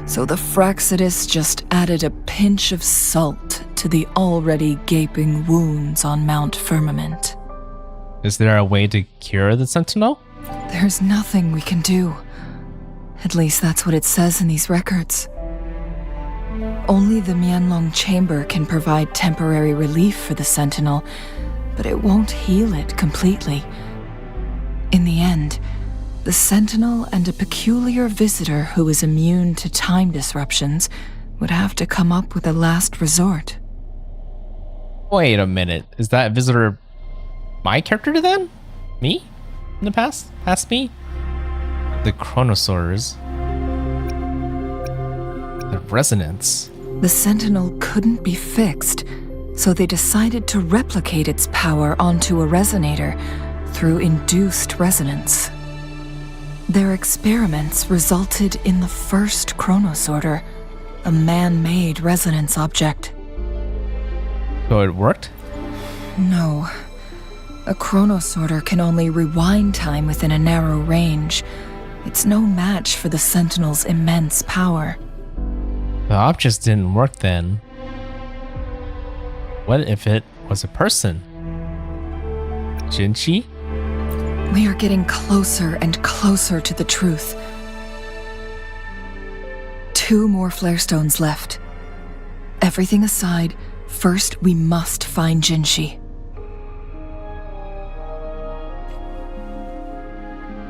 So the Fractidus just added a pinch of salt to the already gaping wounds on Mount Firmament. Is there a way to cure the Sentinel? There's nothing we can do. At least that's what it says in these records. Only the Mianlong Chamber can provide temporary relief for the Sentinel, but it won't heal it completely. In the end, the Sentinel and a peculiar visitor who is immune to time disruptions would have to come up with a last resort. Wait a minute. Is that visitor my character then? Me? In the past? Past me? The Chronosaurs. The resonance. The Sentinel couldn't be fixed, so they decided to replicate its power onto a resonator through induced resonance. Their experiments resulted in the first Chronosorter, a man-made resonance object. So it worked? No. A Chronosorter can only rewind time within a narrow range. It's no match for the Sentinel's immense power. The objects didn't work then. What if it was a person? Jinhsi? We are getting closer and closer to the truth. 2 more flare stones left. Everything aside, first we must find Jinhsi.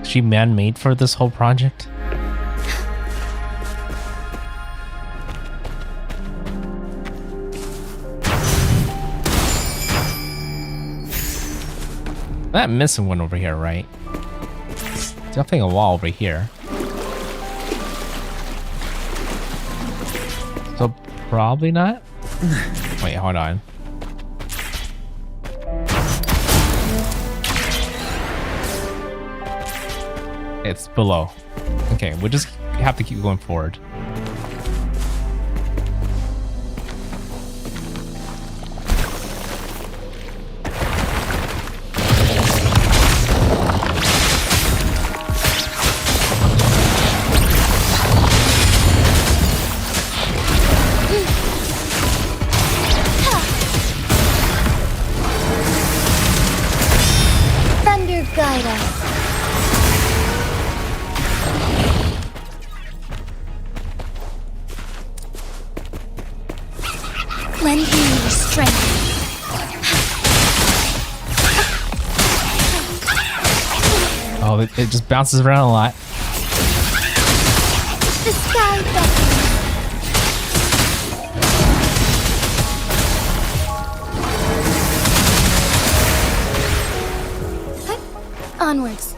Is she man-made for this whole project? That missing one over here, right? Definitely a wall over here. So probably not. Wait, hold on. It's below. Okay, we'll just have to keep going forward. Thunder guide us. Oh, it just bounces around a lot. The sky beckons. Onwards.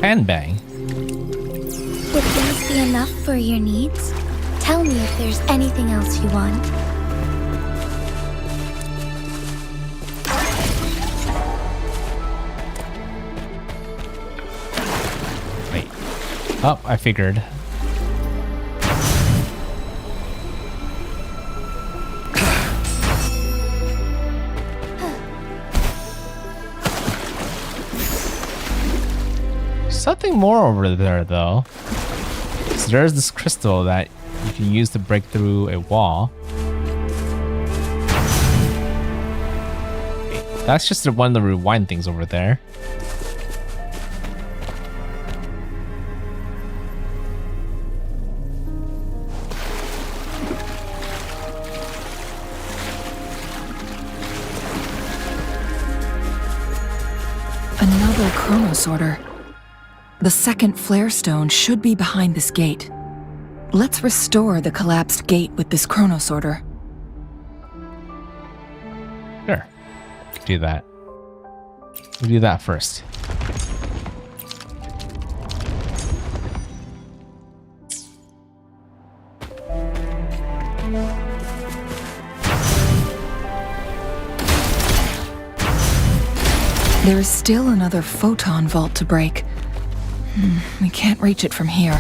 And bang. Would these be enough for your needs? Tell me if there's anything else you want. Wait. Oh, I figured. Something more over there, though. So there's this crystal that you can use to break through a wall. That's just one of the rewind things over there. Another chrono sorter. The second flare stone should be behind this gate. Let's restore the collapsed gate with this chrono sorter. Sure. Do that. We'll do that first. There is still another photon vault to break. We can't reach it from here.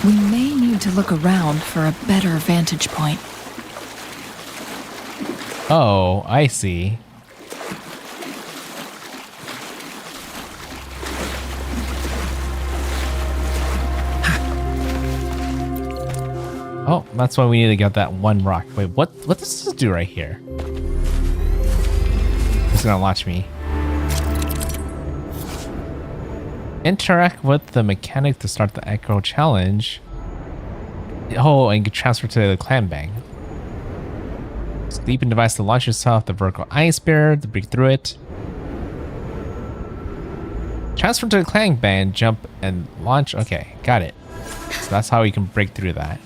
We may need to look around for a better vantage point. Oh, I see. Oh, that's why we need to get that one rock. Wait, what does this do right here? It's gonna launch me. Interact with the mechanic to start the Echo Challenge. Oh, and get transferred to the clan bang. Sleeping device to launch yourself, the vertical ice bear to break through it. Transfer to the clan bang, jump and launch. Okay, got it. So that's how we can break through that.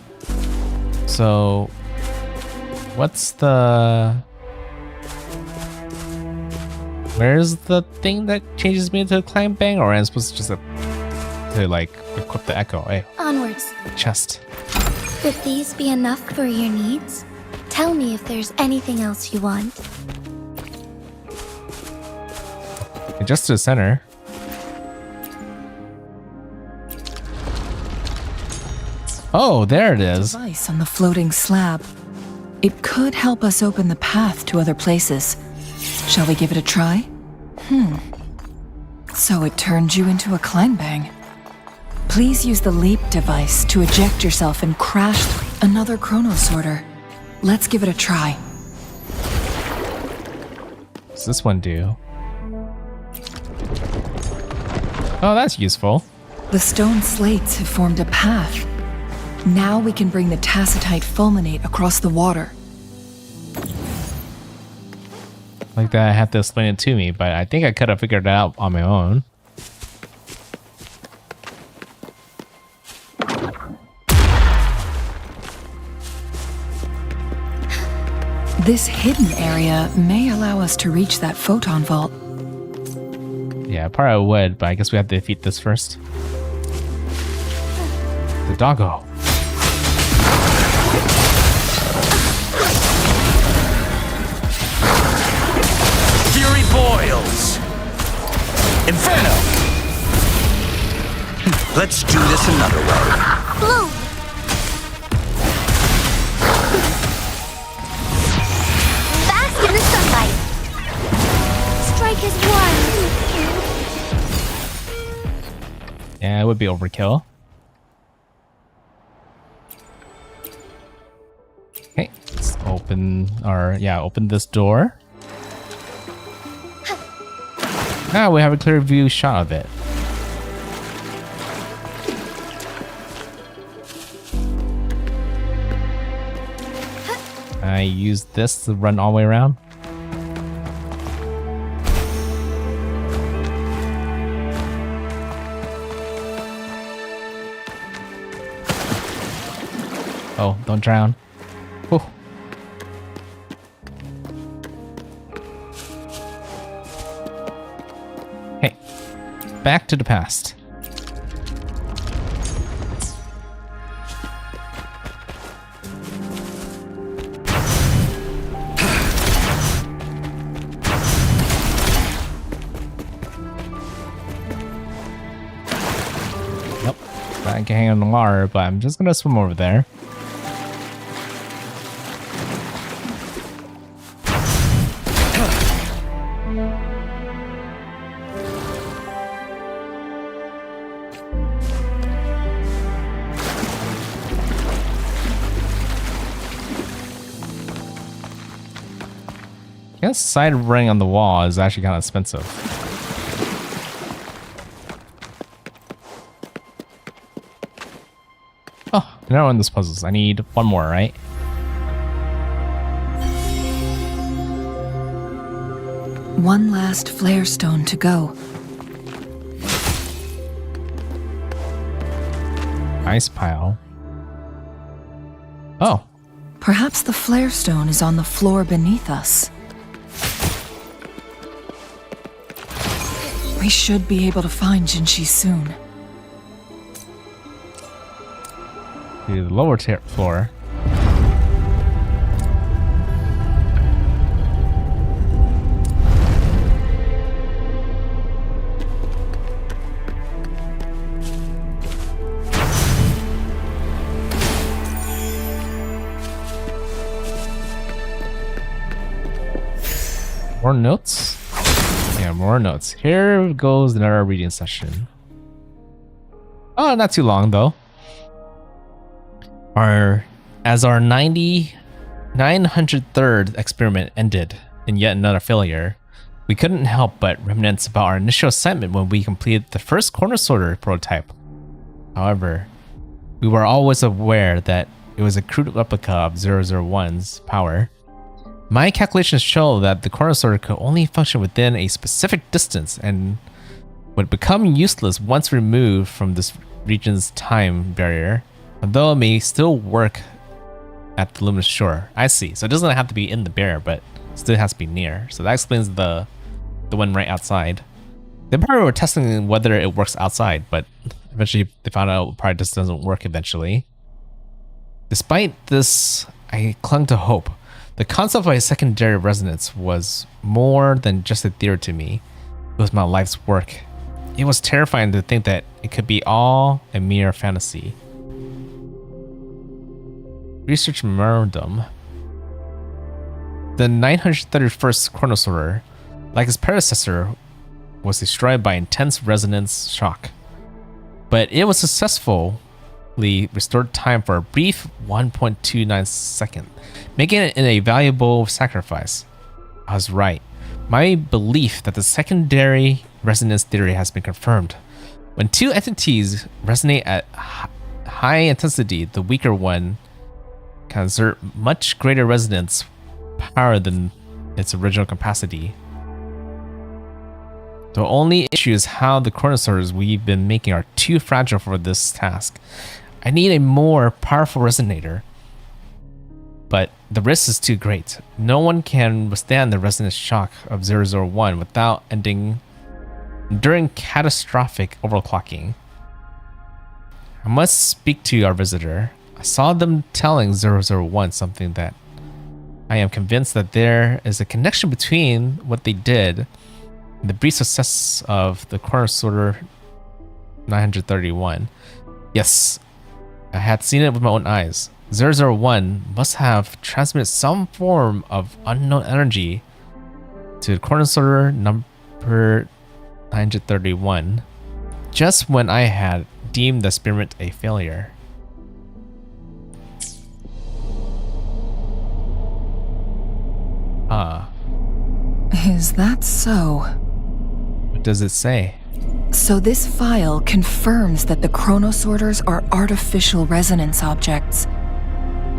So, what's the... Where's the thing that changes me into a clan bang? Or am I supposed to just to like equip the echo? Hey, Onwards. chest. Would these be enough for your needs? Tell me if there's anything else you want. And just to the center. Oh, there it is. Device on the floating slab. It could help us open the path to other places. Shall we give it a try? So it turned you into a clan bang. Please use the leap device to eject yourself and crash another chrono sorter. Let's give it a try. What's this one do? Oh, that's useful. The stone slates have formed a path. Now we can bring the tacitite fulminate across the water. Like that, I have to explain it to me, but I think I could have figured it out on my own. This hidden area may allow us to reach that photon vault. Yeah, probably would, but I guess we have to defeat this first. The doggo. Fury boils! Inferno! Let's do this another way. Blue! Bask in the sunlight! Strike is one! Yeah, it would be overkill. Okay, let's open open this door. Now we have a clear view shot of it. I use this to run all the way around. Oh, don't drown. Whew. Hey, back to the past. Yep, I can hang on the water, but I'm just gonna swim over there. I guess side ring on the wall is actually kind of expensive. Oh, now in this puzzles. I need one more, right? One last flare stone to go. Ice pile. Oh. Perhaps the flare stone is on the floor beneath us. We should be able to find Jinhsi soon. The lower floor. More notes? Yeah, more notes. Here goes another reading session. Oh, not too long though. As our 903rd experiment ended in yet another failure, we couldn't help but reminisce about our initial excitement when we completed the first corner sorter prototype. However, we were always aware that it was a crude replica of 001's power. My calculations show that the corner sorter could only function within a specific distance and would become useless once removed from this region's time barrier, although it may still work at the luminous shore. I see. So it doesn't have to be in the barrier, but still has to be near. So that explains the one right outside. They probably were testing whether it works outside, but eventually they found out it probably just doesn't work eventually. Despite this, I clung to hope. The concept of a secondary resonance was more than just a theory to me. It was my life's work. It was terrifying to think that it could be all a mere fantasy. Research memorandum. The 931st chronosorter, like its predecessor, was destroyed by intense resonance shock. But it was successfully restored time for a brief 1.29 second, making it a valuable sacrifice. I was right. My belief that the secondary resonance theory has been confirmed. When two entities resonate at high intensity, the weaker one can exert much greater resonance power than its original capacity. The only issue is how the chronosorters we've been making are too fragile for this task. I need a more powerful resonator, but the risk is too great. No one can withstand the resonance shock of 001 without enduring catastrophic overclocking. I must speak to our visitor. I saw them telling 001 something that I am convinced that there is a connection between what they did and the brief success of the corner sorter 931. Yes, I had seen it with my own eyes. 001 must have transmitted some form of unknown energy to the corner sorter number 931, just when I had deemed the experiment a failure. Is that so? What does it say? So this file confirms that the chronosorters are artificial resonance objects.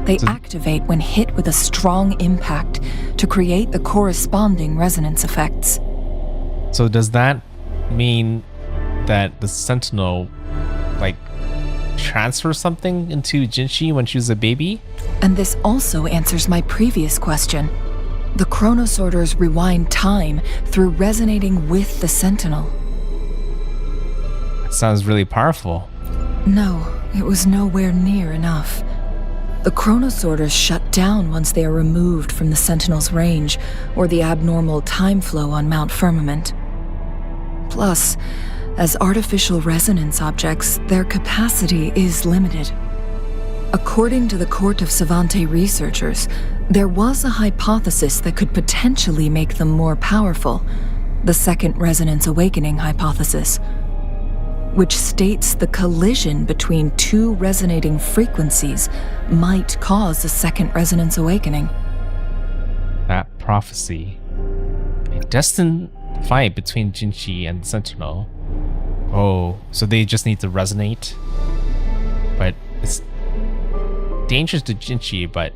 They activate when hit with a strong impact to create the corresponding resonance effects. So does that mean that the Sentinel, like, transfers something into Jinhsi when she was a baby? And this also answers my previous question. The chronosorters rewind time through resonating with the Sentinel. That sounds really powerful. No, it was nowhere near enough. The chronosorters shut down once they are removed from the Sentinel's range or the abnormal time flow on Mount Firmament. Plus, as artificial resonance objects, their capacity is limited. According to the Court of Savante researchers, there was a hypothesis that could potentially make them more powerful, the Second Resonance Awakening hypothesis, which states the collision between two resonating frequencies might cause a second resonance awakening. That prophecy. A destined fight between Jinhsi and Sentinel. Oh, so they just need to resonate? But it's dangerous to Jinhsi, but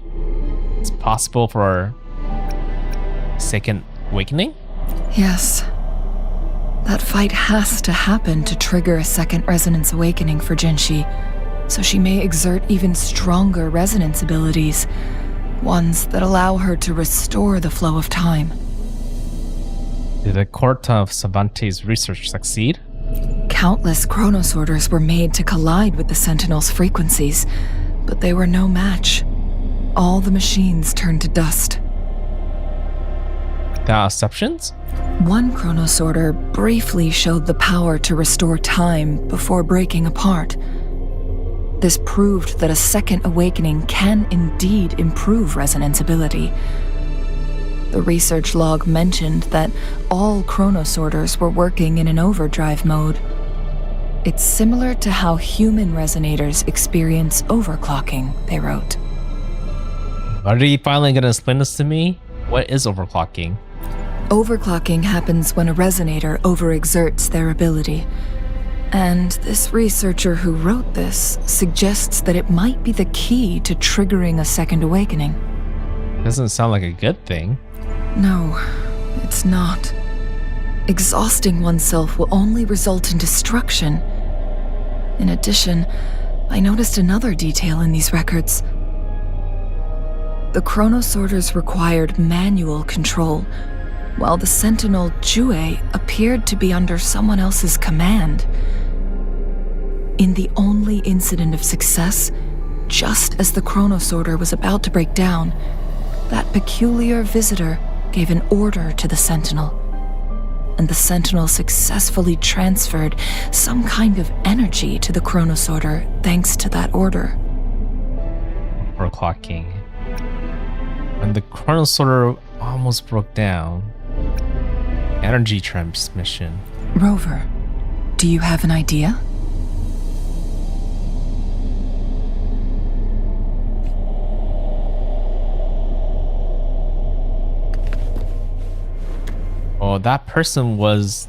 it's possible for second awakening? Yes. That fight has to happen to trigger a second resonance awakening for Jinhsi, so she may exert even stronger resonance abilities, ones that allow her to restore the flow of time. Did the Court of Savante's research succeed? Countless chronosorters were made to collide with the Sentinel's frequencies, but they were no match. All the machines turned to dust. There are exceptions? One chronosorter briefly showed the power to restore time before breaking apart. This proved that a second awakening can indeed improve resonance ability. The research log mentioned that all chronosorters were working in an overdrive mode. It's similar to how human resonators experience overclocking, they wrote. Are you finally going to explain this to me? What is overclocking? Overclocking happens when a resonator overexerts their ability. And this researcher who wrote this suggests that it might be the key to triggering a second awakening. Doesn't sound like a good thing. No, it's not. Exhausting oneself will only result in destruction. In addition, I noticed another detail in these records. The chronosorters required manual control, while the Sentinel Jue appeared to be under someone else's command. In the only incident of success, just as the chronosorter was about to break down, that peculiar visitor gave an order to the Sentinel, and the Sentinel successfully transferred some kind of energy to the chronosorter thanks to that order. Overclocking. When the chronosorter almost broke down, energy transmission. Rover, do you have an idea? Oh, that person was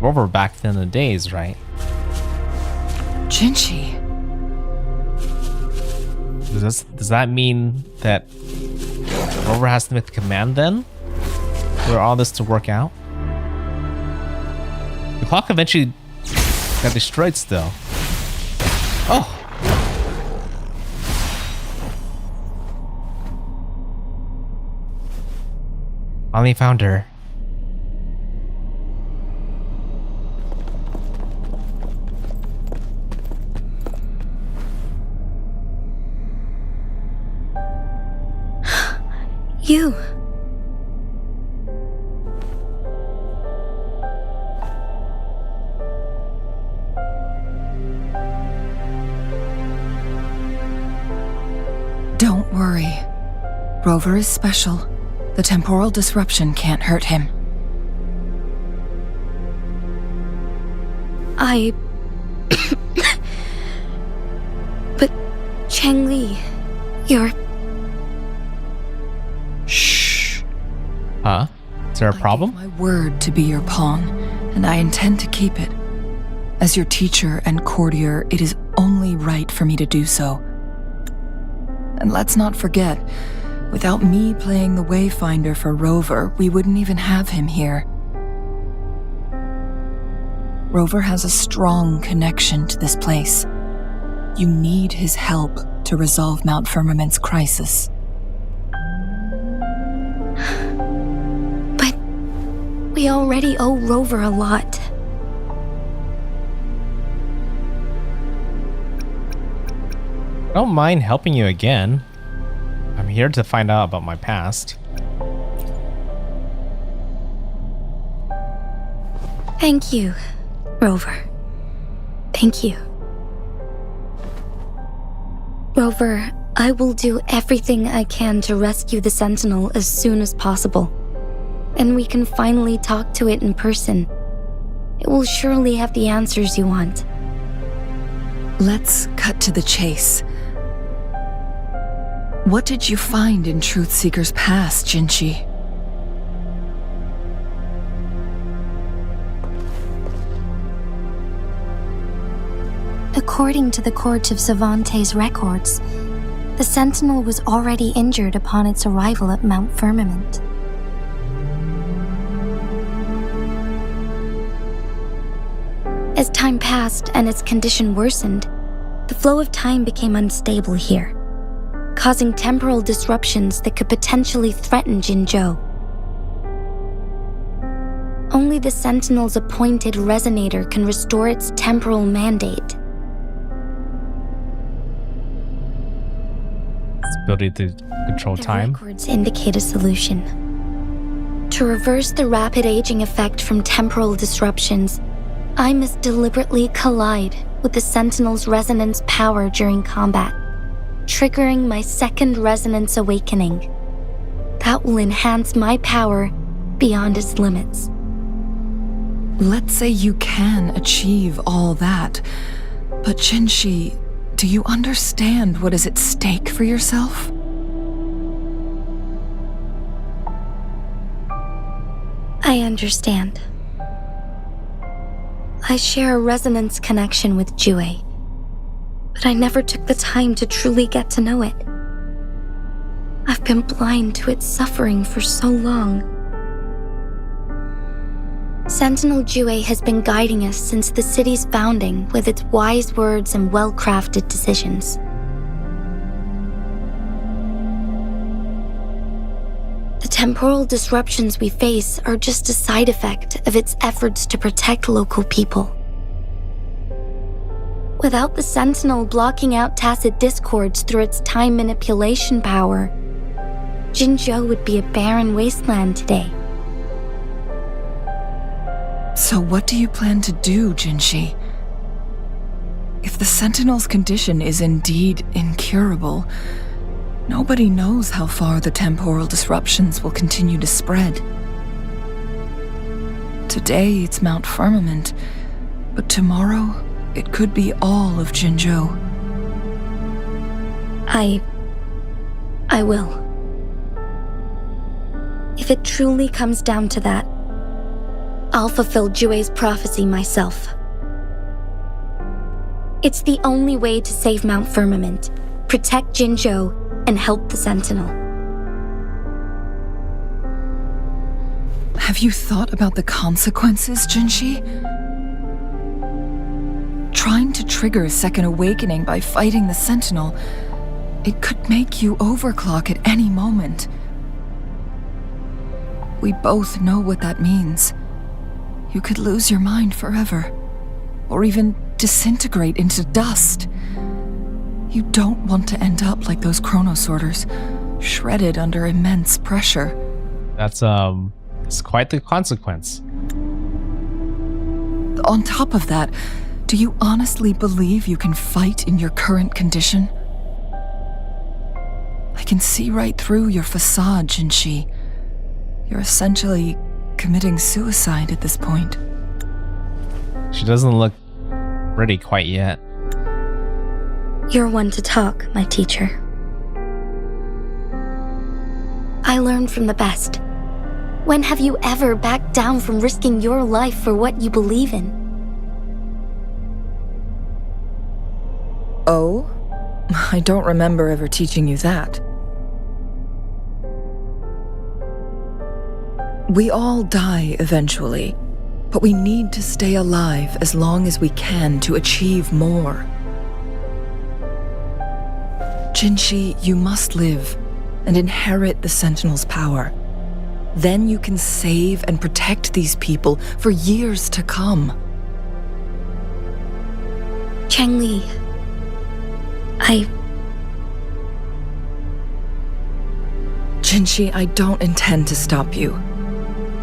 Rover back then in the days, right? Jinhsi. Does that mean that Rover has to make the command then? For all this to work out? The clock eventually got destroyed still. Oh! Finally found her. You. Don't worry. Rover is special. The temporal disruption can't hurt him. But Changli, you're... Shh. Huh? Is there a problem? I gave my word to be your pawn, and I intend to keep it. As your teacher and courtier, it is only right for me to do so. And let's not forget, without me playing the Wayfinder for Rover, we wouldn't even have him here. Rover has a strong connection to this place. You need his help to resolve Mount Firmament's crisis. But we already owe Rover a lot. I don't mind helping you again. I'm here to find out about my past. Thank you, Rover. Thank you. Rover, I will do everything I can to rescue the Sentinel as soon as possible. And we can finally talk to it in person. It will surely have the answers you want. Let's cut to the chase. What did you find in Truthseeker's past, Jinhsi? According to the Court of Savante's records, the Sentinel was already injured upon its arrival at Mount Firmament. As time passed and its condition worsened, the flow of time became unstable here, causing temporal disruptions that could potentially threaten Jinzhou. Only the Sentinel's appointed resonator can restore its temporal mandate. Ability to control time. The records indicate a solution. To reverse the rapid aging effect from temporal disruptions, I must deliberately collide with the Sentinel's resonance power during combat, triggering my second resonance awakening. That will enhance my power beyond its limits. Let's say you can achieve all that, but Jinhsi, do you understand what is at stake for yourself? I understand. I share a resonance connection with Jue, but I never took the time to truly get to know it. I've been blind to its suffering for so long. Sentinel Jue has been guiding us since the city's founding with its wise words and well-crafted decisions. The temporal disruptions we face are just a side effect of its efforts to protect local people. Without the Sentinel blocking out tacit discords through its time manipulation power, Jinzhou would be a barren wasteland today. So what do you plan to do, Jinhsi? If the Sentinel's condition is indeed incurable, nobody knows how far the temporal disruptions will continue to spread. Today it's Mount Firmament, but tomorrow it could be all of Jinzhou. I will. If it truly comes down to that, I'll fulfill Jue's prophecy myself. It's the only way to save Mount Firmament, protect Jinzhou, and help the Sentinel. Have you thought about the consequences, Jinhsi? Trying to trigger a second awakening by fighting the Sentinel, it could make you overclock at any moment. We both know what that means. You could lose your mind forever, or even disintegrate into dust. You don't want to end up like those chronosorters, shredded under immense pressure. That's it's quite the consequence. On top of that, do you honestly believe you can fight in your current condition? I can see right through your facade, Jinhsi. You're essentially committing suicide at this point. She doesn't look ready quite yet. You're one to talk, my teacher. I learned from the best. When have you ever backed down from risking your life for what you believe in? Oh? I don't remember ever teaching you that. We all die eventually, but we need to stay alive as long as we can to achieve more. Jinhsi, you must live and inherit the Sentinel's power. Then you can save and protect these people for years to come. Changli, Jinhsi, I don't intend to stop you.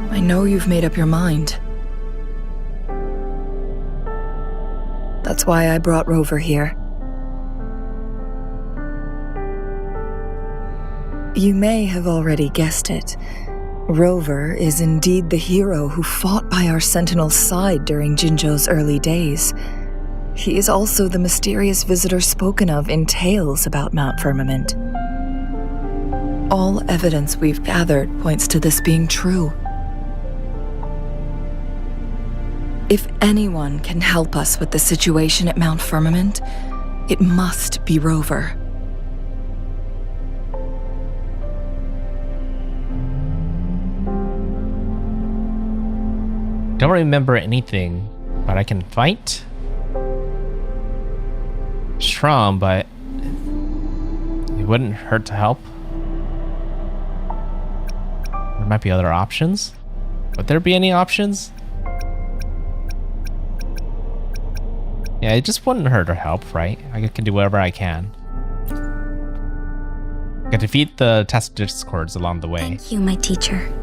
I know you've made up your mind. That's why I brought Rover here. You may have already guessed it. Rover is indeed the hero who fought by our Sentinel's side during Jinzhou's early days. He is also the mysterious visitor spoken of in tales about Mount Firmament. All evidence we've gathered points to this being true. If anyone can help us with the situation at Mount Firmament, it must be Rover. Don't remember anything, but I can fight. Strong, but it wouldn't hurt to help. There might be other options. Would there be any options? Yeah, it just wouldn't hurt to help, right? I can do whatever I can. I can defeat the test discords along the way. thank you, my teacher.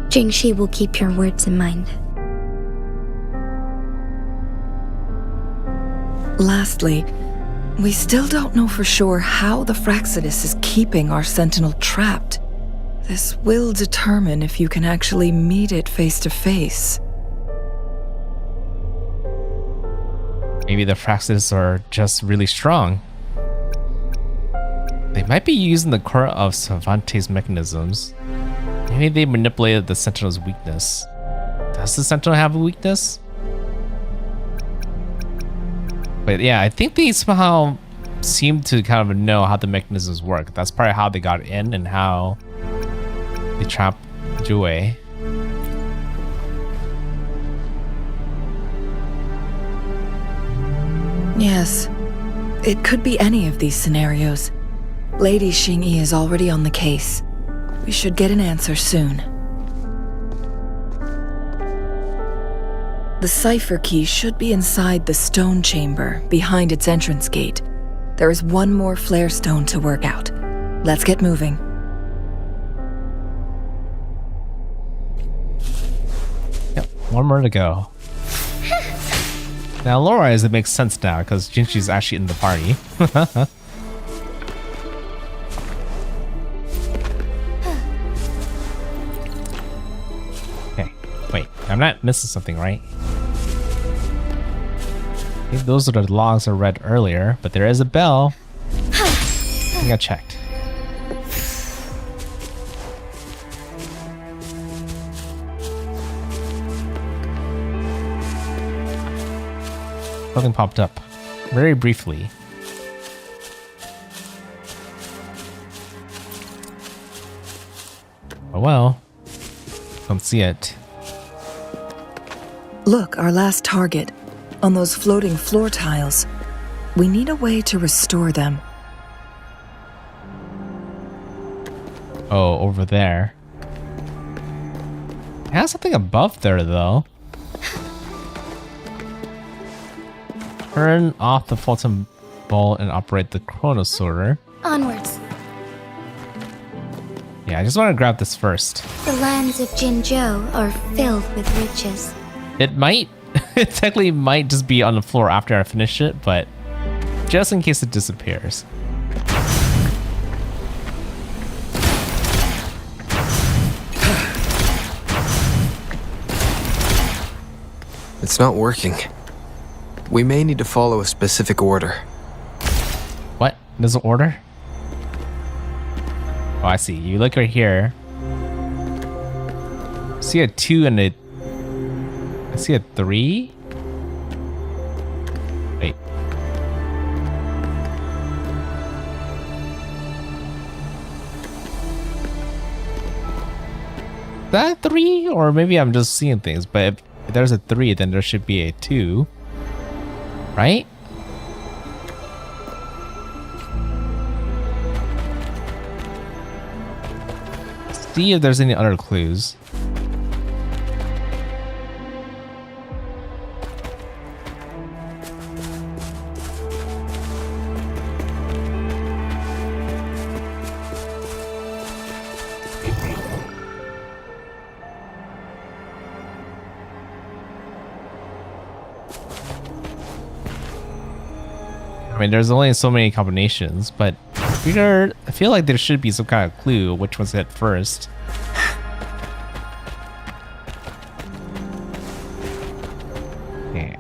Jinhsi will keep your words in mind. Lastly, we still don't know for sure how the Fraxidus is keeping our Sentinel trapped. This will determine if you can actually meet it face to face. Maybe the Fraxidus are just really strong. They might be using the core of Cervantes' mechanisms. Maybe they manipulated the Sentinel's weakness. Does the Sentinel have a weakness? But yeah, I think they somehow seem to kind of know how the mechanisms work. That's probably how they got in and how they trapped Jue. Yes, it could be any of these scenarios. Lady Xingyi is already on the case. We should get an answer soon. The cipher key should be inside the stone chamber, behind its entrance gate. There is one more flare stone to work out. Let's get moving. Yep, one more to go. Now, lore-wise, it makes sense now, because Jinhsi's actually in the party. Okay, wait, I'm not missing something, right? Okay, those are the logs I read earlier, but there is a bell. I think I checked. Something popped up very briefly. Oh well, don't see it. Look, our last target. On those floating floor tiles. We need a way to restore them. Oh, over there. It has something above there, though. Turn off the Fulton ball and operate the chronosorter. Onwards. Yeah, I just want to grab this first. The lands of Jinzhou are filled with riches. It might, it technically might just be on the floor after I finish it, but just in case it disappears. It's not working. We may need to follow a specific order. What? There's an order? Oh, I see. You look right here. I see a 2 and a... I see a 3? Wait. that 3? Or maybe I'm just seeing things, but if there's a 3, then there should be a 2. Right? See if there's any other clues. I mean, there's only so many combinations, but I feel like there should be some kind of clue which one's hit first. Okay.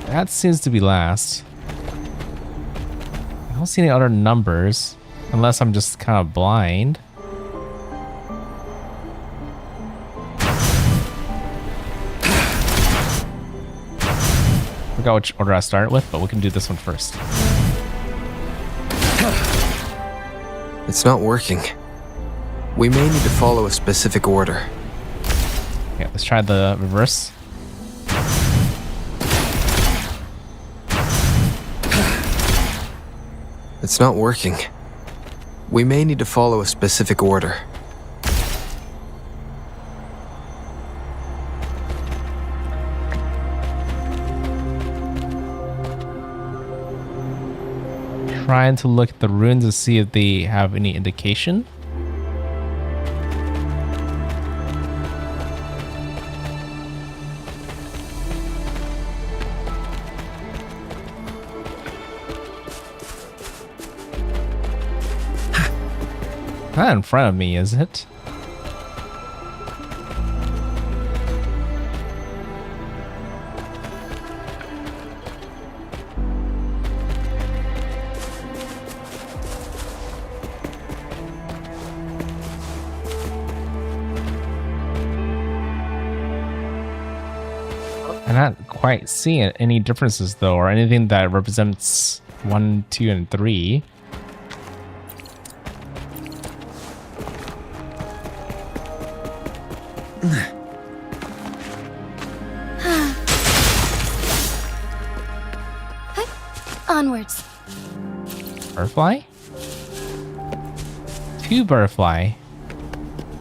That seems to be last. I don't see any other numbers, unless I'm just kind of blind. I forgot which order I start with, but we can do this one first. It's not working. We may need to follow a specific order. Okay, let's try the reverse. It's not working. We may need to follow a specific order. Trying to look at the runes to see if they have any indication. Not in front of me, is it? I'm not quite seeing any differences though, or anything that represents 1, 2, and 3. Onwards. Butterfly? 2 butterfly.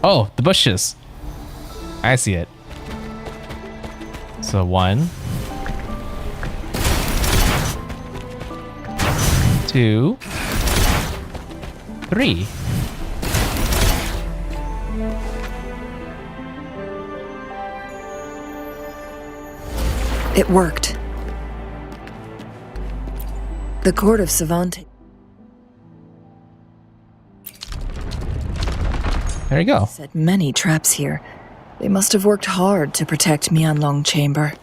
Oh, the bushes. I see it. So 1, 2, 3. It worked. The court of Savante. There you go. Set many traps here. They must have worked hard to protect Mianlong Chamber.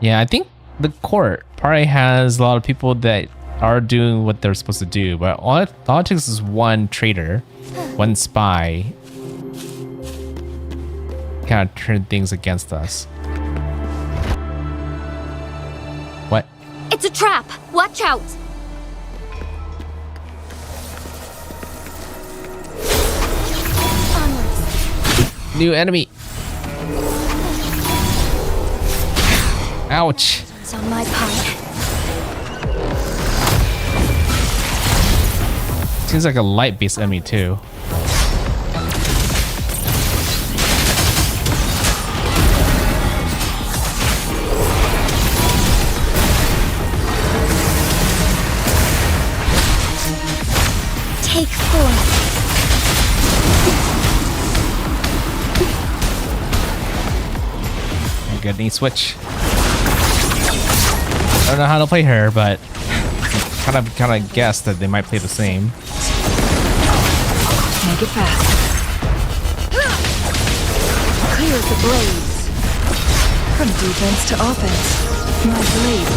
Yeah, I think the court probably has a lot of people that are doing what they're supposed to do, but all it takes is one traitor, one spy, kind of turn things against us. What? It's a trap! Watch out! New enemy. Ouch. It's on my part. Seems like a light-based enemy too. Take 4. Good knee switch. I don't know how to play her, but kind of guessed that they might play the same. Make it fast. Clears the blaze. From defense to offense. My blade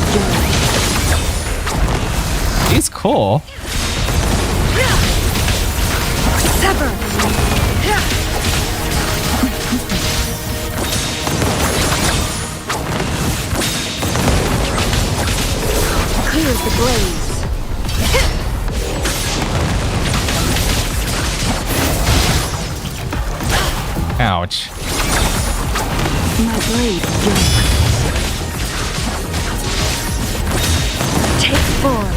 joy. He's cool. Sever! Clears the blaze. Ouch. My blade yoke. Take form.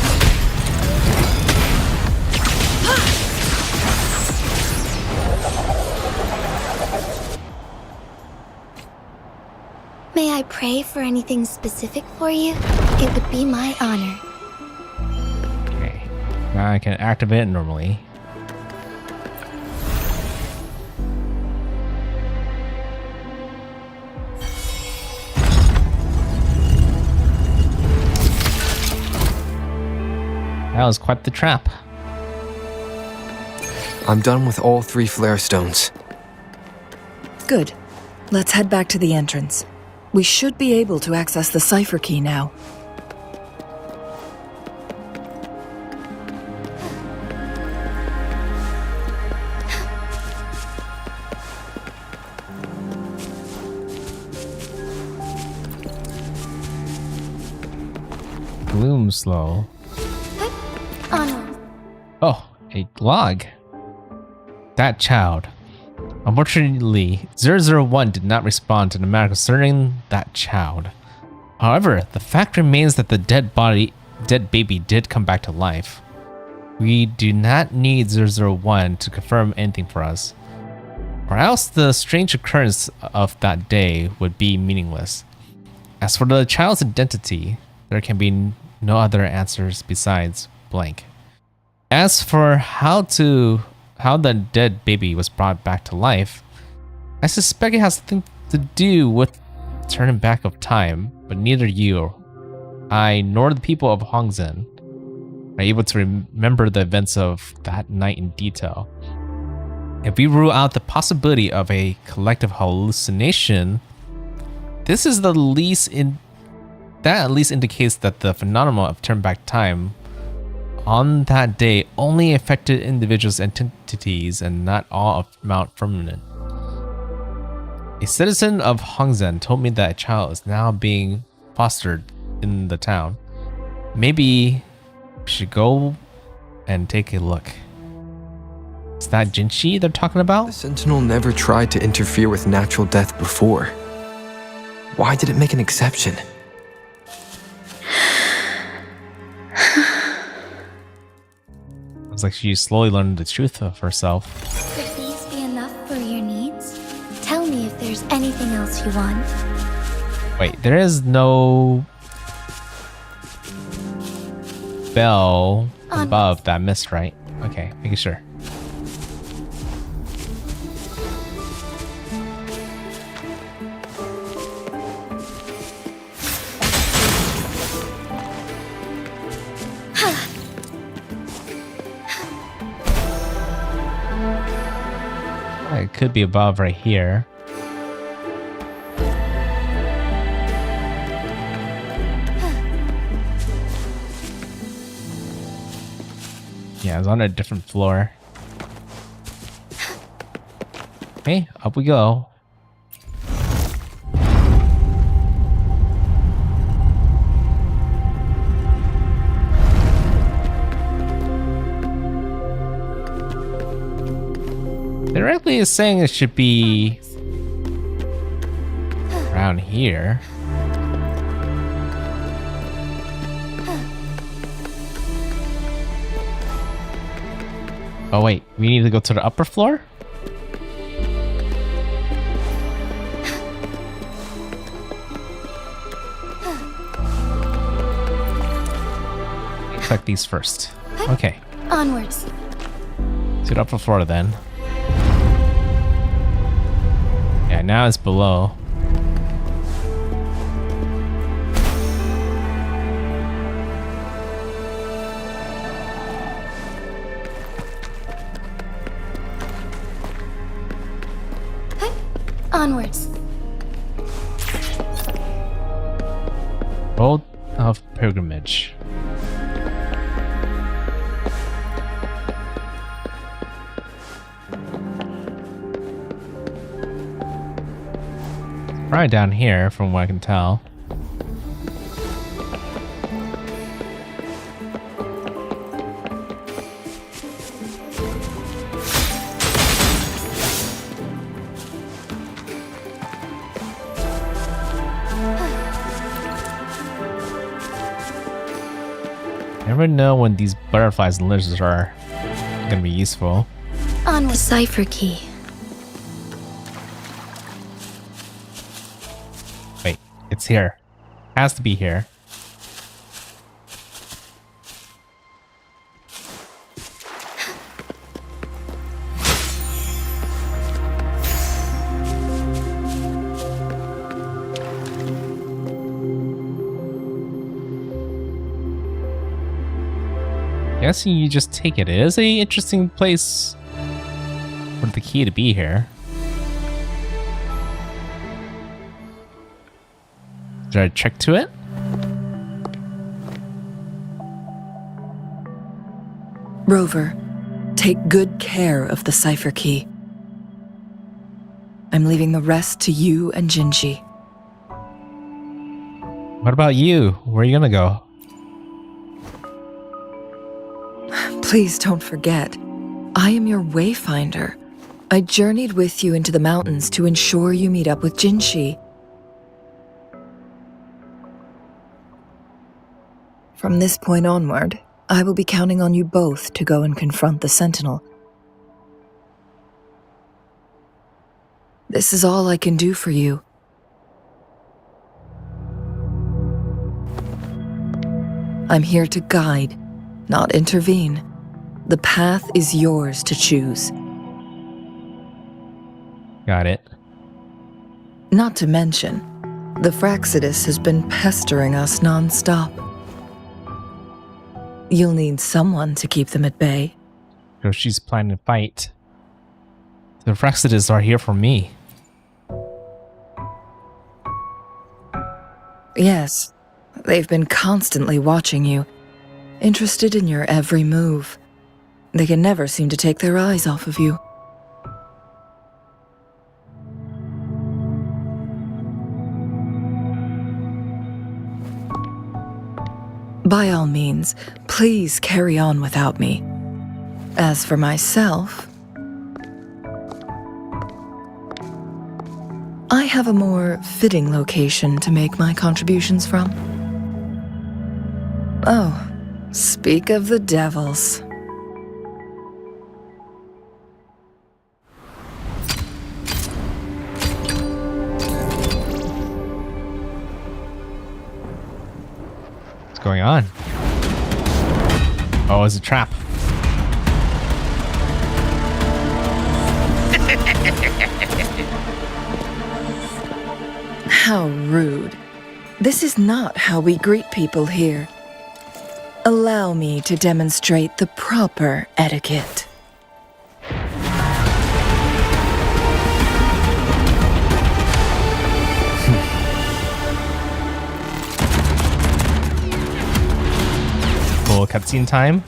May I pray for anything specific for you? It would be my honor. Okay. Now I can activate it normally. That was quite the trap. I'm done with all 3 flare stones. Good. Let's head back to the entrance. We should be able to access the cipher key now. Gloom slow. Onward. Oh, a log. That child. Unfortunately, 001 did not respond to the matter concerning that child. However, the fact remains that the dead baby did come back to life. We do not need 001 to confirm anything for us, or else the strange occurrence of that day would be meaningless. As for the child's identity, there can be no other answers besides blank. As for how the dead baby was brought back to life, I suspect it has something to do with turning back of time, but neither you, I, nor the people of Hongzhen are able to remember the events of that night in detail. If we rule out the possibility of a collective hallucination, this is the least that at least indicates that the phenomenon of turn back time on that day only affected individuals and entities and not all of Mount Firmament. A citizen of Hongzhen told me that a child is now being fostered in the town. Maybe we should go and take a look. Is that Jinhsi they're talking The about? Sentinel never tried to interfere with natural death before. Why did it make an exception? Looks like she slowly learned the truth of herself. Could these be enough for your needs? Tell me if there's anything else you want. Wait, there is no bell above that mist, right? Okay, making sure. It could be above right here. Yeah, it's on a different floor. Okay, up we go. Directly is saying it should be around here. Oh wait, we need to go to the upper floor? Check these first. Okay, Onwards. to the upper floor then. Yeah, now it's below. Onwards. Road of Pilgrimage. Right down here, from what I can tell. never know when these butterflies and lizards are gonna be useful. On the cipher key. Wait, it's here. Has to be here. Guessing you just take it. It is a interesting place for the key to be here. Did I check to it? Rover, take good care of the cipher key. I'm leaving the rest to you and Jinhsi. What about you? Where are you gonna go? Please don't forget, I am your wayfinder. I journeyed with you into the mountains to ensure you meet up with Jinhsi. From this point onward, I will be counting on you both to go and confront the Sentinel. This is all I can do for you. I'm here to guide, not intervene. The path is yours to choose. Got it. Not to mention, the Fraxidus has been pestering us non-stop. You'll need someone to keep them at bay. So she's planning to fight. The Fraxidus are here for me. Yes, they've been constantly watching you, interested in your every move. They can never seem to take their eyes off of you. By all means, please carry on without me. As for myself, I have a more fitting location to make my contributions from. Oh, speak of the devils. What's going on? Oh, it's a trap. How rude. This is not how we greet people here. Allow me to demonstrate the proper etiquette. Cool cutscene time.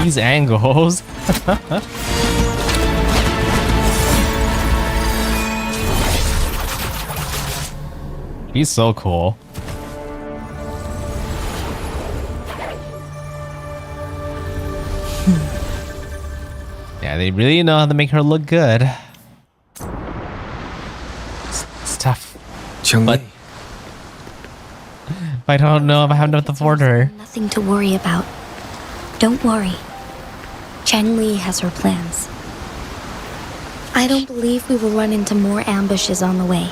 These angles. He's so cool. Yeah, they really know how to make her look good. It's tough. Changli. But I don't know if I have enough to afford her. Nothing to worry about. Don't worry. Changli has her plans. I don't believe we will run into more ambushes on the way.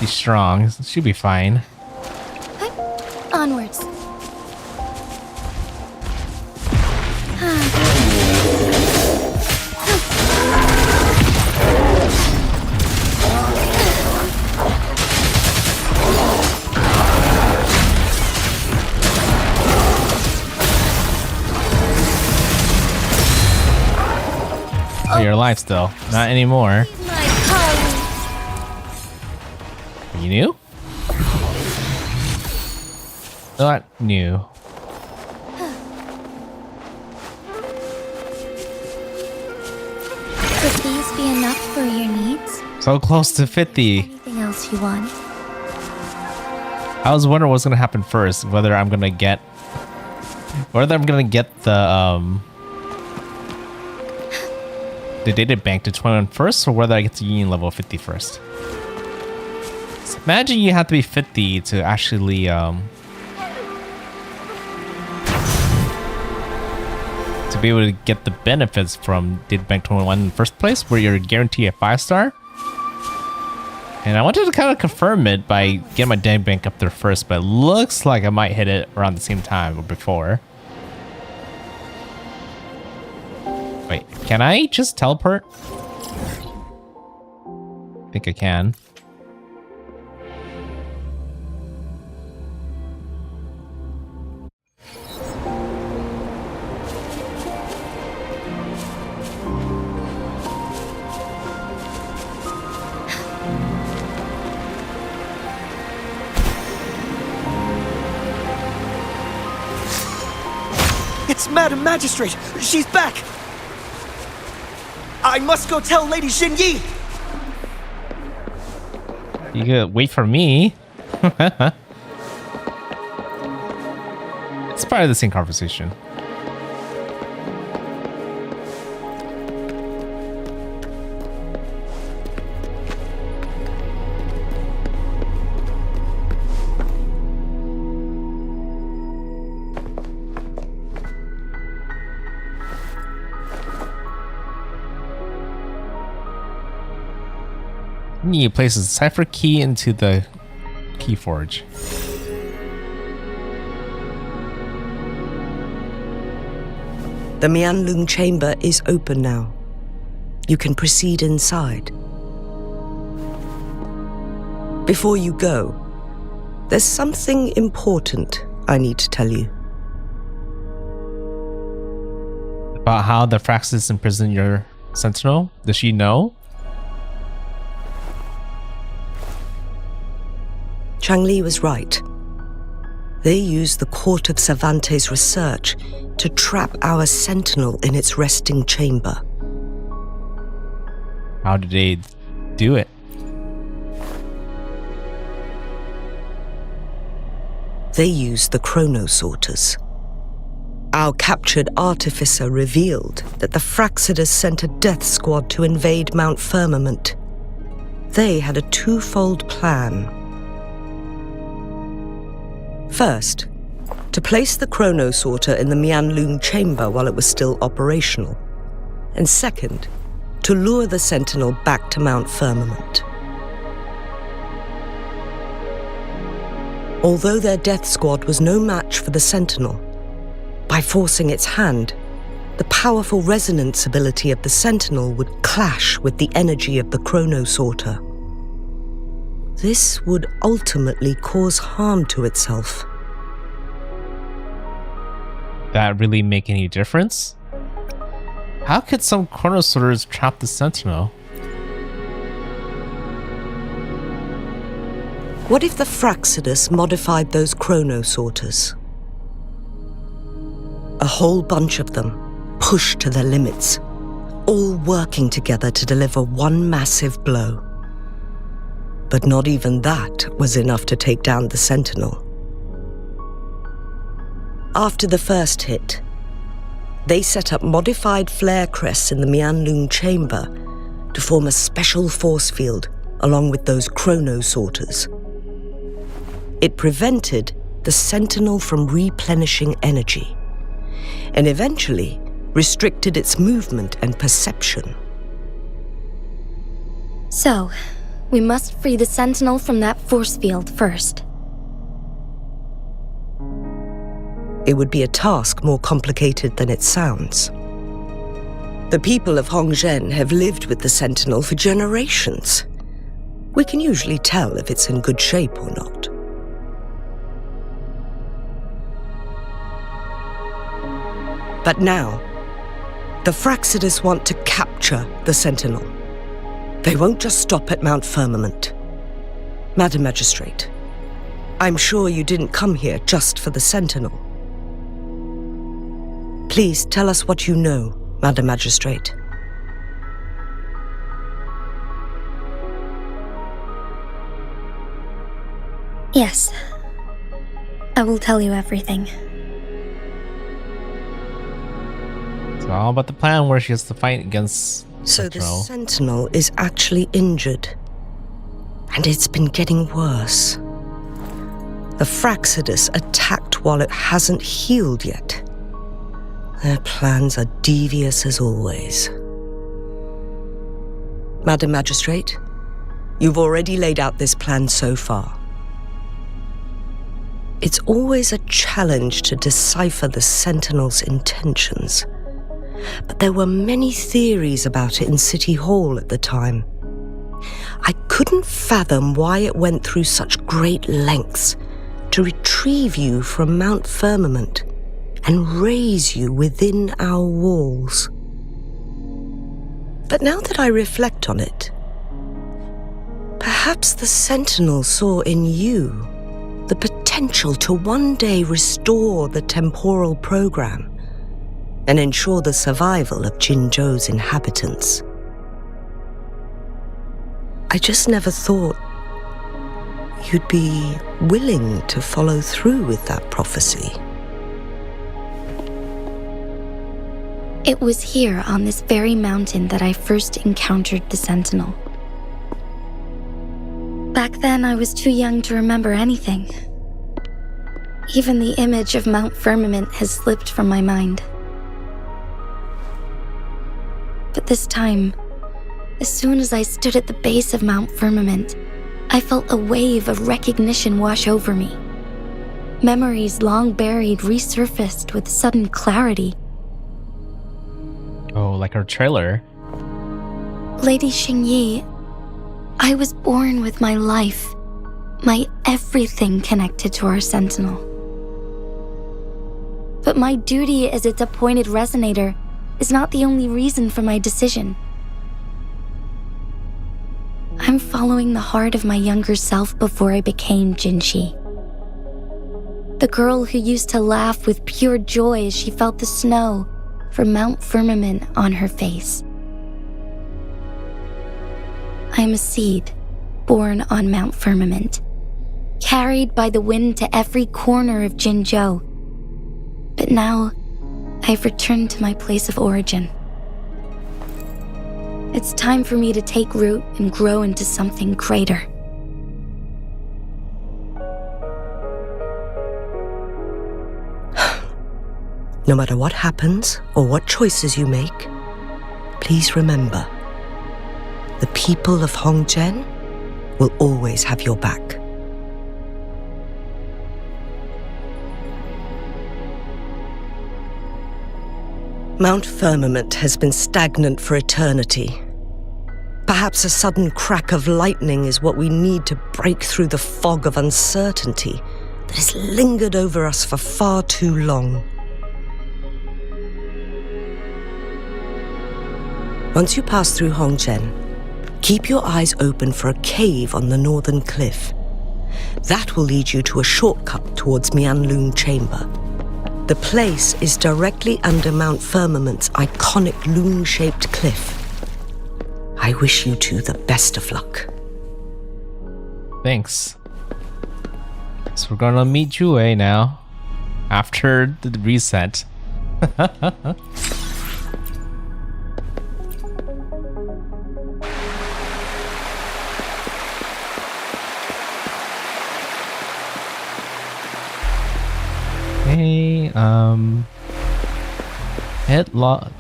She's strong. She'll be fine. Onwards. Oh, you're alive still. Not anymore. You knew? Not new. Could these be enough for your needs? So close to 50. Anything else you want? I was wondering what's gonna happen first. Whether I'm gonna get the the data bank to 21 first, or whether I get to union level 50 first. So imagine you have to be 50 to actually to be able to get the benefits from data bank 21 in the first place, where you're guaranteed a 5-star. And I wanted to kind of confirm it by getting my data bank up there first, but it looks like I might hit it around the same time or before. Wait, can I just teleport? I think I can. It's Madam Magistrate! She's back! I must go tell Lady Jinhsi! You could wait for me. It's part of the same conversation. You place a cipher key into the key forge. The Mianlung chamber is open now. You can proceed inside. Before you go, there's something important I need to tell you. About how the Fraxis imprisoned your sentinel? Does she know? Changli was right. They used the Court of Cervantes' research to trap our sentinel in its resting chamber. How did they do it? They used the chronosorters. Our captured artificer revealed that the Fraxidus sent a death squad to invade Mount Firmament. They had a twofold plan. First, to place the chronosorter in the Mianlung chamber while it was still operational. And second, to lure the sentinel back to Mount Firmament. Although their death squad was no match for the sentinel, by forcing its hand, the powerful resonance ability of the sentinel would clash with the energy of the chronosorter. This would ultimately cause harm to itself. That really make any difference? How could some chronosorters trap the sentinel? What if the Fraxidus modified those chronosorters? A whole bunch of them, pushed to their limits, all working together to deliver one massive blow. But not even that was enough to take down the sentinel. After the first hit, they set up modified flare crests in the Mianlung chamber to form a special force field along with those chronosorters. It prevented the sentinel from replenishing energy and eventually restricted its movement and perception. So, we must free the sentinel from that force field first. It would be a task more complicated than it sounds. The people of Hongzhen have lived with the sentinel for generations. We can usually tell if it's in good shape or not. But now, the Fraxidus want to capture the sentinel. They won't just stop at Mount Firmament. Madam Magistrate, I'm sure you didn't come here just for the sentinel. Please tell us what you know, Madam Magistrate. Yes. I will tell you everything. So all about the plan where she has to fight against So the Sentinel. Sentinel is actually injured. And it's been getting worse. The Fraxidus attacked while it hasn't healed yet. Their plans are devious as always. Madam Magistrate, you've already laid out this plan so far. It's always a challenge to decipher the Sentinel's intentions. But there were many theories about it in City Hall at the time. I couldn't fathom why it went through such great lengths to retrieve you from Mount Firmament and raise you within our walls. But now that I reflect on it, perhaps the Sentinel saw in you the potential to one day restore the temporal program and ensure the survival of Jinzhou's inhabitants. I just never thought you'd be willing to follow through with that prophecy. It was here on this very mountain that I first encountered the Sentinel. Back then, I was too young to remember anything. Even the image of Mount Firmament has slipped from my mind. But this time, as soon as I stood at the base of Mount Firmament, I felt a wave of recognition wash over me. Memories long buried resurfaced with sudden clarity. Oh, like our trailer. Lady Xingyi, I was born with my life, my everything connected to our Sentinel. But my duty as its appointed resonator is not the only reason for my decision. I'm following the heart of my younger self before I became Jinhsi. The girl who used to laugh with pure joy as she felt the snow from Mount Firmament on her face. I am a seed born on Mount Firmament, carried by the wind to every corner of Jinzhou. But now, I've returned to my place of origin. It's time for me to take root and grow into something greater. No matter what happens or what choices you make, please remember, the people of Hongzhen will always have your back. Mount Firmament has been stagnant for eternity. Perhaps a sudden crack of lightning is what we need to break through the fog of uncertainty that has lingered over us for far too long. Once you pass through Hongzhen, keep your eyes open for a cave on the northern cliff. That will lead you to a shortcut towards Mianlun Chamber. The place is directly under Mount Firmament's iconic loon-shaped cliff. I wish you two the best of luck. Thanks. So we're gonna meet Jue now, after the reset. Hey, head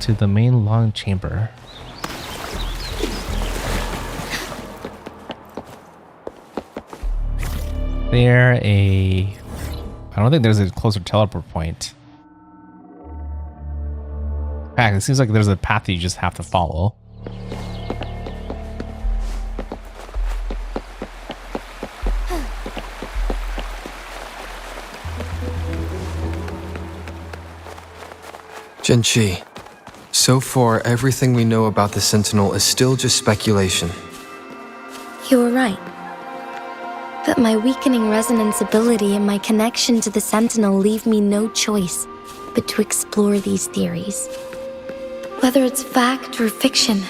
to the main long chamber. I don't think there's a closer teleport point. In fact, it seems like there's a path that you just have to follow. Jinhsi, so far everything we know about the Sentinel is still just speculation. You were right. But my weakening resonance ability and my connection to the Sentinel leave me no choice but to explore these theories. Whether it's fact or fiction,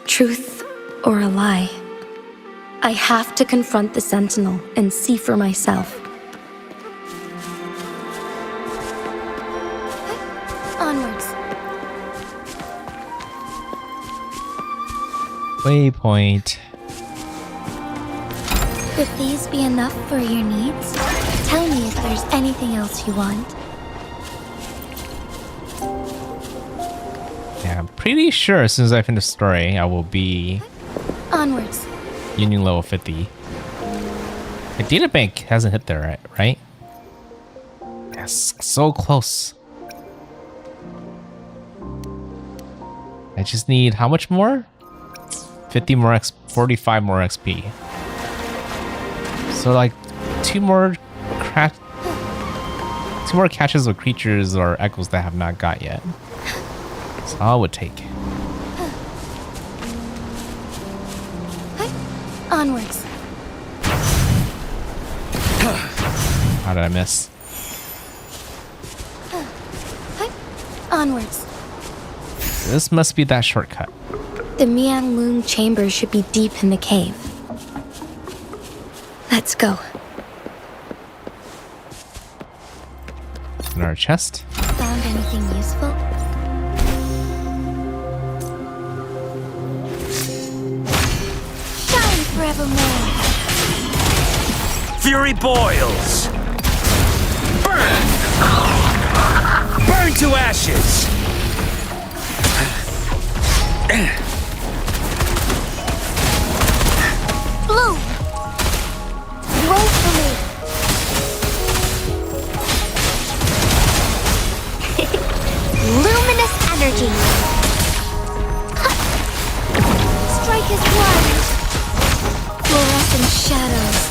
truth or a lie, I have to confront the Sentinel and see for myself. Onwards. Waypoint. Would these be enough for your needs? Tell me if there's anything else you want. Yeah, I'm pretty sure as soon as I finish the story, I will be Onwards. Union level 50. The data bank hasn't hit there, right? Yes, so close. I just need how much more? 50 more 45 more XP. So like two more catches of creatures or echoes that I have not got yet. That's all it would take. Onwards. How did I miss? Onwards. This must be that shortcut. The Mianglung chamber should be deep in the cave. Let's go. Another chest. Found anything useful? Shine forevermore. Fury boils! Burn! Burn to ashes! Blue! Roll for me! Luminous energy! Strike his blind. Fluorescent shadows.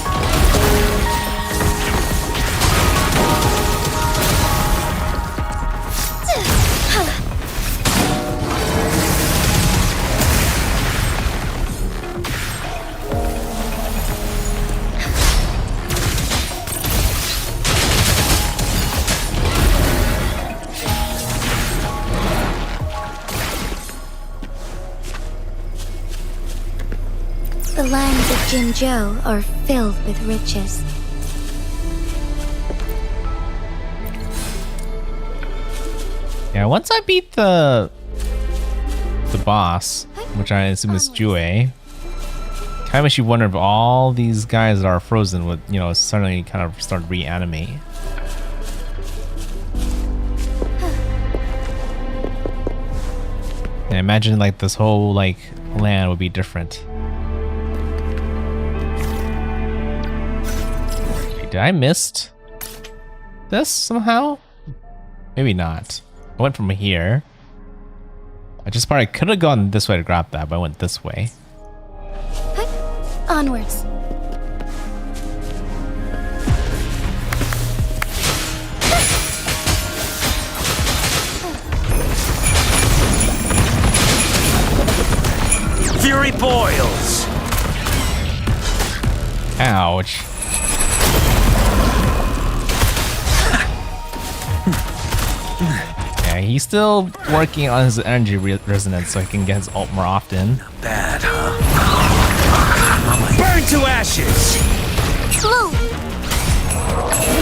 The lands of Jinzhou are filled with riches. Yeah, once I beat the boss, which I assume is Jue, kind of makes you wonder if all these guys that are frozen would, you know, suddenly kind of start to reanimate. And imagine like this whole like land would be different. Okay, did I miss this somehow? Maybe not. I went from here. I just probably could have gone this way to grab that, but I went this way. Onwards. Fury boils! Ouch. Yeah, he's still working on his energy resonance so he can get his ult more often. Bad, huh? Burn to ashes! Blue!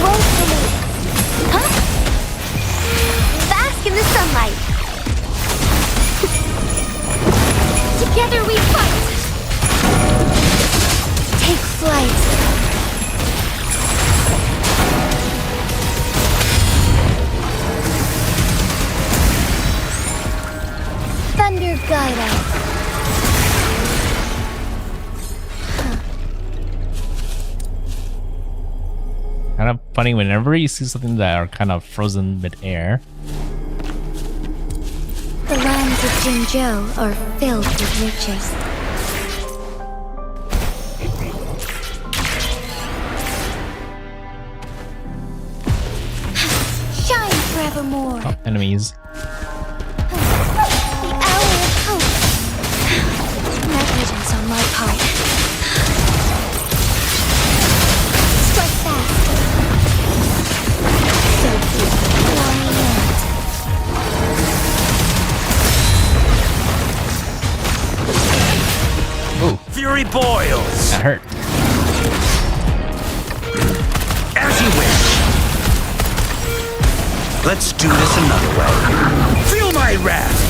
Roll for me! Huh? Bask in the sunlight! Together we fight! Take flight. Thunder guide us. Kind of funny whenever you see something that are kind of frozen mid-air. The lands of Jinzhou are filled with riches. Shine forevermore. Oh, enemies. The hour of hope. Negligence on my part. Strike fast. So deep, flying out. Ooh, Fury boils! that hurt. As you wish! Let's do this another way. Feel my wrath!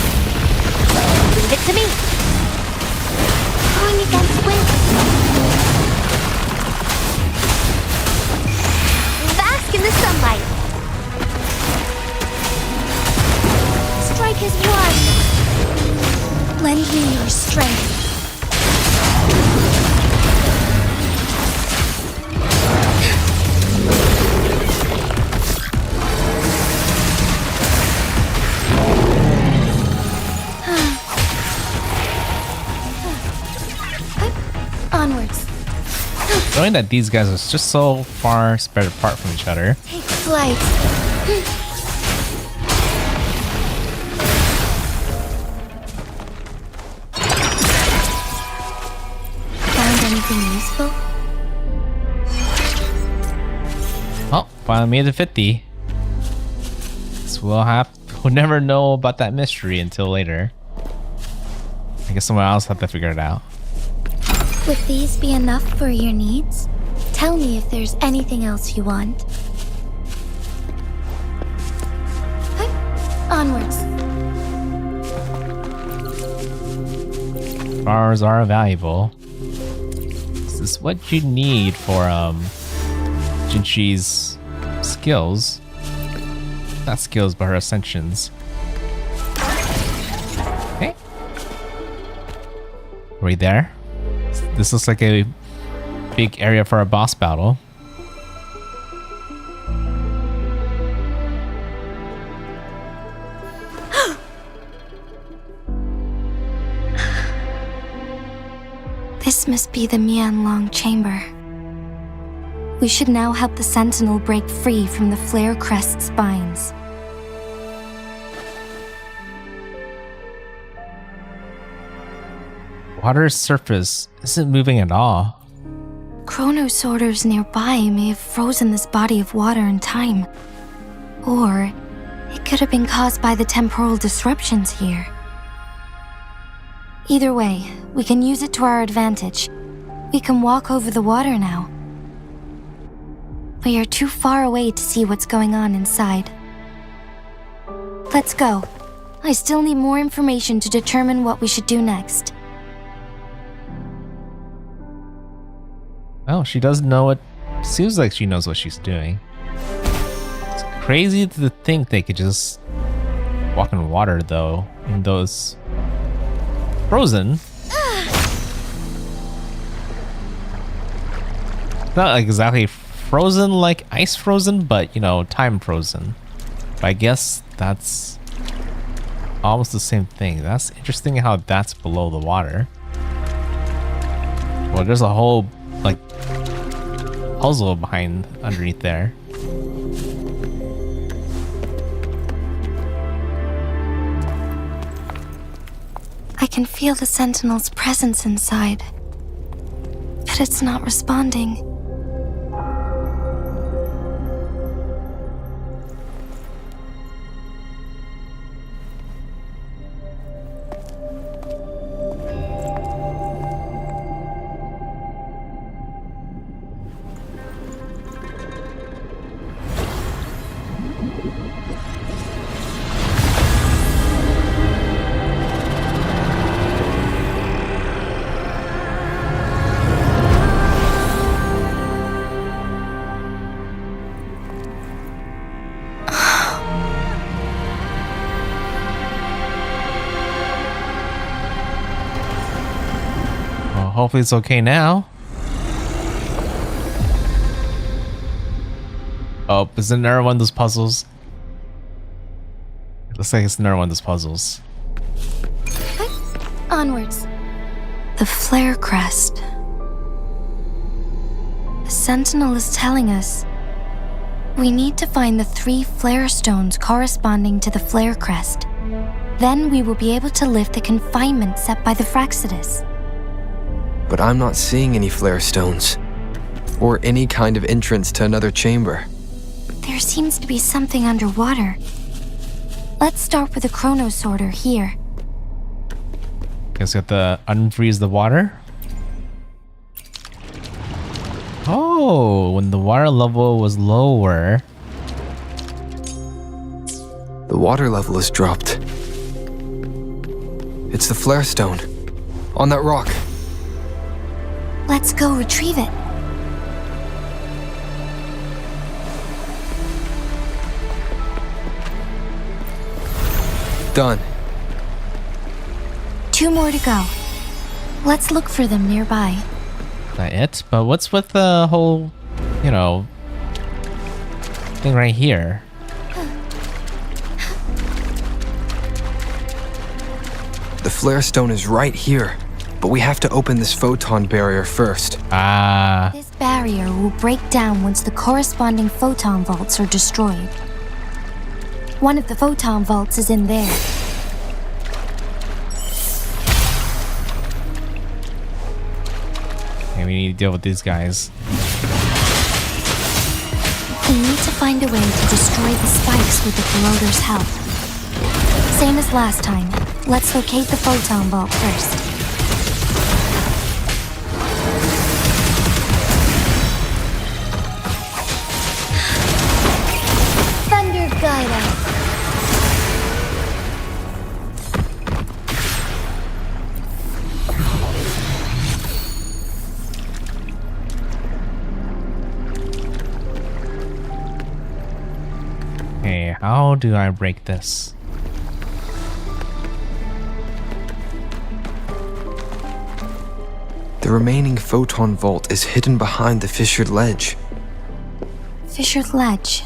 Leave it to me! going against wind. Bask in the sunlight. Strike as one. Lend me your strength. Onwards. Knowing that these guys are just so far spread apart from each other. Take flight. Found anything useful? Oh, finally made it 50. So we'll never know about that mystery until later. I guess someone else have to figure it out. Would these be enough for your needs? Tell me if there's anything else you want. Onwards. Flowers are valuable. This is what you need for Jinhsi's skills. Not skills, but her ascensions. Okay. Right there. This looks like a big area for a boss battle. This must be the Mianlong chamber. We should now help the Sentinel break free from the Flare Crest's spines. Water's surface isn't moving at all. Chrono sorters nearby may have frozen this body of water in time. Or it could have been caused by the temporal disruptions here. Either way, we can use it to our advantage. We can walk over the water now. We are too far away to see what's going on inside. Let's go. I still need more information to determine what we should do next. Oh, she does know it. Seems like she knows what she's doing. It's crazy to think they could just walk in water, though, in those frozen. Not like exactly frozen like ice frozen, but you know, time frozen. But I guess that's almost the same thing. That's interesting how that's below the water. Well, there's a whole like puzzle behind underneath there. I can feel the Sentinel's presence inside, but it's not responding. Hopefully it's okay now. Oh, is it another one of those puzzles? It looks like it's another one of those puzzles. Onwards. The Flare Crest. The Sentinel is telling us we need to find the 3 flare stones corresponding to the Flare Crest. Then we will be able to lift the confinement set by the Fraxidus. But I'm not seeing any flare stones, or any kind of entrance to another chamber. There seems to be something underwater. Let's start with the chrono sorter here. Guess we have to unfreeze the water. Oh, when the water level was lower. The water level has dropped. It's the flare stone, on that rock. Let's go retrieve it. Done. 2 more to go. Let's look for them nearby. Not it, but what's with the whole, you know, thing right here? The flare stone is right here, but we have to open this photon barrier first. Ah. This barrier will break down once the corresponding photon vaults are destroyed. One of the photon vaults is in there. Okay, we need to deal with these guys. We need to find a way to destroy the spikes with the corroder's help. Same as last time. Let's locate the photon vault first. Thunder guide us. Okay, how do I break this? The remaining photon vault is hidden behind the fissured ledge. Fissured ledge.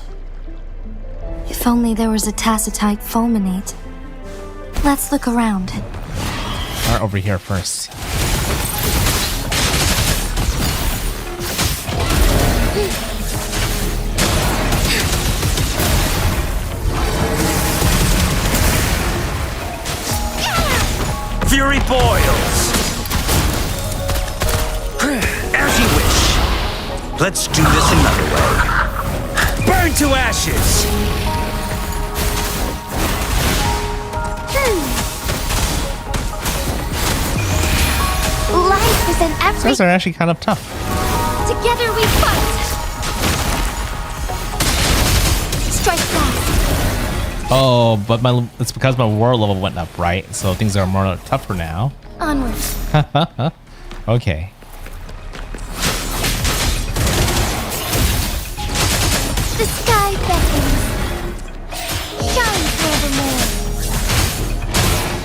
If only there was a tacitite fulminate. Let's look around. Start over here first. Fury boils! As you wish. Let's do this another way. Burn to ashes! Life is in every... Those are actually kind of tough. Together we fight! Strike fast! Oh, but it's because my war level went up, right? So things are more tougher now. Onward. Okay. The sky beckons. Shine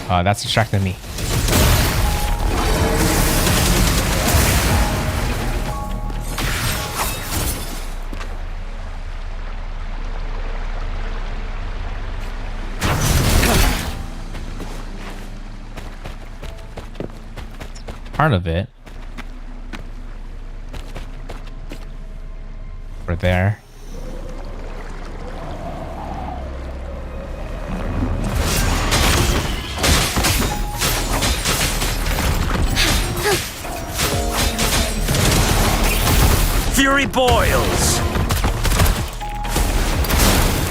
forevermore. That's distracting me. Part of it. We're there. Fury boils!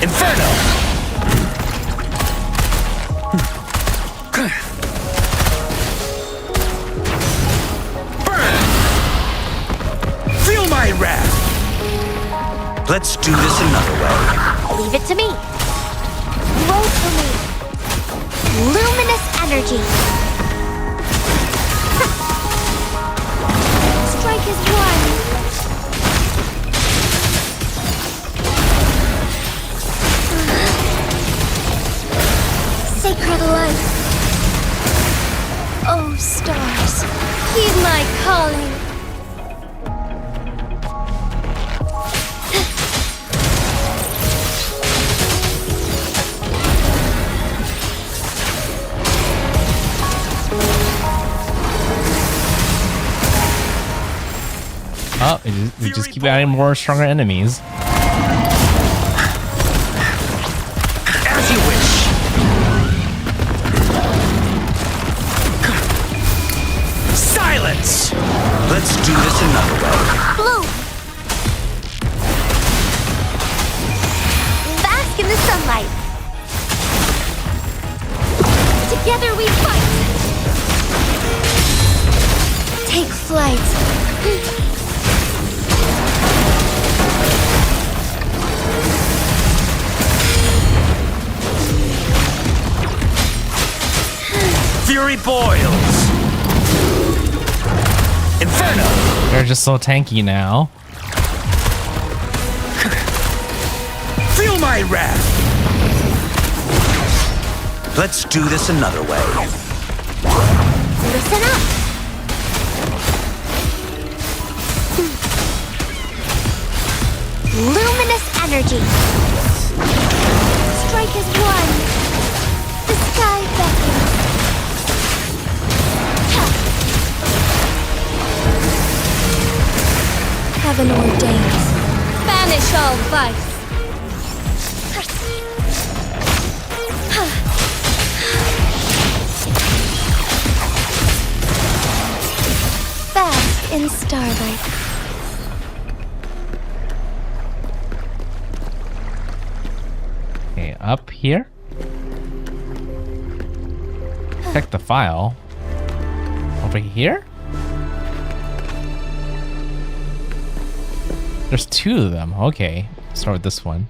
Inferno! My wrath. Let's do this another way. Leave it to me. Roll for me. Luminous energy. Strike is one. Sacred light. Oh, stars, heed my calling. Oh, we just keep adding more stronger enemies. As you wish. Silence! Let's do this another way. Blue. Bask in the sunlight. Together we fight. Take flight. Fury boils! Inferno! They're just so tanky now. Feel my wrath! Let's do this another way. Listen up. Luminous energy. Strike as one. The sky beckons. Heaven ordains. Banish all vice. Bask in starlight. Okay, up here. Check the file. Over here? There's two of them. Okay, start with this one.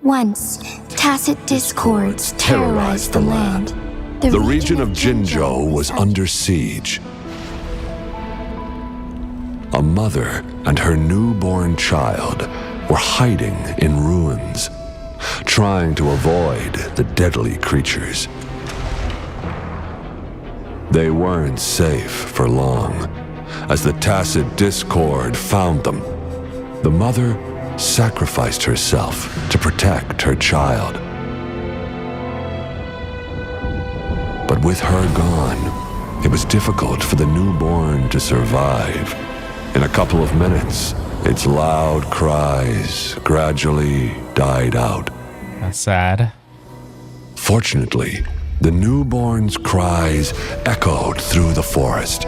Once, tacit discords terrorized the land. The region of Jinzhou was under siege. A mother and her newborn child were hiding in ruins, trying to avoid the deadly creatures. They weren't safe for long, as the tacit discord found them. The mother sacrificed herself to protect her child. But with her gone, it was difficult for the newborn to survive. In a couple of minutes, its loud cries gradually died out. That's sad. Fortunately, the newborn's cries echoed through the forest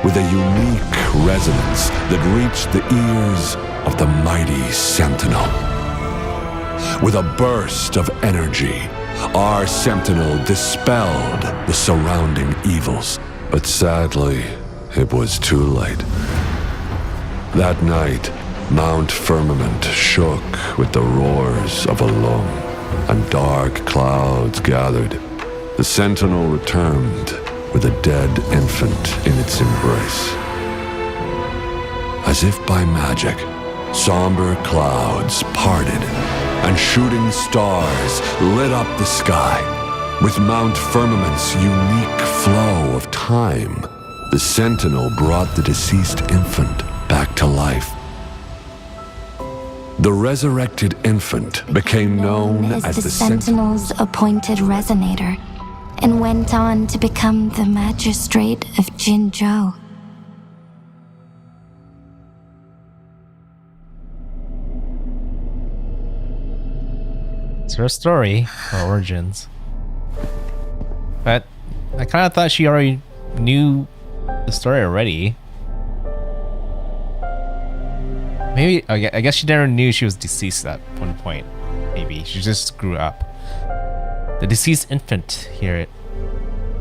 with a unique resonance that reached the ears of the mighty sentinel. With a burst of energy, our sentinel dispelled the surrounding evils. But sadly, it was too late. That night, Mount Firmament shook with the roars of a lung, and dark clouds gathered. The sentinel returned with a dead infant in its embrace. As if by magic, somber clouds parted, and shooting stars lit up the sky. With Mount Firmament's unique flow of time, the sentinel brought the deceased infant back to life. The resurrected infant became known as the Sentinel's appointed resonator, and went on to become the magistrate of Jinzhou. It's her story, her origins. But I kind of thought she already knew the story already. Maybe, I guess she never knew she was deceased at one point. Maybe she just grew up. The deceased infant here,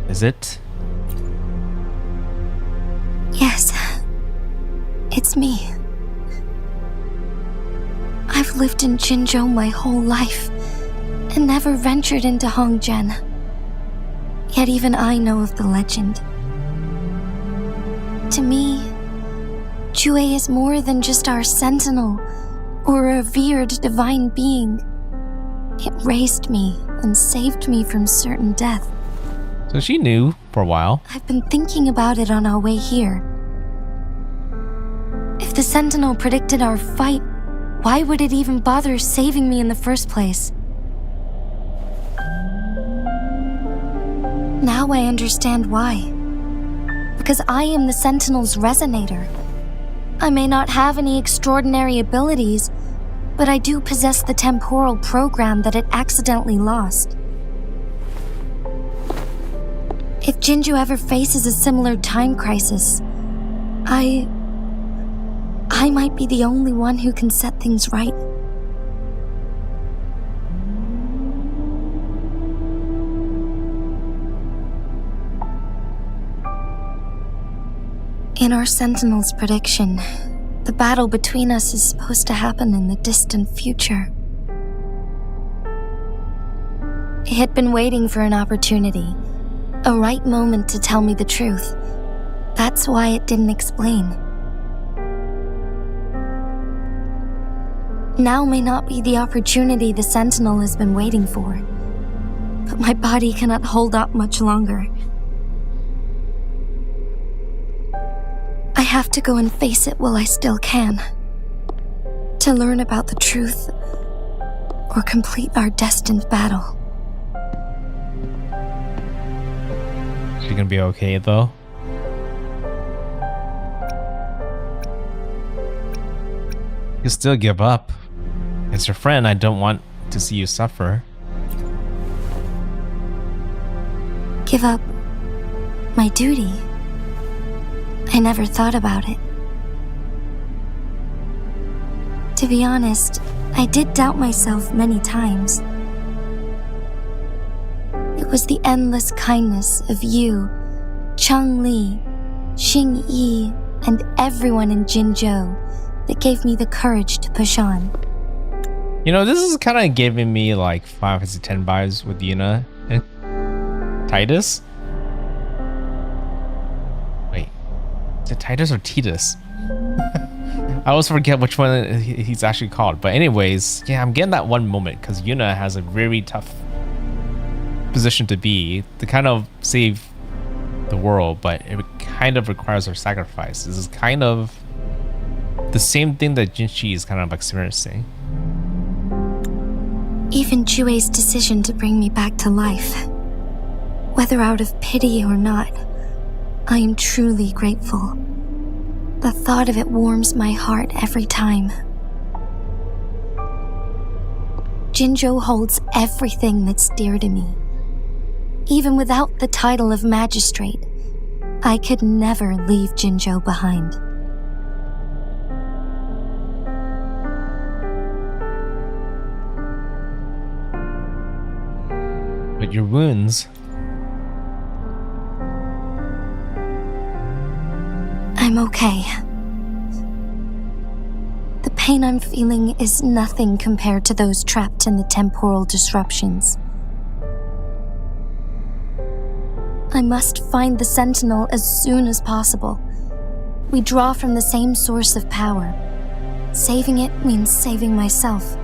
is it? Yes, it's me. I've lived in Jinzhou my whole life and never ventured into Hongzhen. Yet even I know of the legend. To me, Jue is more than just our sentinel or a revered divine being. It raised me and saved me from certain death. So she knew for a while. I've been thinking about it on our way here. If the sentinel predicted our fight, why would it even bother saving me in the first place? Now I understand why. Because I am the sentinel's resonator. I may not have any extraordinary abilities, but I do possess the temporal program that it accidentally lost. If Jinzhou ever faces a similar time crisis, I might be the only one who can set things right. In our Sentinel's prediction, the battle between us is supposed to happen in the distant future. It had been waiting for an opportunity, a right moment to tell me the truth, That's why it didn't explain. Now may not be the opportunity the Sentinel has been waiting for, but my body cannot hold up much longer. I have to go and face it while I still can, to learn about the truth or complete our destined battle. She gonna be okay though? You still give up. As your friend, I don't want to see you suffer. Give up my duty? I never thought about it. To be honest, I did doubt myself many times. It was the endless kindness of you, Changli, Xingyi, and everyone in Jinzhou that gave me the courage to push on. You know, this is kind of giving me like 5 out of 10 vibes with Yuna and Titus. Wait, is it Titus or Titus? I always forget which one he's actually called. But anyways, yeah, I'm getting that one moment because Yuna has a very tough position to be to kind of save the world, but it kind of requires her sacrifice. This is kind of the same thing that Jinhsi is kind of experiencing. Even Jue's decision to bring me back to life, whether out of pity or not, I am truly grateful. The thought of it warms my heart every time. Jinzhou holds everything that's dear to me. Even without the title of magistrate, I could never leave Jinzhou behind. But your wounds... I'm okay. The pain I'm feeling is nothing compared to those trapped in the temporal disruptions. I must find the Sentinel as soon as possible. We draw from the same source of power. Saving it means saving myself.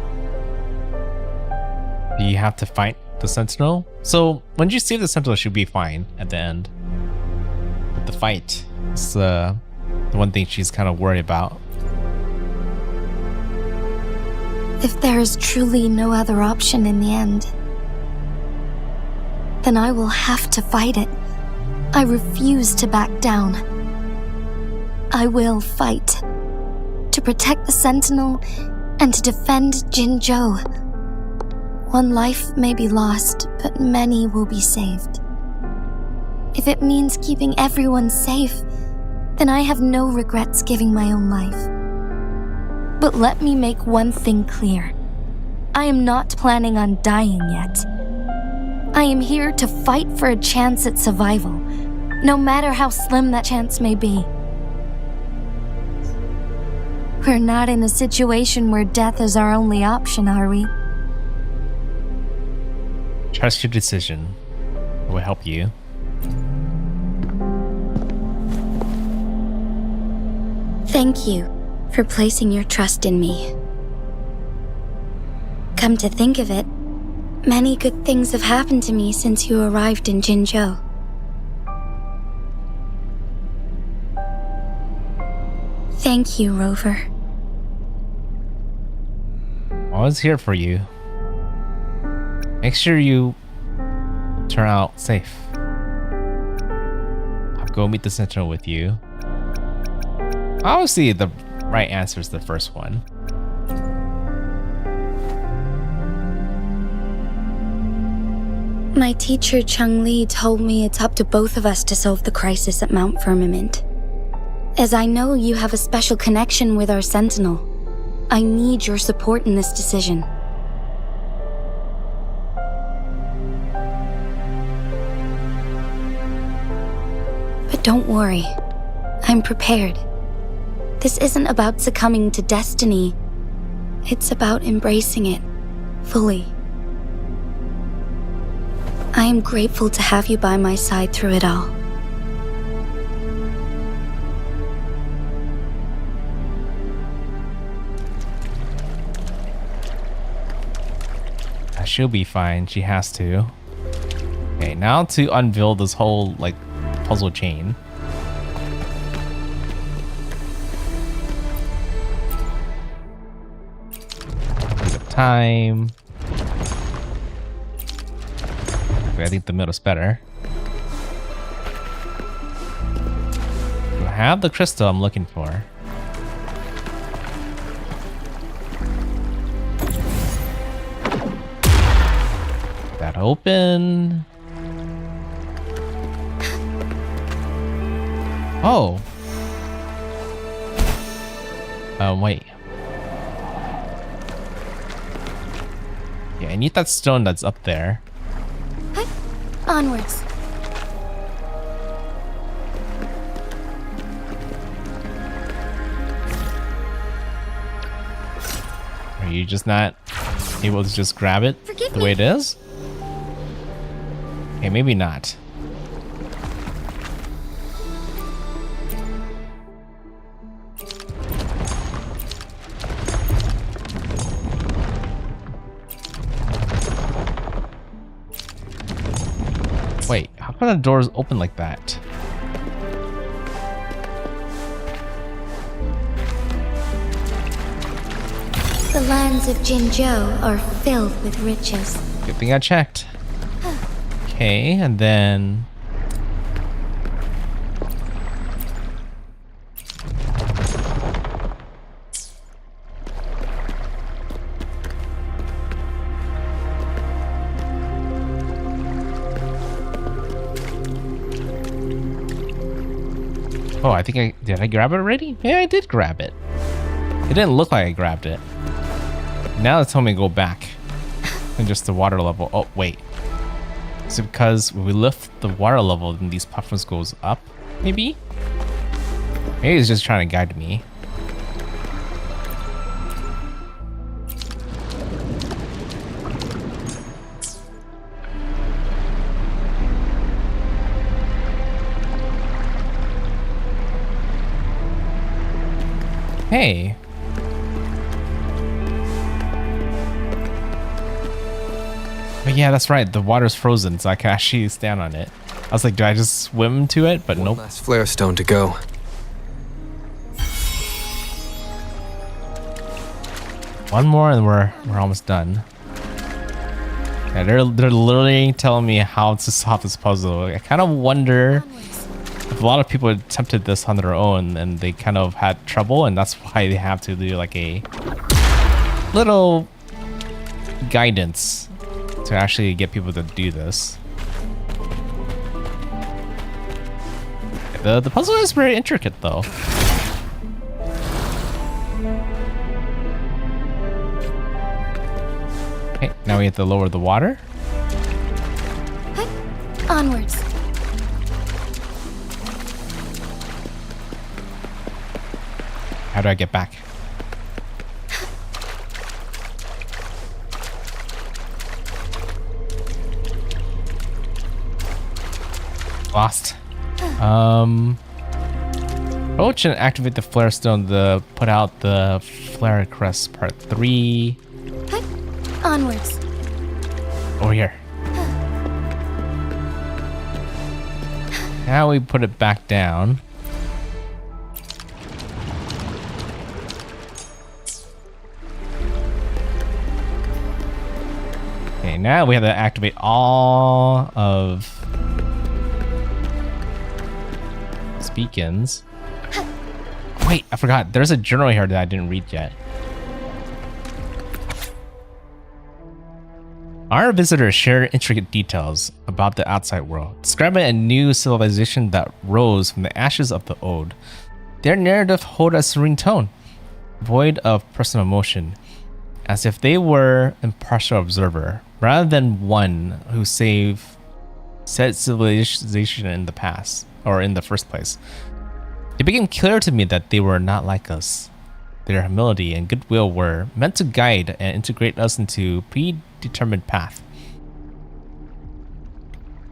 Do you have to fight the Sentinel? So when you save the Sentinel, she'll be fine at the end. But the fight is the one thing she's kind of worried about. If there is truly no other option in the end, then I will have to fight it. I refuse to back down. I will fight. To protect the Sentinel and to defend Jinzhou. One life may be lost, but many will be saved. If it means keeping everyone safe, then I have no regrets giving my own life. But let me make one thing clear. I am not planning on dying yet. I am here to fight for a chance at survival, no matter how slim that chance may be. We're not in a situation where death is our only option, are we? Trust your decision. It will help you. Thank you for placing your trust in me. Come to think of it, many good things have happened to me since you arrived in Jinzhou. Thank you, Rover. Always here for you. Make sure you turn out safe. I'll go meet the Sentinel with you. Obviously, the right answer is the first one. My teacher Changli told me it's up to both of us to solve the crisis at Mount Firmament. As I know you have a special connection with our Sentinel, I need your support in this decision. But don't worry, I'm prepared. This isn't about succumbing to destiny. It's about embracing it fully. I am grateful to have you by my side through it all. she'll be fine. She has to. Okay, now to unveil this whole, like, puzzle chain. Take the time. Okay, I think the middle's better. Do I have the crystal I'm looking for? That open. Oh. Wait. Yeah, I need that stone that's up there. Onwards. Are you just not able to just grab it the way it is? Okay, maybe not. Wait, how come the doors open like that? The lands of Jinzhou are filled with riches. Good thing I checked. Okay, and then... Oh, I think did I grab it already? Yeah, I did grab it. It didn't look like I grabbed it. Now it's telling me to go back. And just the water level. Oh, wait. Is it because when we lift the water level, then these platforms goes up? Maybe? Maybe he's just trying to guide me. Hey. But yeah, that's right. The water's frozen, so I can actually stand on it. I was like, do I just swim to it? But nope. Last flare stone to go. One more and we're almost done. Yeah, they're literally telling me how to solve this puzzle. I kind of wonder if a lot of people attempted this on their own and they kind of had trouble, and that's why they have to do like a little guidance to actually get people to do this. The puzzle is very intricate though. Okay, now we have to lower the water. Onwards. How do I get back? Lost. Approach and activate the flare stone to put out the flare crest part 3. Onwards. Over here. Now we put it back down. Okay, now we have to activate all of these beacons. Wait, I forgot. There's a journal here that I didn't read yet. Our visitors share intricate details about the outside world, describing a new civilization that rose from the ashes of the old. Their narrative hold a serene tone, void of personal emotion, as if they were an impartial observer, rather than one who said civilization in the past, or in the first place. It became clear to me that they were not like us. Their humility and goodwill were meant to guide and integrate us into a predetermined path.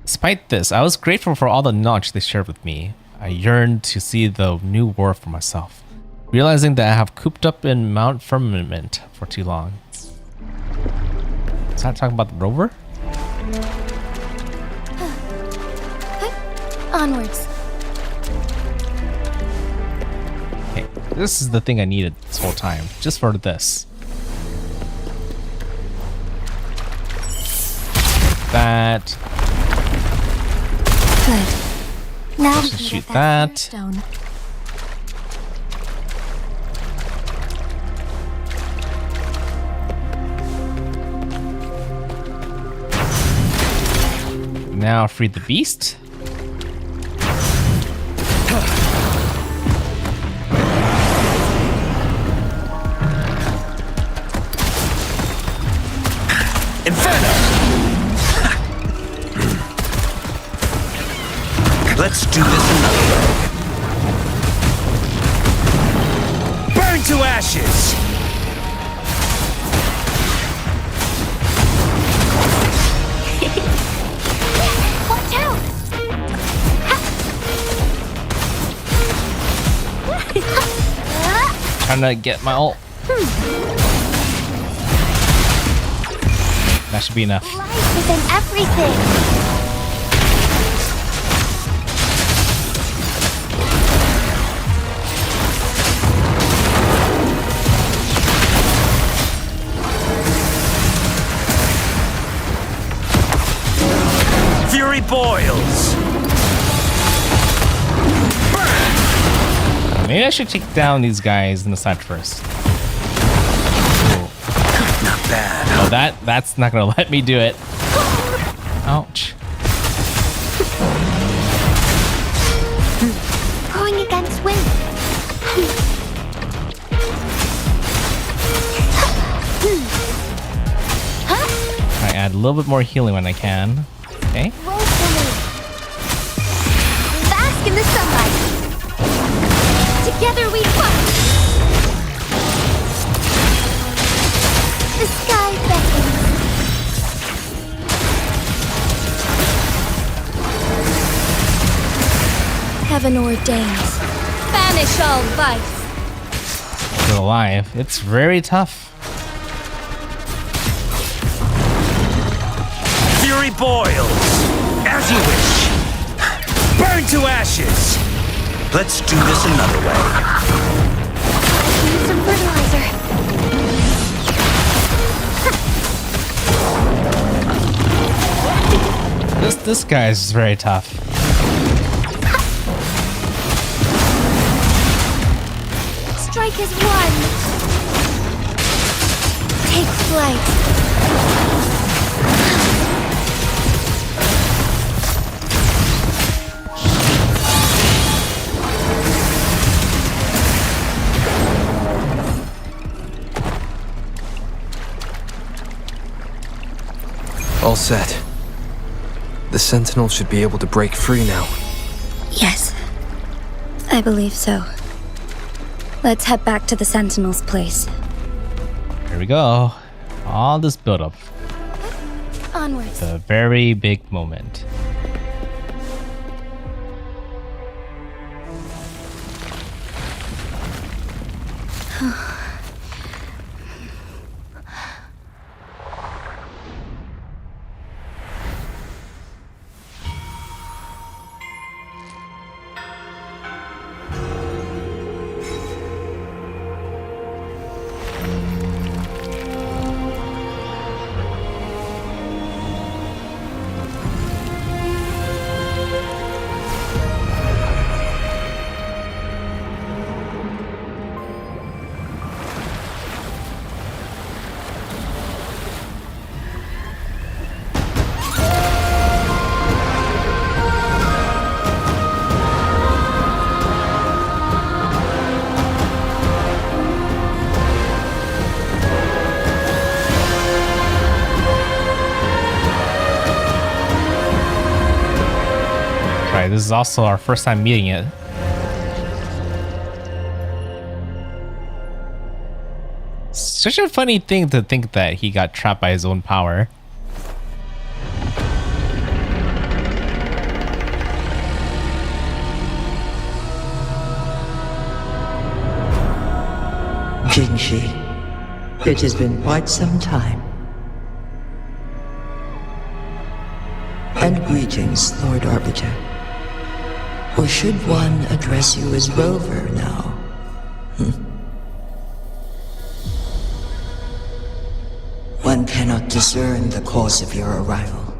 Despite this, I was grateful for all the knowledge they shared with me. I yearned to see the new world for myself, realizing that I have cooped up in Mount Firmament for too long. Is that talking about the rover? Onwards. Okay, this is the thing I needed this whole time, just for this. That. Good. Now we Just can shoot get that that. stone. Now free the beast. Inferno! Let's do this another way. Burn to ashes! Watch out! Trying to get my ult. That should be enough. Life is in everything. Fury boils! Maybe I should take down these guys in the side first. Not bad. Oh, that's not gonna let me do it. Ouch. Going against wind. I add a little bit more healing when I can. Okay. Roll for me. Bask in the sunlight. Together we fight. The sky beckons. Heaven ordains. Banish all vice. Still alive. It's very tough. Fury boils! As you wish! Burn to ashes! Let's do this another way. Need some fertilizer. This guy is very tough. Strike as one. Take flight. All set. The Sentinel should be able to break free now. Yes. I believe so. Let's head back to the Sentinel's place. Here we go. All this build-up. Onwards. The very big moment. Right, this is also our first time meeting it. Such a funny thing to think that he got trapped by his own power. Jinhsi, it has been quite some time. And greetings, Lord Arbiter. Or should one address you as Rover now? One cannot discern the cause of your arrival.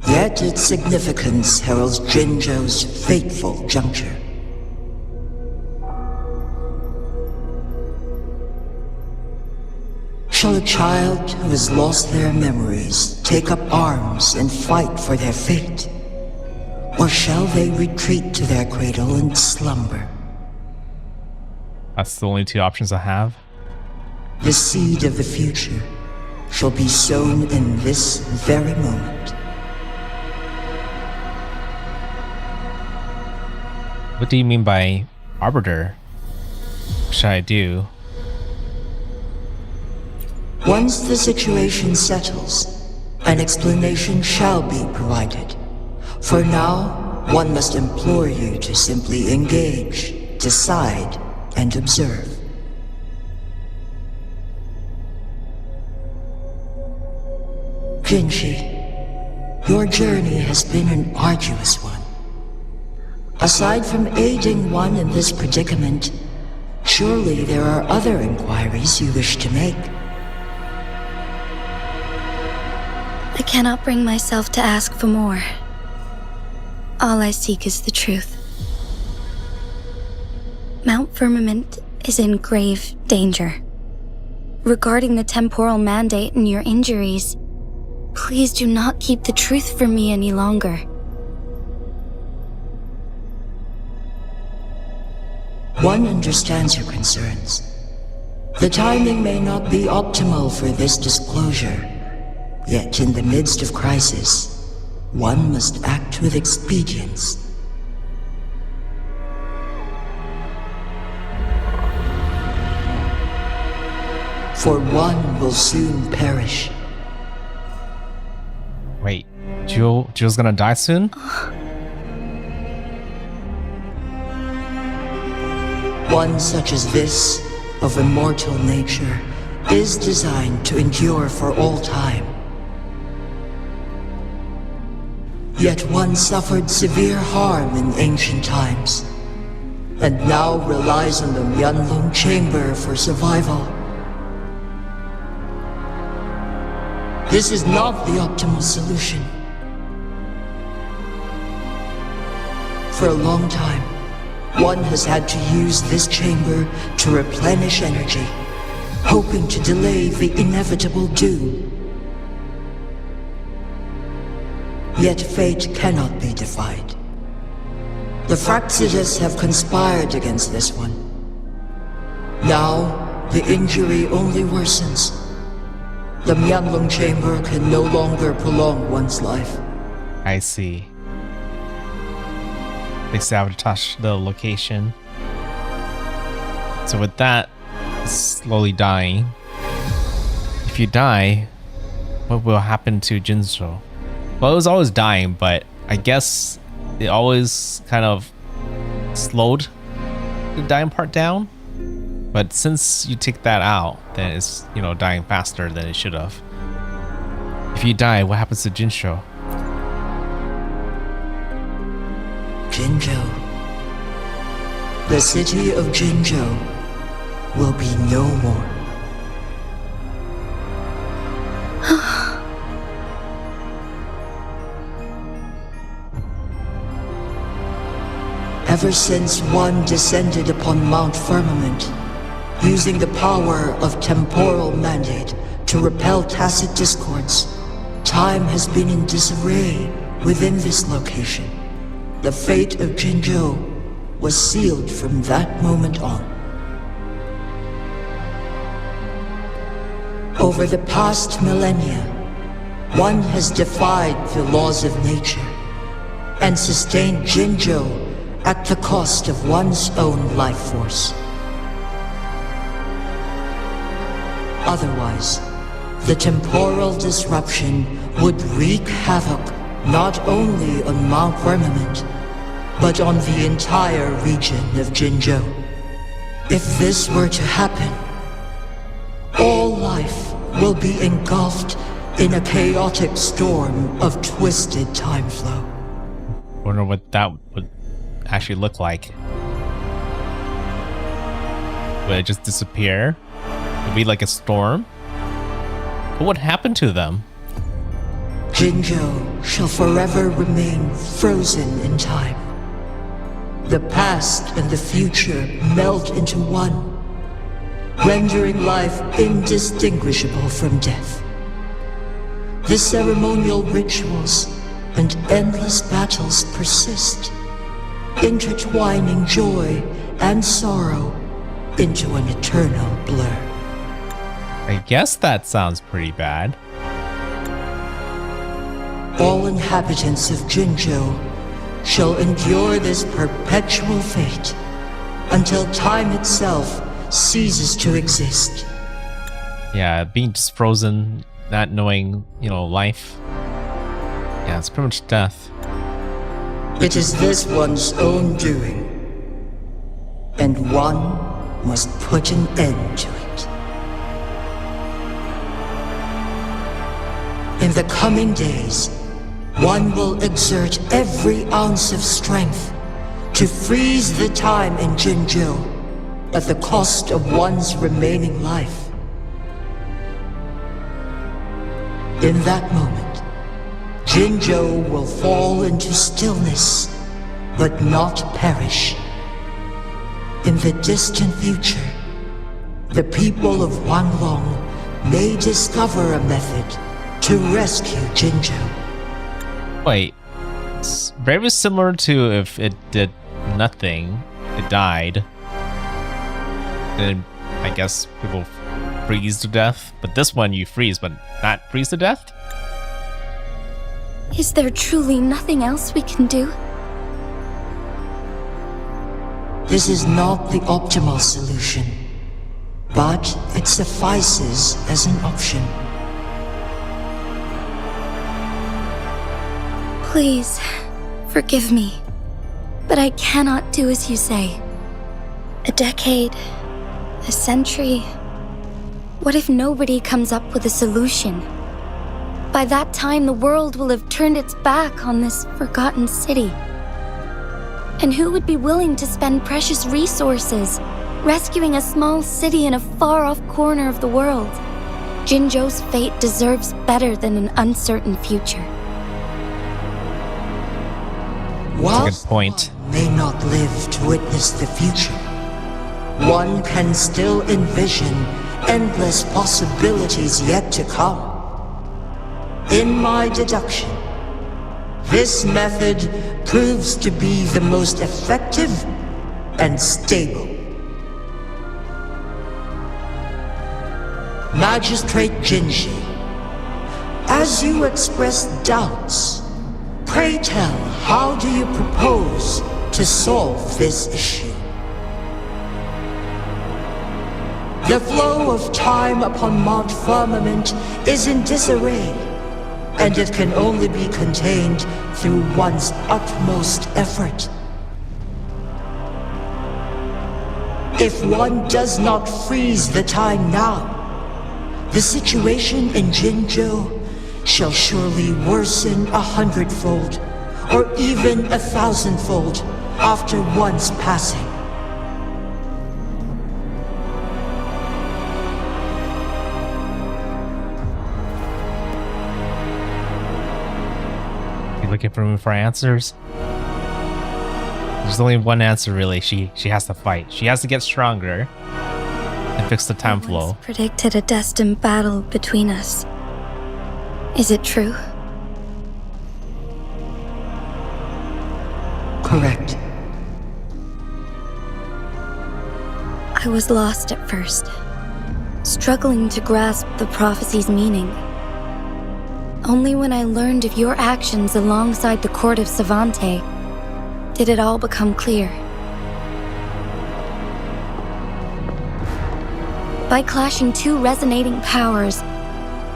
Yet its significance heralds Jinzhou's fateful juncture. Shall a child who has lost their memories take up arms and fight for their fate? Or shall they retreat to their cradle and slumber? That's the only two options I have. The seed of the future shall be sown in this very moment. What do you mean by arbiter? What should I do? Once the situation settles, an explanation shall be provided. For now, one must implore you to simply engage, decide, and observe. Jinhsi, your journey has been an arduous one. Aside from aiding one in this predicament, surely there are other inquiries you wish to make. I cannot bring myself to ask for more. All I seek is the truth. Mount Firmament is in grave danger. Regarding the temporal mandate and your injuries, please do not keep the truth from me any longer. One understands your concerns. The timing may not be optimal for this disclosure, yet in the midst of crisis, one must act with expedience. For one will soon perish. Wait, Jewel's gonna die soon? One such as this, of immortal nature, is designed to endure for all time. Yet one suffered severe harm in ancient times, and now relies on the Myanlong Chamber for survival. This is not the optimal solution. For a long time, one has had to use this chamber to replenish energy, hoping to delay the inevitable doom. Yet fate cannot be defied. The Fraxidus have conspired against this one. Now, the injury only worsens. The Myanlong Chamber can no longer prolong one's life. I see. They sabotage the location. So with that, it's slowly dying. If you die, what will happen to Jinzhou? Well, it was always dying, but I guess it always kind of slowed the dying part down. But since you take that out, then it's, dying faster than it should have. If you die, what happens to Jinzhou? Jinzhou. The city of Jinzhou will be no more. Ever since one descended upon Mount Firmament, using the power of temporal mandate to repel tacit discords, time has been in disarray within this location. The fate of Jinzhou was sealed from that moment on. Over the past millennia, one has defied the laws of nature and sustained Jinzhou at the cost of one's own life force. Otherwise, the temporal disruption would wreak havoc not only on Mount Firmament, but on the entire region of Jinzhou. If this were to happen, all life will be engulfed in a chaotic storm of twisted time flow. Wonder what that would actually look like. Would it just disappear? Would it be like a storm? What would happen to them? Jinzhou shall forever remain frozen in time. The past and the future melt into one, rendering life indistinguishable from death. The ceremonial rituals and endless battles persist, intertwining joy and sorrow into an eternal blur. I guess that sounds pretty bad. All inhabitants of Jinzhou shall endure this perpetual fate until time itself ceases to exist. Yeah, being just frozen, not knowing, life. Yeah, it's pretty much death. It is this one's own doing, and one must put an end to it. In the coming days, one will exert every ounce of strength to freeze the time in Jinzhou at the cost of one's remaining life. In that moment, Jinzhou will fall into stillness, but not perish. In the distant future, the people of Wanlong may discover a method to rescue Jinzhou. Wait, it's very similar to if it did nothing, it died. Then I guess people freeze to death, but this one you freeze but not freeze to death? Is there truly nothing else we can do? This is not the optimal solution, but it suffices as an option. Please, forgive me, but I cannot do as you say. A decade, a century. What if nobody comes up with a solution? By that time, the world will have turned its back on this forgotten city. And who would be willing to spend precious resources rescuing a small city in a far-off corner of the world? Jinzhou's fate deserves better than an uncertain future. That's a good point. One may not live to witness the future, one can still envision endless possibilities yet to come. In my deduction, this method proves to be the most effective and stable. Magistrate Jinhsi, as you express doubts, pray tell, how do you propose to solve this issue? The flow of time upon Mount Firmament is in disarray, and it can only be contained through one's utmost effort. If one does not freeze the time now, the situation in Jinzhou shall surely worsen 100-fold, or even 1,000-fold after one's passing. Looking for me for answers? There's only one answer really. She has to fight. She has to get stronger and fix the time flow. Predicted a destined battle between us. Is it true? Correct. I was lost at first, struggling to grasp the prophecy's meaning. Only when I learned of your actions alongside the court of Savante did it all become clear. By clashing two resonating powers,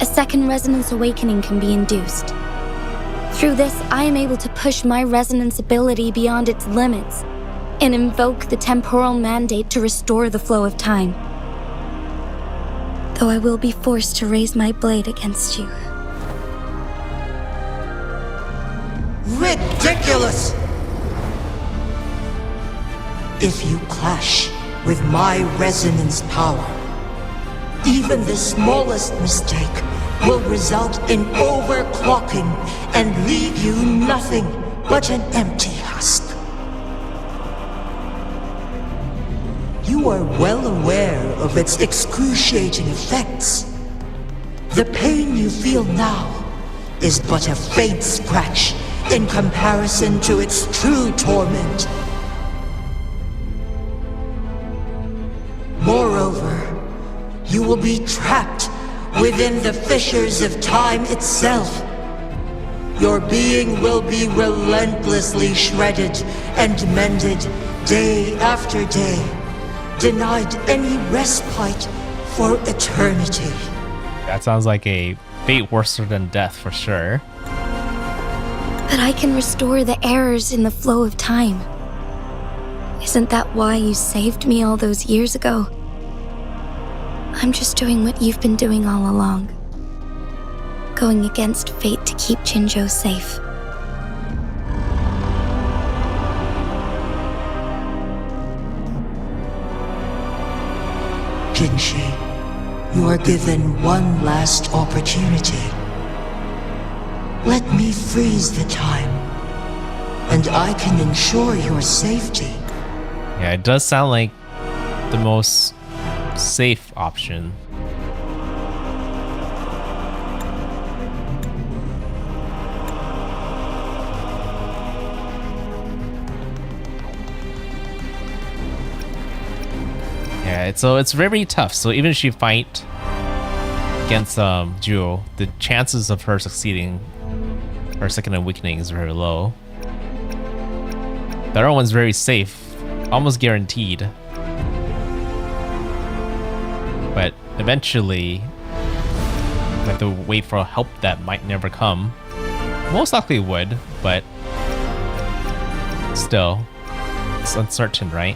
a second resonance awakening can be induced. Through this, I am able to push my resonance ability beyond its limits and invoke the temporal mandate to restore the flow of time. Though I will be forced to raise my blade against you Ridiculous! If you clash with my resonance power, even the smallest mistake will result in overclocking and leave you nothing but an empty husk. You are well aware of its excruciating effects. The pain you feel now is but a faint scratch in comparison to its true torment. Moreover, you will be trapped within the fissures of time itself. Your being will be relentlessly shredded and mended day after day, denied any respite for eternity. That sounds like a fate worse than death for sure. But I can restore the errors in the flow of time. Isn't that why you saved me all those years ago? I'm just doing what you've been doing all along. Going against fate to keep Jinzhou safe. Jinhsi, you are given one last opportunity. Let me freeze the time, and I can ensure your safety. Yeah, it does sound like the most safe option. Yeah, it's very tough. So even if she fight against Jewel, the chances of her succeeding her second awakening is very low. The other one's very safe, almost guaranteed. But eventually, we have to wait for help that might never come. Most likely would, but still, it's uncertain, right?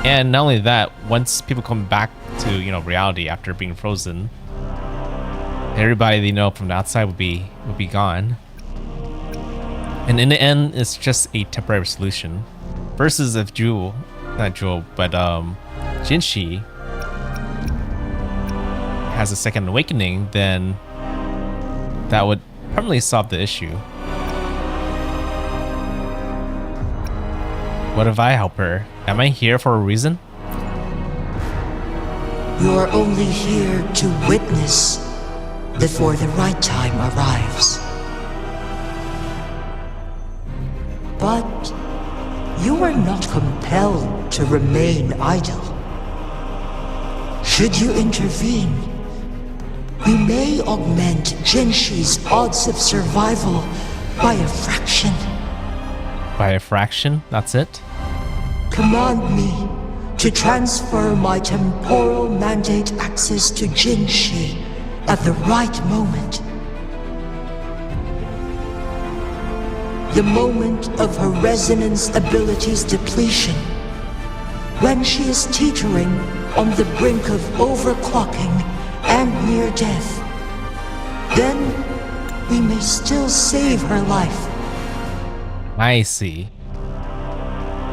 And not only that, once people come back to, you know, reality after being frozen, everybody they know from the outside would be gone. And in the end, it's just a temporary solution. Versus if Jinhsi has a second awakening, then that would probably solve the issue. What if I help her? Am I here for a reason? You are only here to witness before the right time arrives. But you are not compelled to remain idle. Should you intervene, we may augment Jinhsi's odds of survival by a fraction. By a fraction? That's it? Command me to transfer my temporal mandate access to Jinhsi at the right moment. The moment of her resonance ability's depletion, when she is teetering on the brink of overclocking and near death. Then we may still save her life. I see.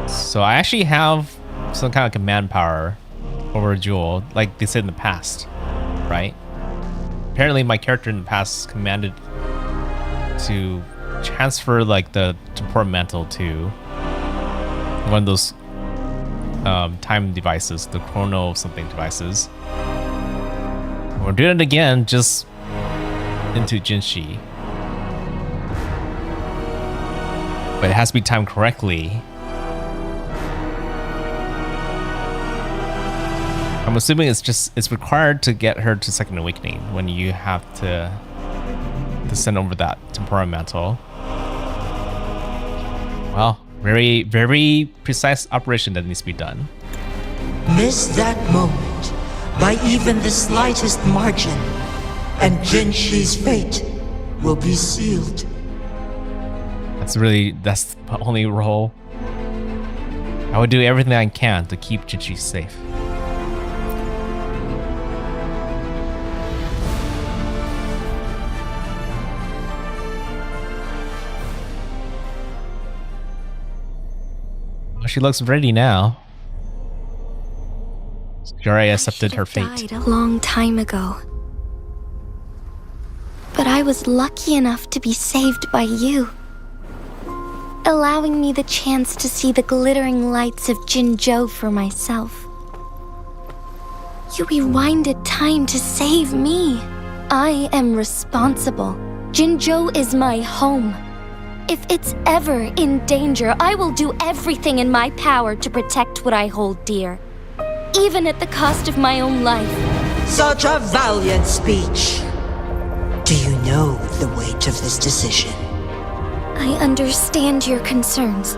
So I actually have some kind of command power over Jewel, like they said in the past, right? Apparently my character in the past commanded to transfer like the temporal mantle to one of those time devices, the chrono something devices. We're doing it again, just into Jinhsi. But it has to be timed correctly. I'm assuming it's required to get her to second awakening when you have to send over that temporal mantle. Well, very, very precise operation that needs to be done. Miss that moment by even the slightest margin, and Jinhsi's fate will be sealed. That's the only role. I would do everything I can to keep Jinhsi safe. she looks ready now. She already accepted her fate. Died a long time ago. But I was lucky enough to be saved by you, allowing me the chance to see the glittering lights of Jinzhou for myself. You rewinded time to save me. I am responsible. Jinzhou is my home. If it's ever in danger, I will do everything in my power to protect what I hold dear, even at the cost of my own life. Such a valiant speech. Do you know the weight of this decision? I understand your concerns.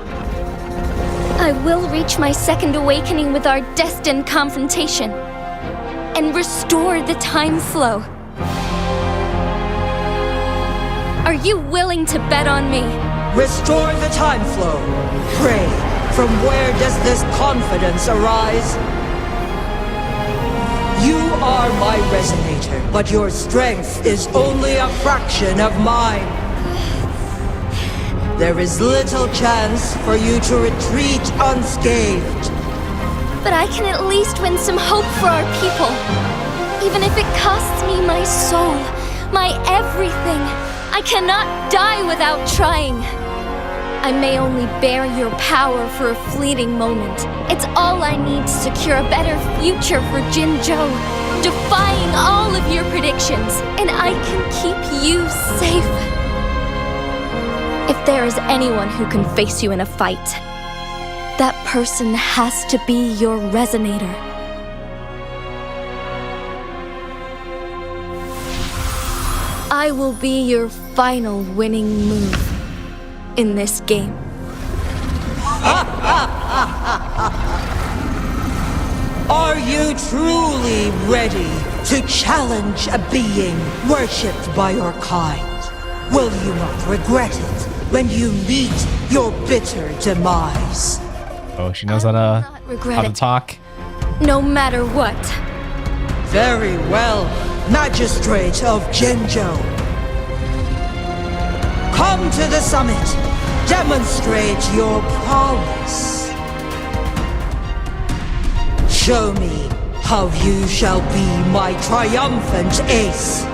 I will reach my second awakening with our destined confrontation and restore the time flow. Are you willing to bet on me? Restore the time flow. Pray, from where does this confidence arise? You are my resonator, but your strength is only a fraction of mine. There is little chance for you to retreat unscathed. But I can at least win some hope for our people. Even if it costs me my soul, my everything, I cannot die without trying. I may only bear your power for a fleeting moment. It's all I need to secure a better future for Jinzhou, defying all of your predictions, and I can keep you safe. If there is anyone who can face you in a fight, that person has to be your resonator. I will be your final winning move in this game. Are you truly ready to challenge a being worshipped by your kind? Will you not regret it when you meet your bitter demise? Oh, she knows how to talk. No matter what. Very well, Magistrate of Jinzhou. Come to the summit. Demonstrate your prowess. Show me how you shall be my triumphant ace.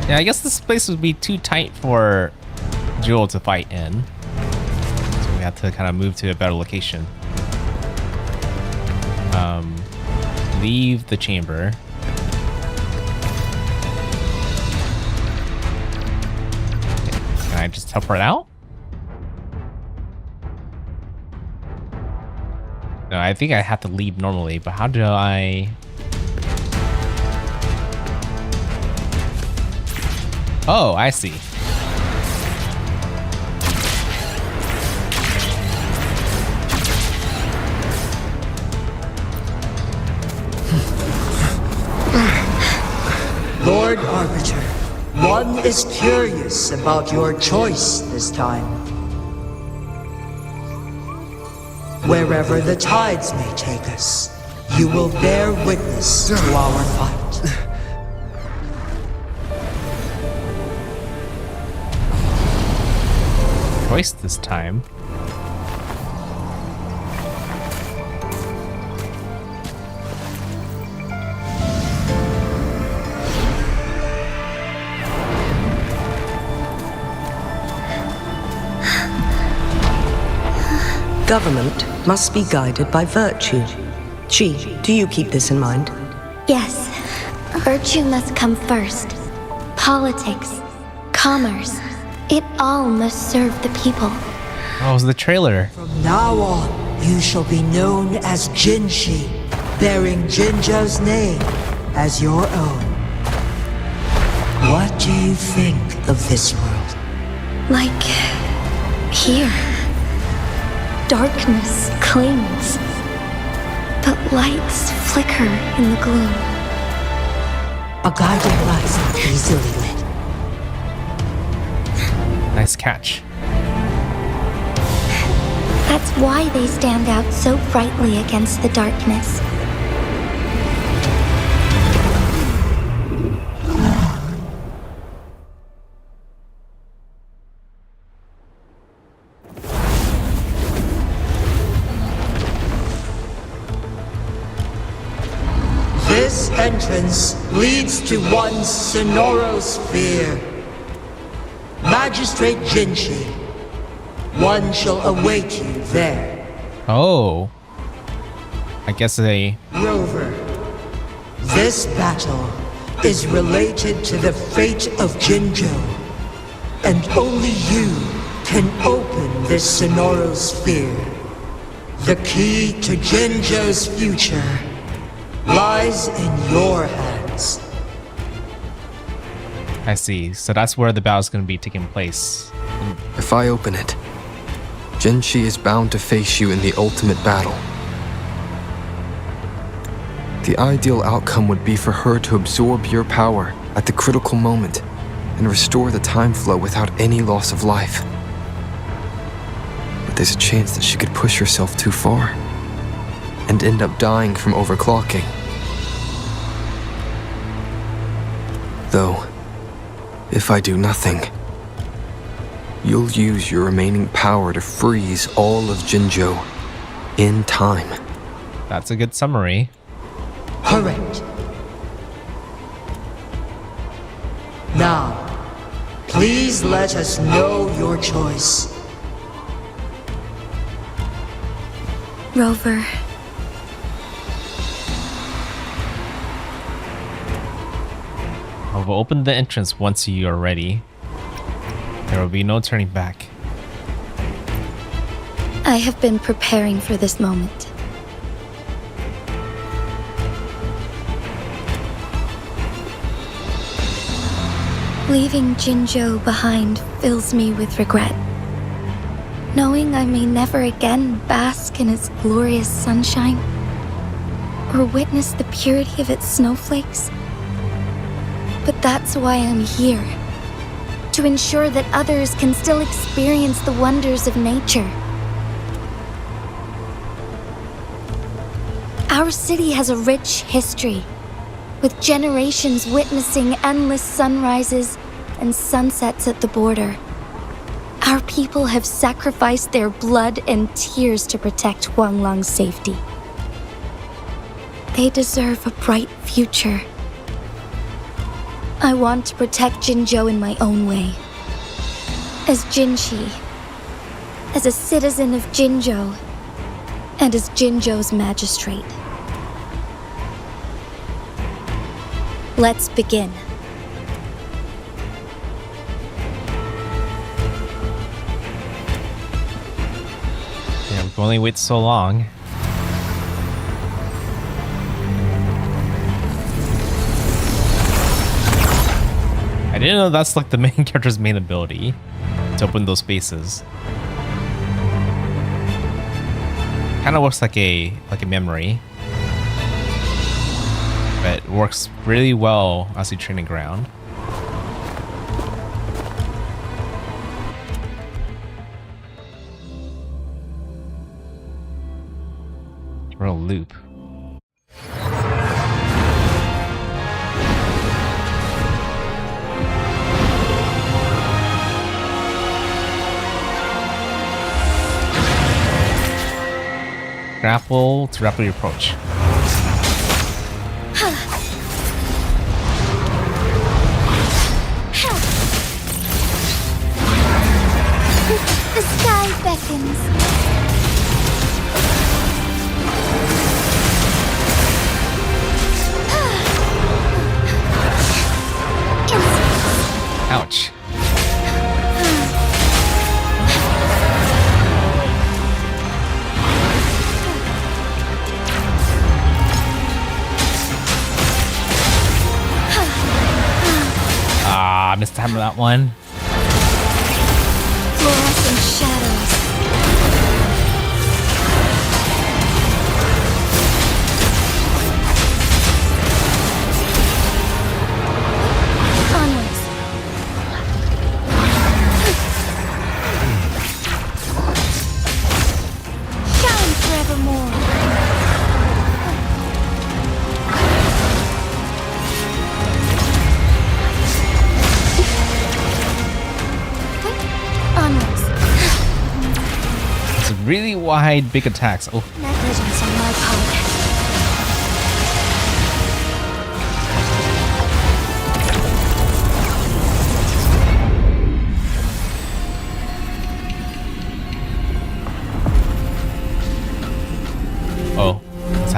Yeah, I guess this place would be too tight for Jewel to fight in. So we have to kind of move to a better location. Leave the chamber. Can I just teleport out? No, I think I have to leave normally, but how do I... Oh, I see. Lord Arbiter, one is curious about your choice this time. Wherever the tides may take us, you will bear witness to our fight. Choice this time. Government must be guided by virtue. Chi, do you keep this in mind? Yes, virtue must come first. Politics, commerce, it all must serve the people. Oh, it was the trailer. From now on, you shall be known as Jinhsi, bearing Jinzhou's name as your own. What do you think of this world? Like here. Darkness clings, but lights flicker in the gloom. A guiding light is not easily lit. Nice catch. That's why they stand out so brightly against the darkness. entrance leads to one sonorosphere. Magistrate Jinhsi, one shall await you there. Oh. I guess they... Rover, this battle is related to the fate of Jinzhou, and only you can open this sonorosphere. The key to Jinzhou's future lies in your hands. I see. So that's where the battle's going to be taking place. If I open it, Jinhsi is bound to face you in the ultimate battle. The ideal outcome would be for her to absorb your power at the critical moment and restore the time flow without any loss of life. But there's a chance that she could push herself too far and end up dying from overclocking. Though, if I do nothing, you'll use your remaining power to freeze all of Jinzhou in time. That's a good summary. Correct. Now, please let us know your choice. Rover. I will open the entrance once you are ready. There will be no turning back. I have been preparing for this moment. Leaving Jinzhou behind fills me with regret. Knowing I may never again bask in its glorious sunshine, or witness the purity of its snowflakes. But that's why I'm here. To ensure that others can still experience the wonders of nature. Our city has a rich history, with generations witnessing endless sunrises and sunsets at the border. Our people have sacrificed their blood and tears to protect Huanglang's safety. They deserve a bright future. I want to protect Jinzhou in my own way. As Jinhsi, as a citizen of Jinzhou, and as Jinzhou's magistrate. Let's begin. Yeah, we can only wait so long. I didn't know that's like the main character's main ability, to open those spaces. Kind of works like a memory, but it works really well as a training ground. Or a loop. Grapple to rapidly approach. The sky beckons. Ouch. Ah, I missed the hammer that one. Fluorescent shadows. Onwards. Shine forevermore. Onwards. It's really wide, big attacks. Oh, Negligence on my part.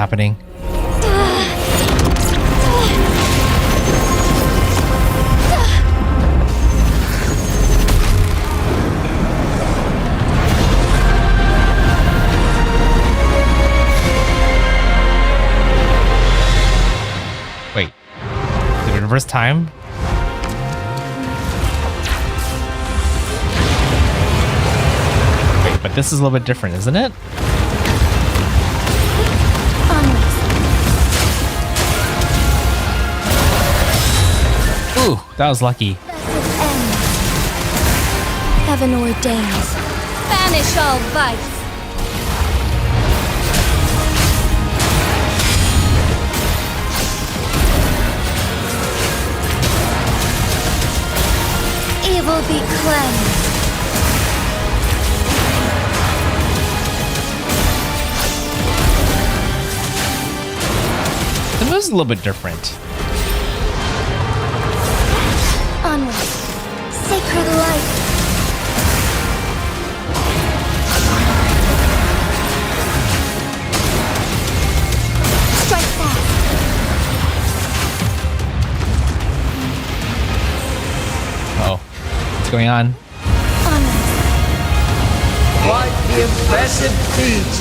happening. Wait, did it reverse time? Wait, but this is a little bit different, isn't it? Ooh, that was lucky. Heaven ordains. Banish all vice. Evil be cleansed. The move's a little bit different. Onward. Sacred light. Strike fast. Uh-oh. What's going on? Quite the impressive feat,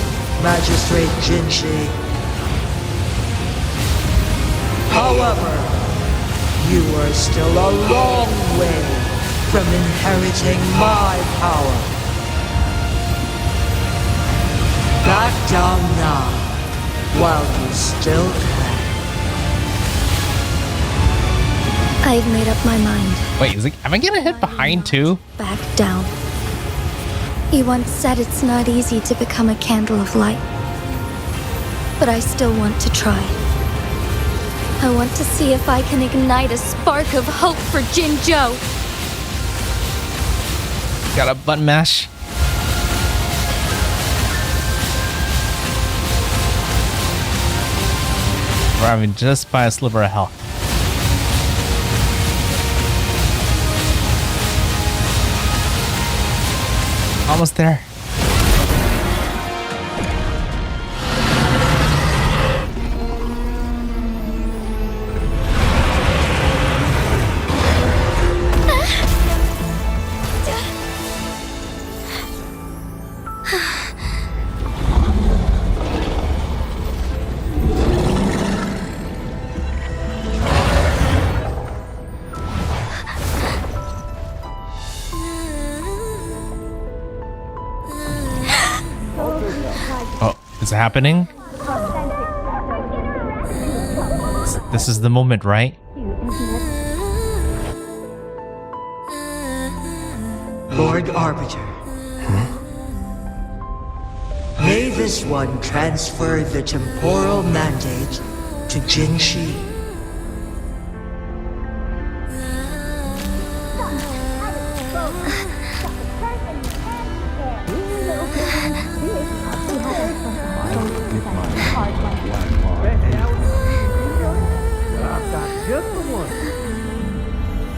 Magistrate Jinhsi. However, you are still a long way from inheriting my power. Back down now, while you still can. I've made up my mind. Wait, am I getting hit behind too? Back down. You once said it's not easy to become a candle of light. But I still want to try. I want to see if I can ignite a spark of hope for Jinzhou. Got a button mash. We're having just by a sliver of health. Almost there. Is it happening? This is the moment, right? Lord Arbiter. May this one transfer the temporal mandate to Jinhsi.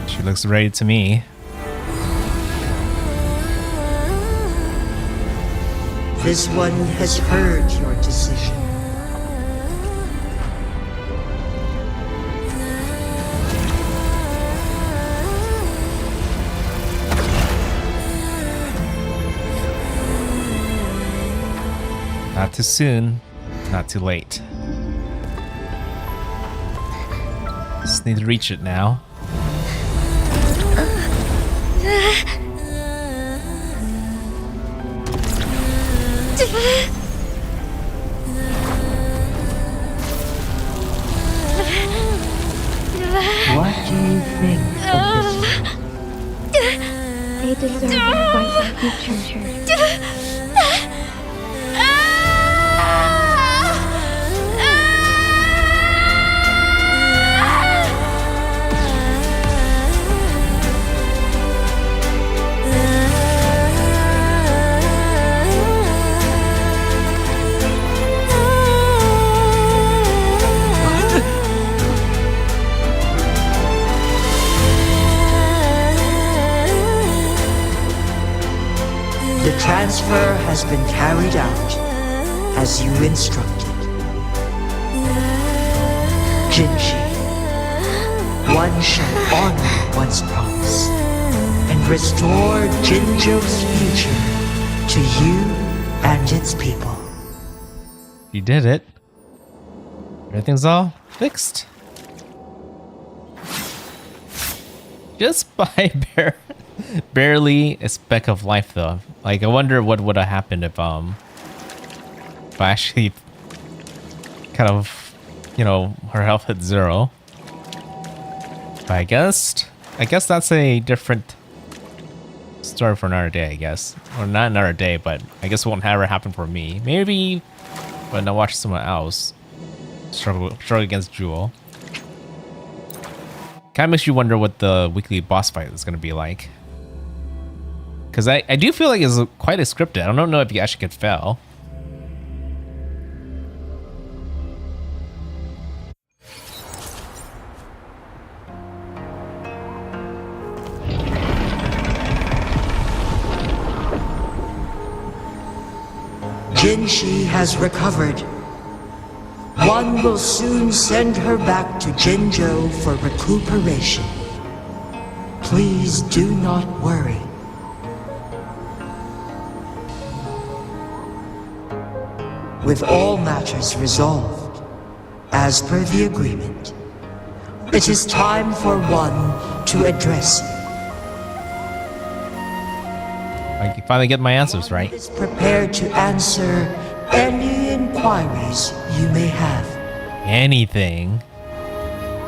She looks ready to me. This one has heard your decision. Not too soon, not too late. Just need to reach it now. What do you think of this? They deserve a bright future. The transfer has been carried out as you instructed. Jinhsi. One shall honor one's promise and restore Jinzhou's future to you and its people. You did it. Everything's all fixed. Just by barely a speck of life, though. Like, I wonder what would have happened if I actually kind of, her health hit 0. But I guess that's a different story for another day, I guess. Or not another day, but I guess it won't ever happen for me. Maybe when I watch someone else struggle against Jewel. Kind of makes you wonder what the weekly boss fight is going to be like. Because I do feel like it's quite scripted. I don't know if you actually could fail. Jinhsi has recovered. One will soon send her back to Jinzhou for recuperation. Please do not worry. With all matters resolved, as per the agreement, it is time for one to address you. I can finally get my answers right. One is prepared to answer any inquiries you may have. Anything.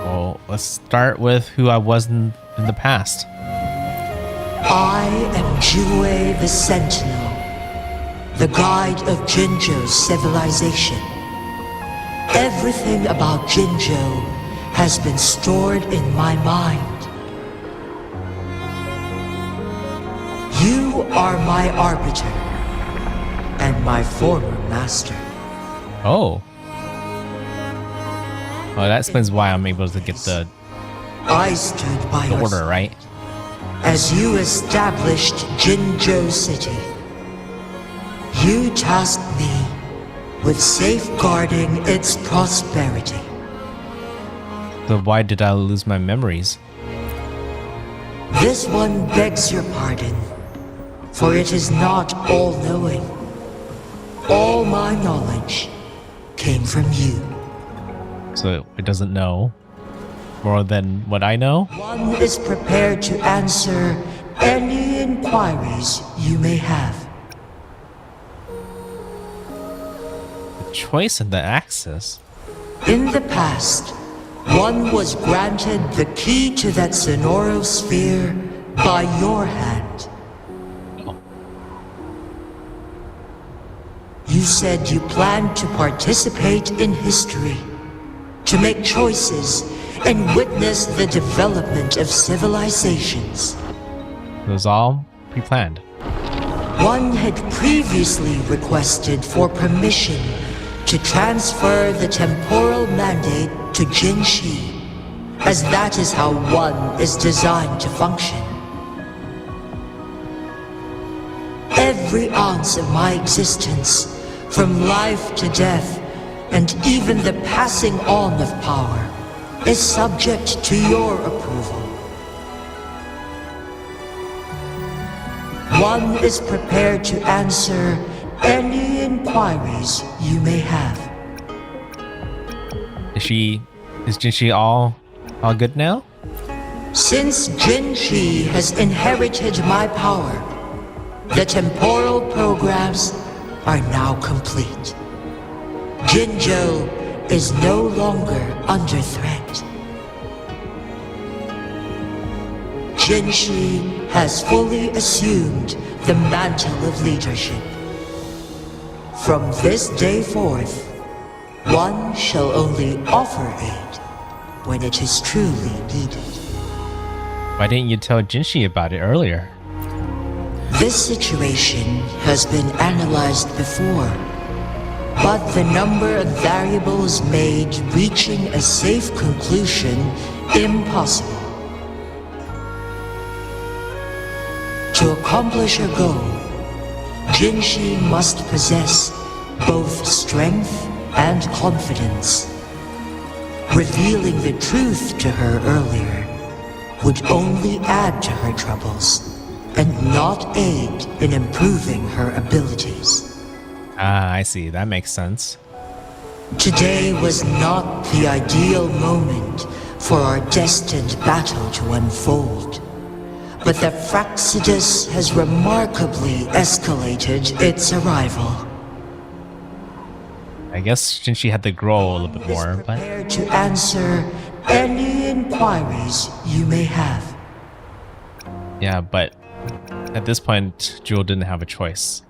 Well, let's start with who I was in the past. I am Jue the Sentinel, the guide of Jinzhou's civilization. Everything about Jinzhou has been stored in my mind. You are my arbiter and my former master. Oh. Well, that explains why I'm able to get the I stood by your order, right? as you established Jinzhou City. You tasked me with safeguarding its prosperity. So why did I lose my memories? This one begs your pardon, for it is not all-knowing. All my knowledge came from you. So it doesn't know more than what I know? One is prepared to answer any inquiries you may have. The choice and the access. In the past, one was granted the key to that Sonoro sphere by your hand. You said you planned to participate in history, to make choices and witness the development of civilizations. It was all pre-planned. One had previously requested for permission to transfer the temporal mandate to Jinhsi, as that is how one is designed to function. Every ounce of my existence, from life to death, and even the passing on of power, is subject to your approval. One is prepared to answer any inquiries you may have. Is Jinhsi all good now? Since Jinhsi has inherited my power, the temporal programs are now complete. Jinzhou is no longer under threat. Jinhsi has fully assumed the mantle of leadership. From this day forth, one shall only offer aid when it is truly needed. Why didn't you tell Jinhsi about it earlier? This situation has been analyzed before, but the number of variables made reaching a safe conclusion impossible. To accomplish her goal, Jinhsi must possess both strength and confidence. Revealing the truth to her earlier would only add to her troubles and not aid in improving her abilities. Ah, I see. That makes sense. Today was not the ideal moment for our destined battle to unfold, but the Fraxidus has remarkably escalated its arrival. I guess Jinhsi had to grow a little bit more, but Prepared to answer any inquiries you may have. yeah, but at this point, Jewel didn't have a choice.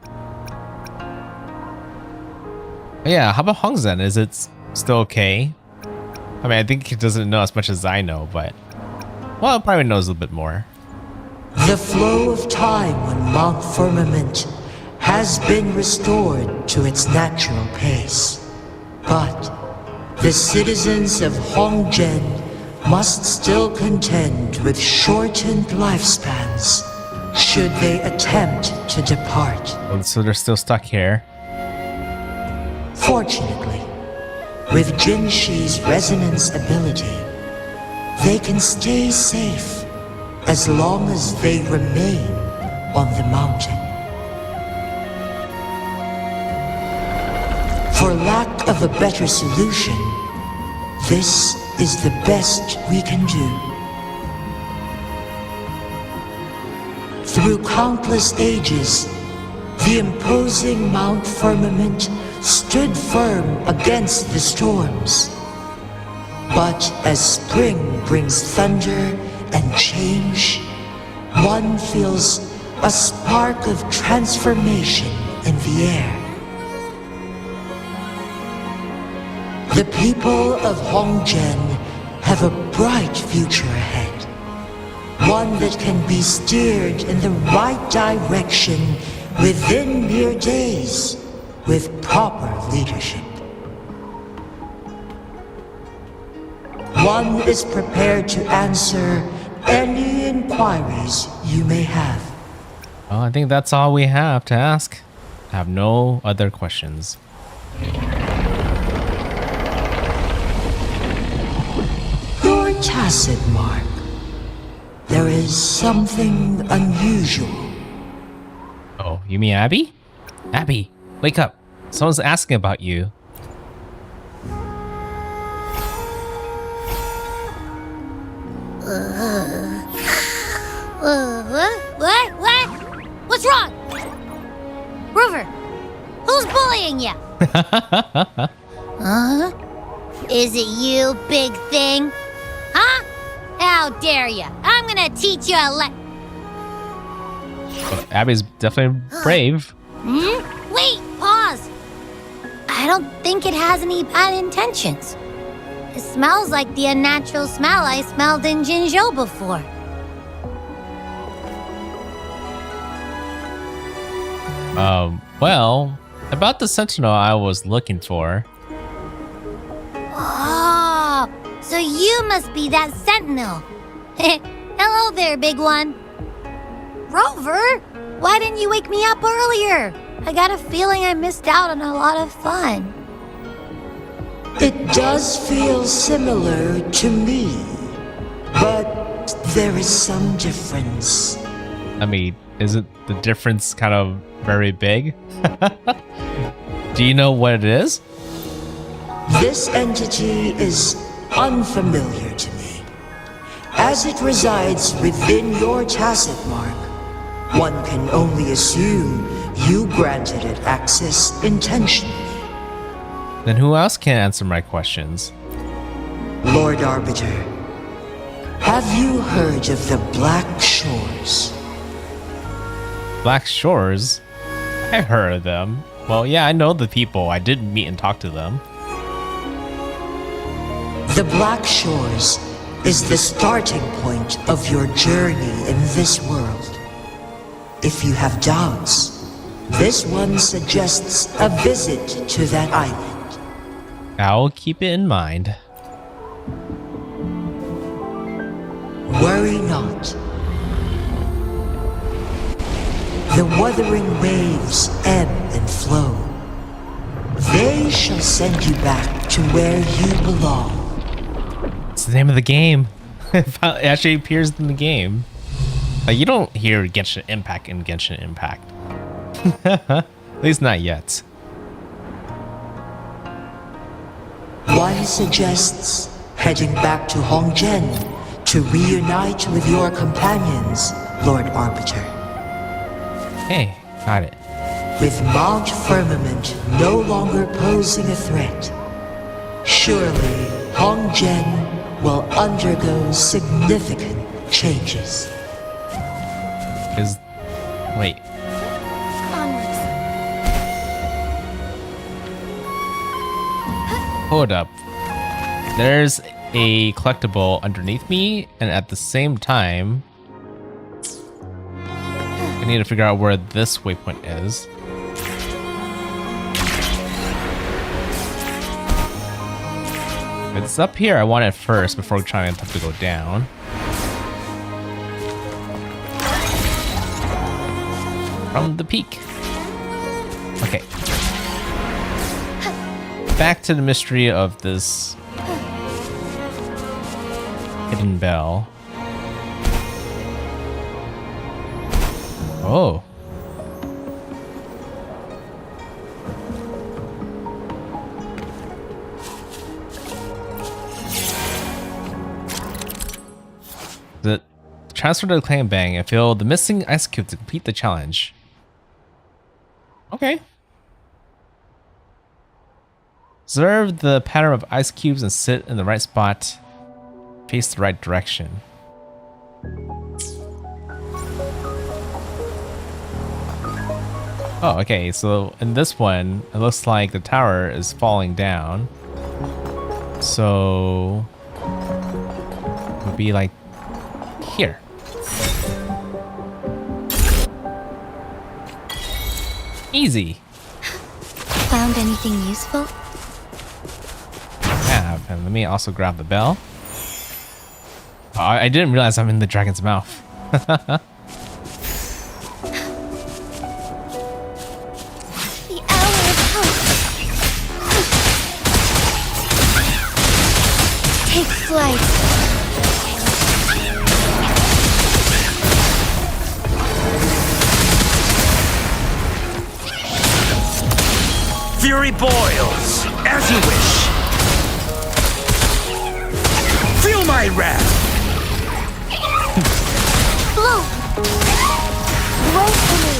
But yeah, how about Hongzhen? Is it still okay? I mean, I think he doesn't know as much as I know, but well, probably knows a little bit more. The flow of time on Mount Firmament has been restored to its natural pace. But the citizens of Hongzhen must still contend with shortened lifespans should they attempt to depart. So they're still stuck here. Fortunately, with Jinhsi's resonance ability, they can stay safe as long as they remain on the mountain. For lack of a better solution, this is the best we can do. Through countless ages, the imposing Mount Firmament stood firm against the storms. But as spring brings thunder and change, one feels a spark of transformation in the air. The people of Hongzhen have a bright future ahead. One that can be steered in the right direction within mere days with proper leadership. One is prepared to answer any inquiries you may have. Well, I think that's all we have to ask. I have no other questions. Your tacit mark. There is something unusual. Oh, you mean Abby? Abby, wake up. Someone's asking about you. What? What's wrong? Rover, who's bullying you? Huh? Is it you, big thing? Huh? How dare you? I'm gonna teach you a Well, Abby's definitely brave. Wait, pause. I don't think it has any bad intentions. It smells like the unnatural smell I smelled in Jinzhou before. Well, about the sentinel I was looking for. Oh, so you must be that sentinel. Hello there, big one. Rover, why didn't you wake me up earlier? I got a feeling I missed out on a lot of fun. It does feel similar to me, but there is some difference. I mean, isn't the difference kind of very big? Do you know what it is? This entity is unfamiliar to me. As it resides within your tacit mark, one can only assume you granted it access intentionally. Then who else can answer my questions? Lord Arbiter, have you heard of the Black Shores? Black Shores? I've heard of them. Well, yeah, I know the people. I did meet and talk to them. The Black Shores is the starting point of your journey in this world. If you have doubts, this one suggests a visit to that island. I'll keep it in mind. Worry not. The Wuthering Waves ebb and flow. They shall send you back to where you belong. the name of the game. It actually appears in the game. Like, you don't hear Genshin Impact in Genshin Impact. At least not yet. One suggests heading back to Hongzhen to reunite with your companions, Lord Arbiter. Hey, got it. With Mount Firmament no longer posing a threat, surely Hongzhen will undergo significant changes. Wait. Hold up. There's a collectible underneath me, and at the same time, I need to figure out where this waypoint is. If it's up here, I want it first before trying to go down. From the peak. Okay. Back to the mystery of this hidden bell. Oh. The transfer to the clan bang and fill the missing ice cube to complete the challenge. Okay. Observe the pattern of ice cubes and sit in the right spot. Face the right direction. Oh, okay. So in this one, it looks like the tower is falling down. So it would be like here. Easy. Found anything useful? Yeah, and let me also grab the bell. Oh, I didn't realize I'm in the dragon's mouth. The hour of hope. Take flight. Fury boils, as you wish. Feel my wrath. Blow! Blow for me!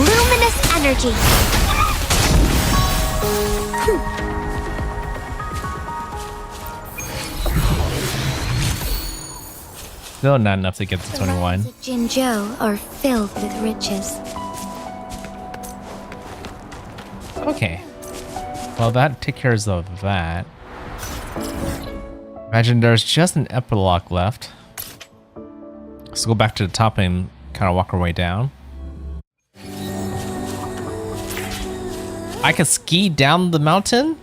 Luminous energy! Still not enough to get to 21. The Jinzhou are filled with riches. Okay. Well, that takes care of that. Imagine there's just an epilogue left. Let's go back to the top and kind of walk our way down. I can ski down the mountain?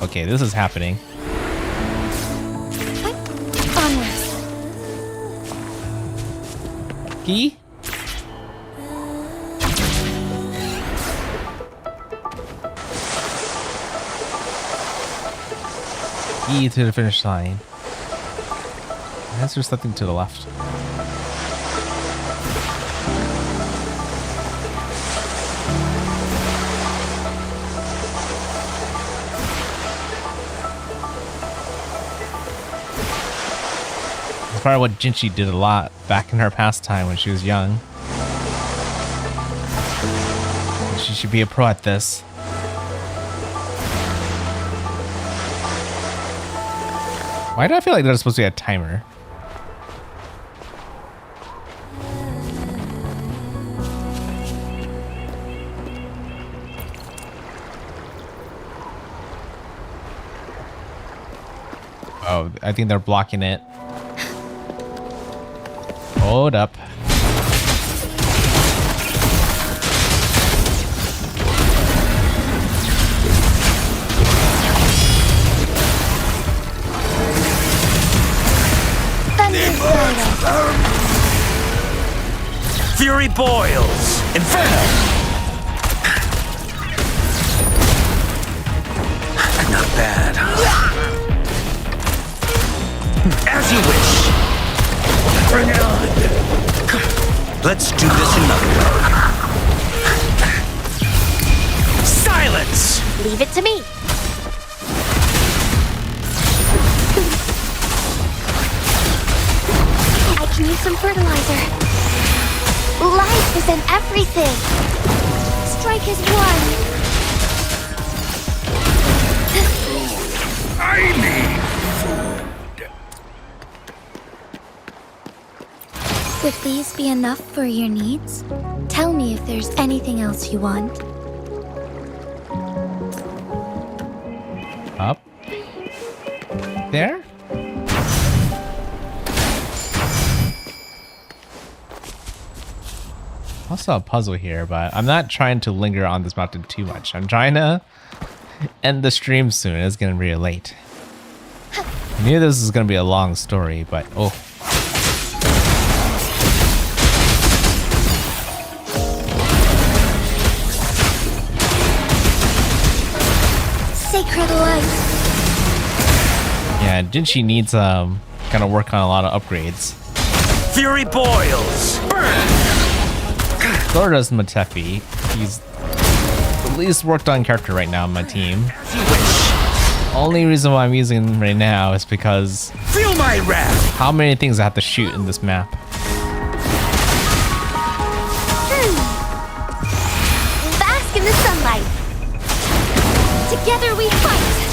Okay, this is happening. Onwards. Ski? Ski to the finish line. I guess there's something to the left. It's probably what Jinhsi did a lot back in her pastime when she was young. She should be a pro at this. Why do I feel like there's supposed to be a timer? Oh, I think they're blocking it. Hold up. Fury boils! Inferno! Not bad, huh? As you wish. Bring it on. Let's do this another way. Silence! Leave it to me. I can use some fertilizer. Life is in everything. Strike is one. I need food. Would these be enough for your needs? Tell me if there's anything else you want. Up. There? Also a puzzle here, but I'm not trying to linger on this mountain too much. I'm trying to end the stream soon. It's getting really late. I knew this was going to be a long story, but oh. Sacred light. Yeah, Jinhsi needs kind of work on a lot of upgrades. Fury boils. Burn. So does Matefi. He's the least worked on character right now on my team. Only reason why I'm using him right now is because feel my wrath. How many things I have to shoot in this map? Bask in the sunlight. Together we fight.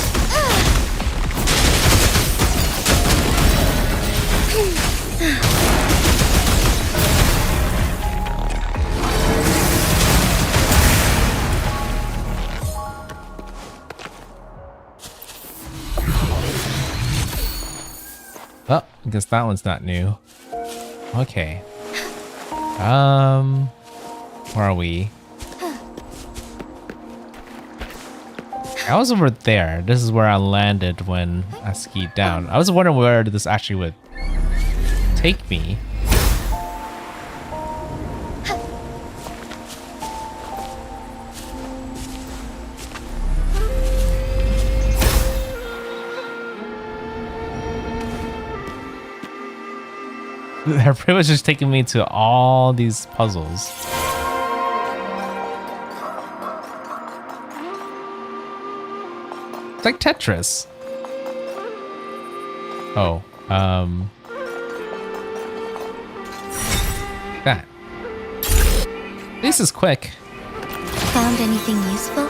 Oh, I guess that one's not new. Okay. Where are we? I was over there. This is where I landed when I skied down. I was wondering where this actually would take me. They're pretty much just taking me to all these puzzles. It's like Tetris. Oh, that. This is quick. Found anything useful?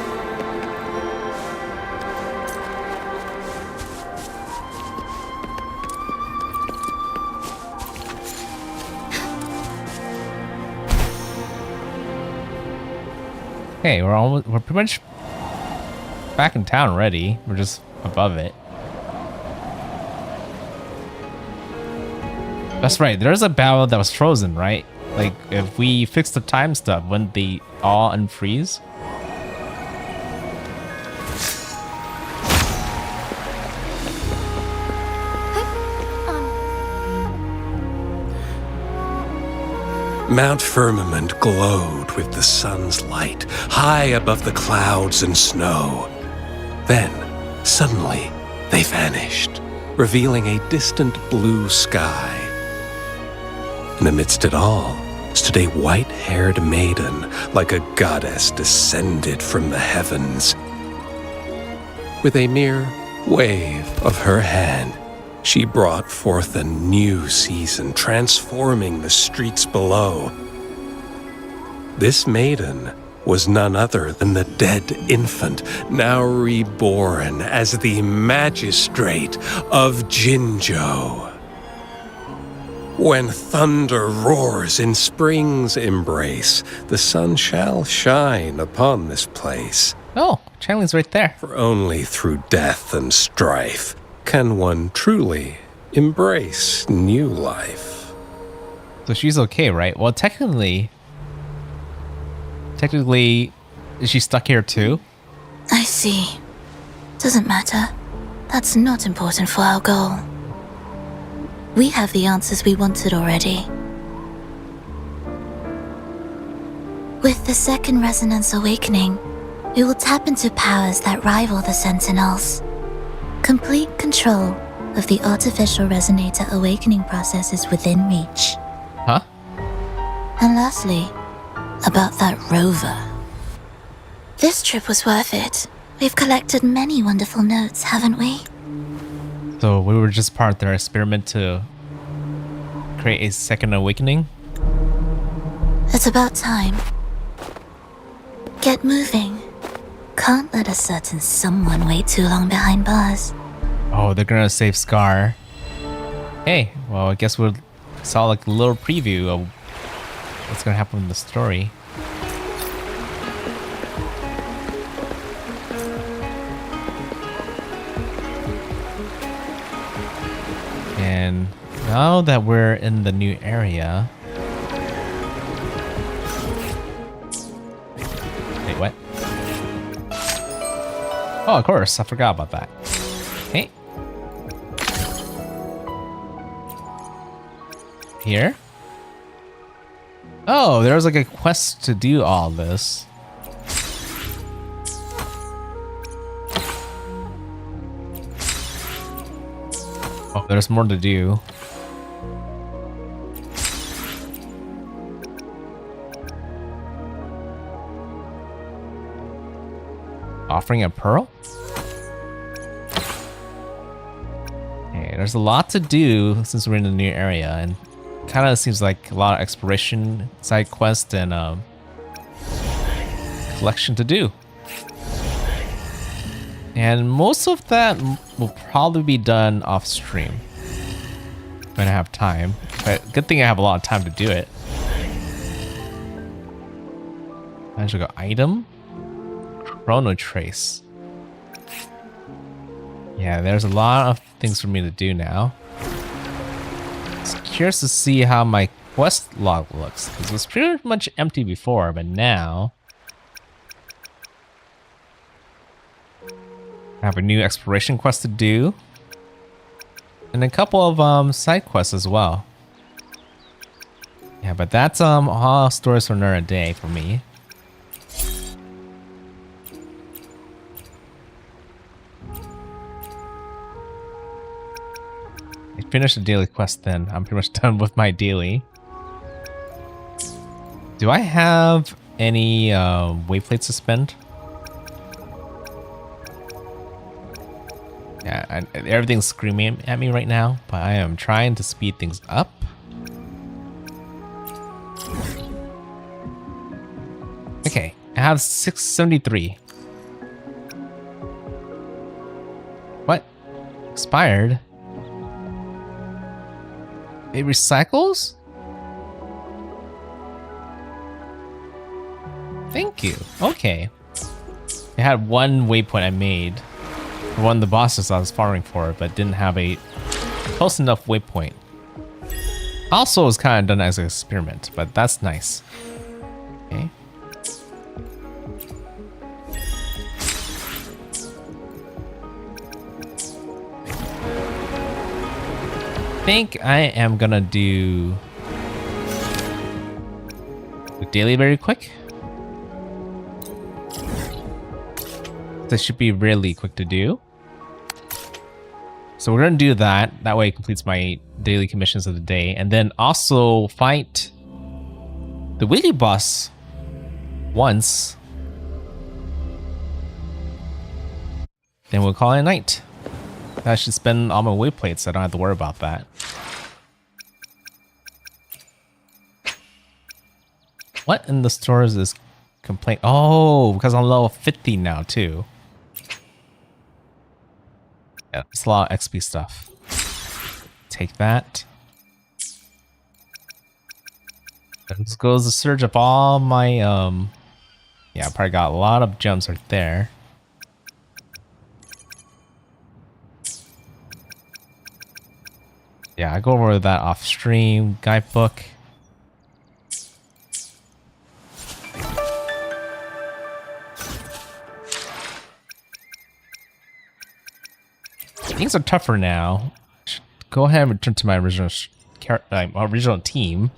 Hey, we're pretty much back in town already. We're just above it. That's right. There's a battle that was frozen, right? Like, if we fix the time stuff, wouldn't they all unfreeze? Mount Firmament glowed with the sun's light, high above the clouds and snow. Then, suddenly, they vanished, revealing a distant blue sky. And amidst it all stood a white-haired maiden, like a goddess descended from the heavens. With a mere wave of her hand, she brought forth a new season, transforming the streets below. This maiden was none other than the dead infant, now reborn as the magistrate of Jinzhou. When thunder roars in spring's embrace, the sun shall shine upon this place. Oh, Changli's right there. For only through death and strife can one truly embrace new life. So she's okay, right? Well, technically, is she stuck here too? I see. Doesn't matter. That's not important for our goal. We have the answers we wanted already. With the second resonance awakening, we will tap into powers that rival the Sentinels. Complete control of the artificial resonator awakening process is within reach. Huh? And lastly, about that rover. This trip was worth it. We've collected many wonderful notes, haven't we? So we were just part of their experiment to create a second awakening? It's about time. Get moving. Can't let a certain someone wait too long behind bars. Oh, they're gonna save Scar. Hey, well, I guess we saw like a little preview of what's gonna happen in the story. And now that we're in the new area... Wait, what? Oh, of course, I forgot about that. Hey. Here? Oh, there's like a quest to do all this. Oh, there's more to do. Offering a pearl? Okay, there's a lot to do since we're in the new area, and kind of seems like a lot of exploration, side quest, and collection to do. And most of that will probably be done off stream when I have time. But good thing I have a lot of time to do it. Magical item. Chrono Trace. Yeah, there's a lot of things for me to do now. Just curious to see how my quest log looks, because it was pretty much empty before, but now I have a new exploration quest to do, and a couple of side quests as well. Yeah, but that's all stories for another day for me. Finish the daily quest then. I'm pretty much done with my daily. Do I have any wayplates to spend? Yeah, everything's screaming at me right now, but I am trying to speed things up. Okay, I have 673. What? Expired? It recycles? Thank you. Okay. It had one waypoint I made. One of the bosses I was farming for, but didn't have a close enough waypoint. Also, it was kind of done as an experiment, but that's nice. Okay. I think I am gonna do the daily very quick. This should be really quick to do. So we're gonna do that. That way it completes my daily commissions of the day. And then also fight the wheelie boss once. Then we'll call it a night. I should spend all my wayplates so I don't have to worry about that. What in the stores is complaint? Oh, because I'm level 50 now too. Yeah, it's a lot of XP stuff. Take that. This goes the surge of all my yeah, I probably got a lot of gems right there. Yeah, I go over that off stream guidebook. Things are tougher now. Go ahead and return to my original team.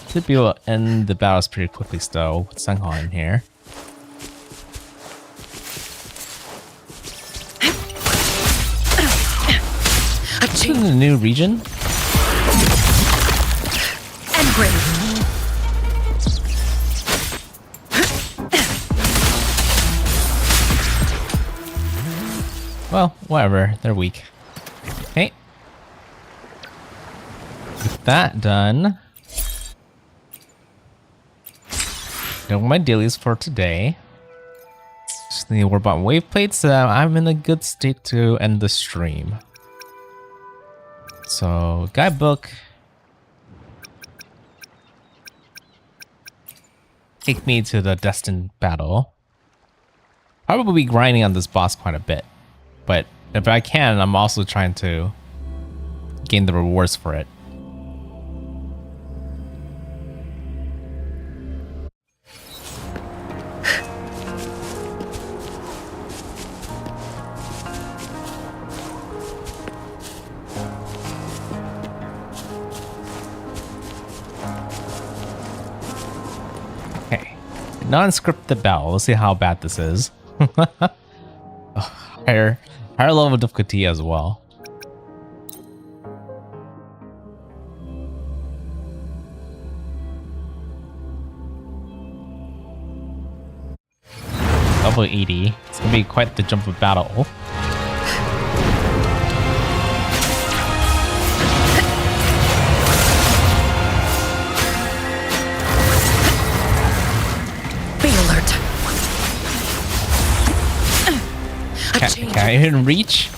Should be able to end the battles pretty quickly still with Sunghon in here. this in a new region? Well, whatever. They're weak. Okay. With that done, done my dailies for today. Just need to work on wave plates so I'm in a good state to end the stream. So, guidebook. Take me to the destined battle. Probably be grinding on this boss quite a bit. But if I can, I'm also trying to gain the rewards for it. Okay. Non-scripted battle. Let's see how bad this is. Higher level of difficulty as well. Level 80. It's gonna be quite the jump of battle. Can I even reach?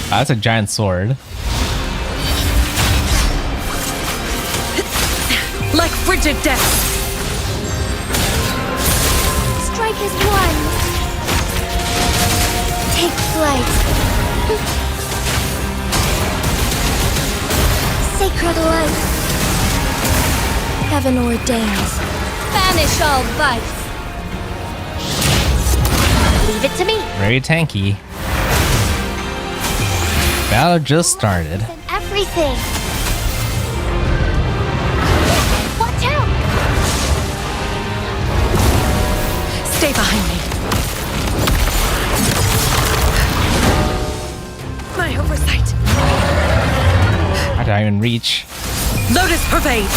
That's a giant sword. Like frigid death. Strike is one. Take flight. Sacred life. Heaven ordains. Banish all vice. Leave it to me. Very tanky. Battle just started. Everything. Watch out! Stay behind me. My oversight. How did I even reach? Lotus pervade.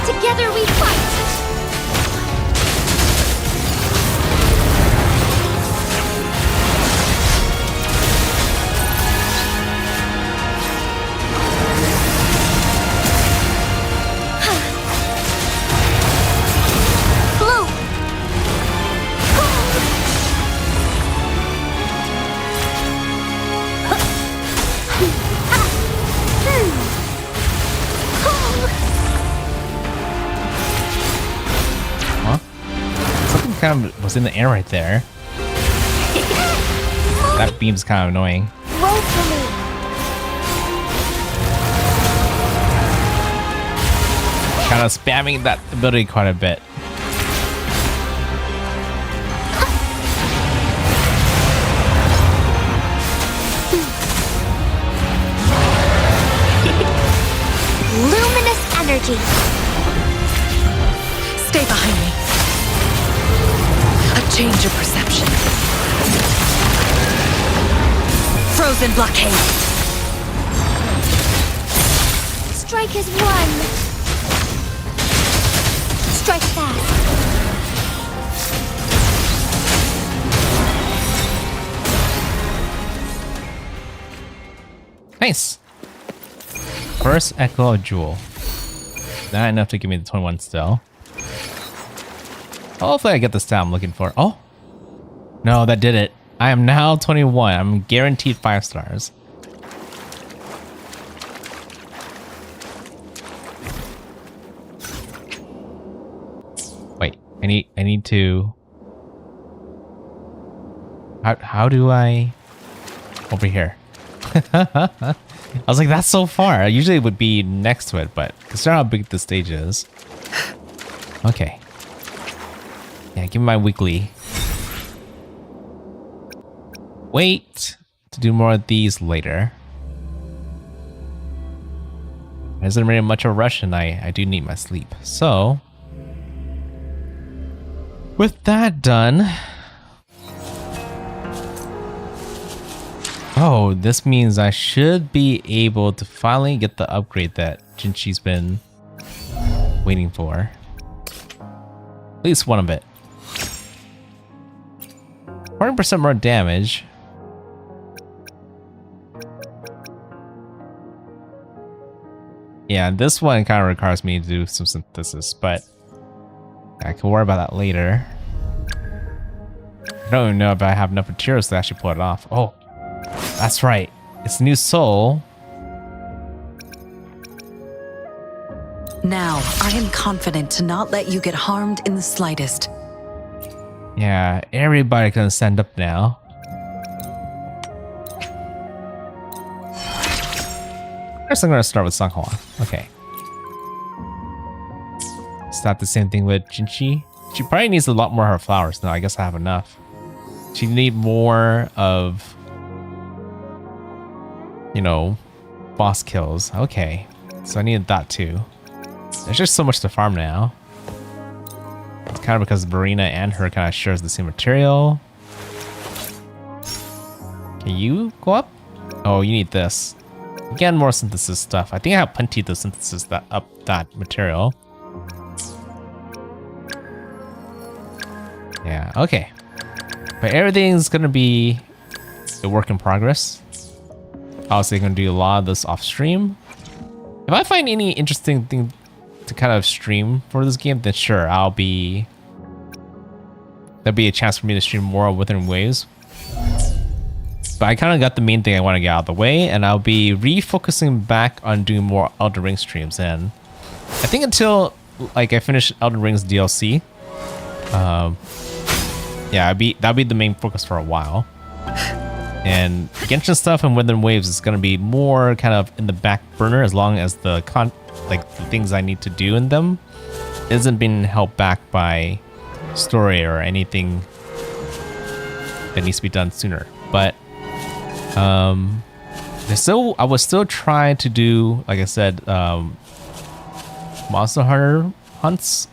Together we fight! Blue! Kind of was in the air right there. That beam's kind of annoying. Roll for me! Kind of spamming that ability quite a bit. Luminous energy. Stay behind me. A change of perception. Frozen blockade. Strike is one. Strike fast. Nice. First Echo of Jewel. Not enough to give me the 21 still. Hopefully I get the stat I'm looking for. Oh! No, that did it. I am now 21. I'm guaranteed 5 stars. Wait, I need to... How do I... Over here. I was like, that's so far. Usually it would be next to it, but consider how big the stage is. Okay. Yeah, give me my weekly. Wait to do more of these later. There isn't really much of a rush, and I do need my sleep. So, with that done, oh, this means I should be able to finally get the upgrade that Jinhsi's been waiting for. At least one of it. 40% more damage. Yeah, this one kind of requires me to do some synthesis, but I can worry about that later. I don't even know if I have enough materials to actually pull it off. Oh, that's right. It's new soul. Now, I am confident to not let you get harmed in the slightest. Yeah, everybody can stand up now. First, I'm gonna start with Sanghwa. Okay. Is that the same thing with Jinhsi? She probably needs a lot more of her flowers. No, I guess I have enough. She need more of, you know, boss kills. Okay, so I needed that too. There's just so much to farm now. It's kind of because Marina and her kind of shares the same material. Can you go up? Oh, you need this. Again, more synthesis stuff. I think I have plenty to synthesis that up that material. Yeah, okay. But everything's gonna be a work in progress. Obviously, gonna do a lot of this off stream. If I find any interesting thing to kind of stream for this game, then sure, there'll be a chance for me to stream more of Wuthering Waves. But I kind of got the main thing I want to get out of the way, and I'll be refocusing back on doing more Elden Ring streams. And I think until like I finish Elden Ring's DLC, yeah, that'll be the main focus for a while. And Genshin stuff and Wuthering Waves is gonna be more kind of in the back burner as long as the things I need to do in them isn't being held back by story or anything that needs to be done sooner. But I was still trying to do, like I said, Monster Hunter hunts.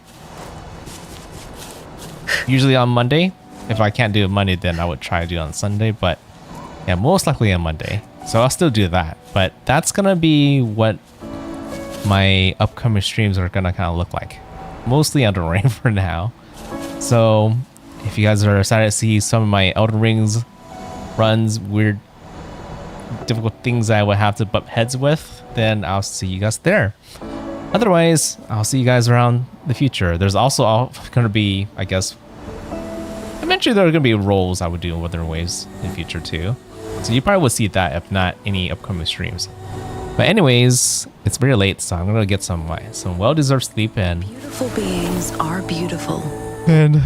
Usually on Monday. If I can't do it Monday, then I would try to do it on Sunday. But yeah, most likely on Monday. So I'll still do that. But that's gonna be what my upcoming streams are gonna kind of look like. Mostly Elden Ring for now. So if you guys are excited to see some of my Elden Rings runs, weird, difficult things I would have to butt heads with, then I'll see you guys there. Otherwise, I'll see you guys around the future. There's also going to be, I guess, eventually there are going to be roles I would do in Wuthering Waves in the future too. So you probably will see that, if not any upcoming streams. But anyways, it's very late, so I'm going to get some well-deserved sleep, and Beautiful beings are beautiful. And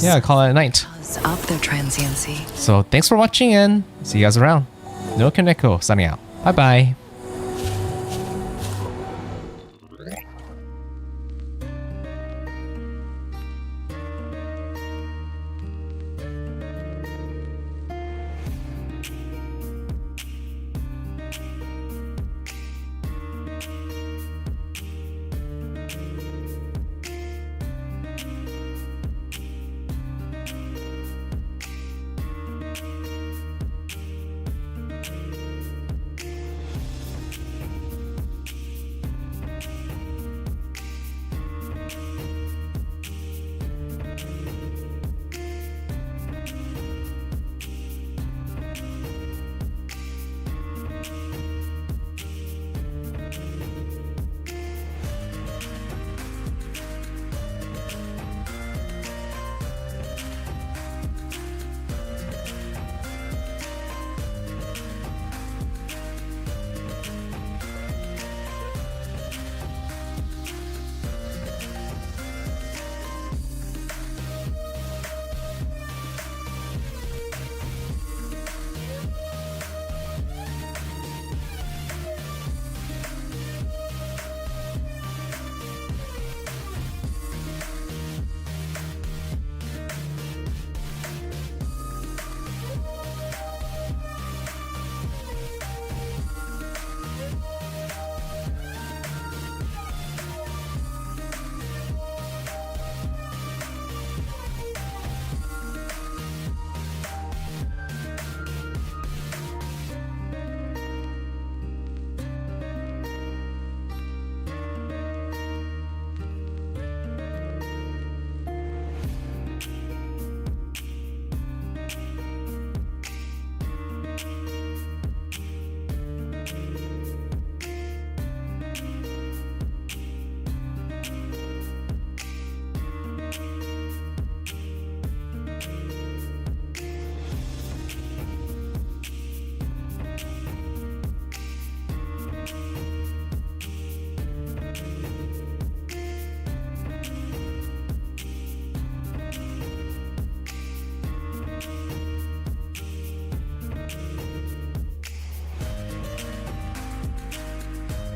yeah, call it a night. Of their transiency. So thanks for watching, and see you guys around. NoukonNeko signing out. Bye bye.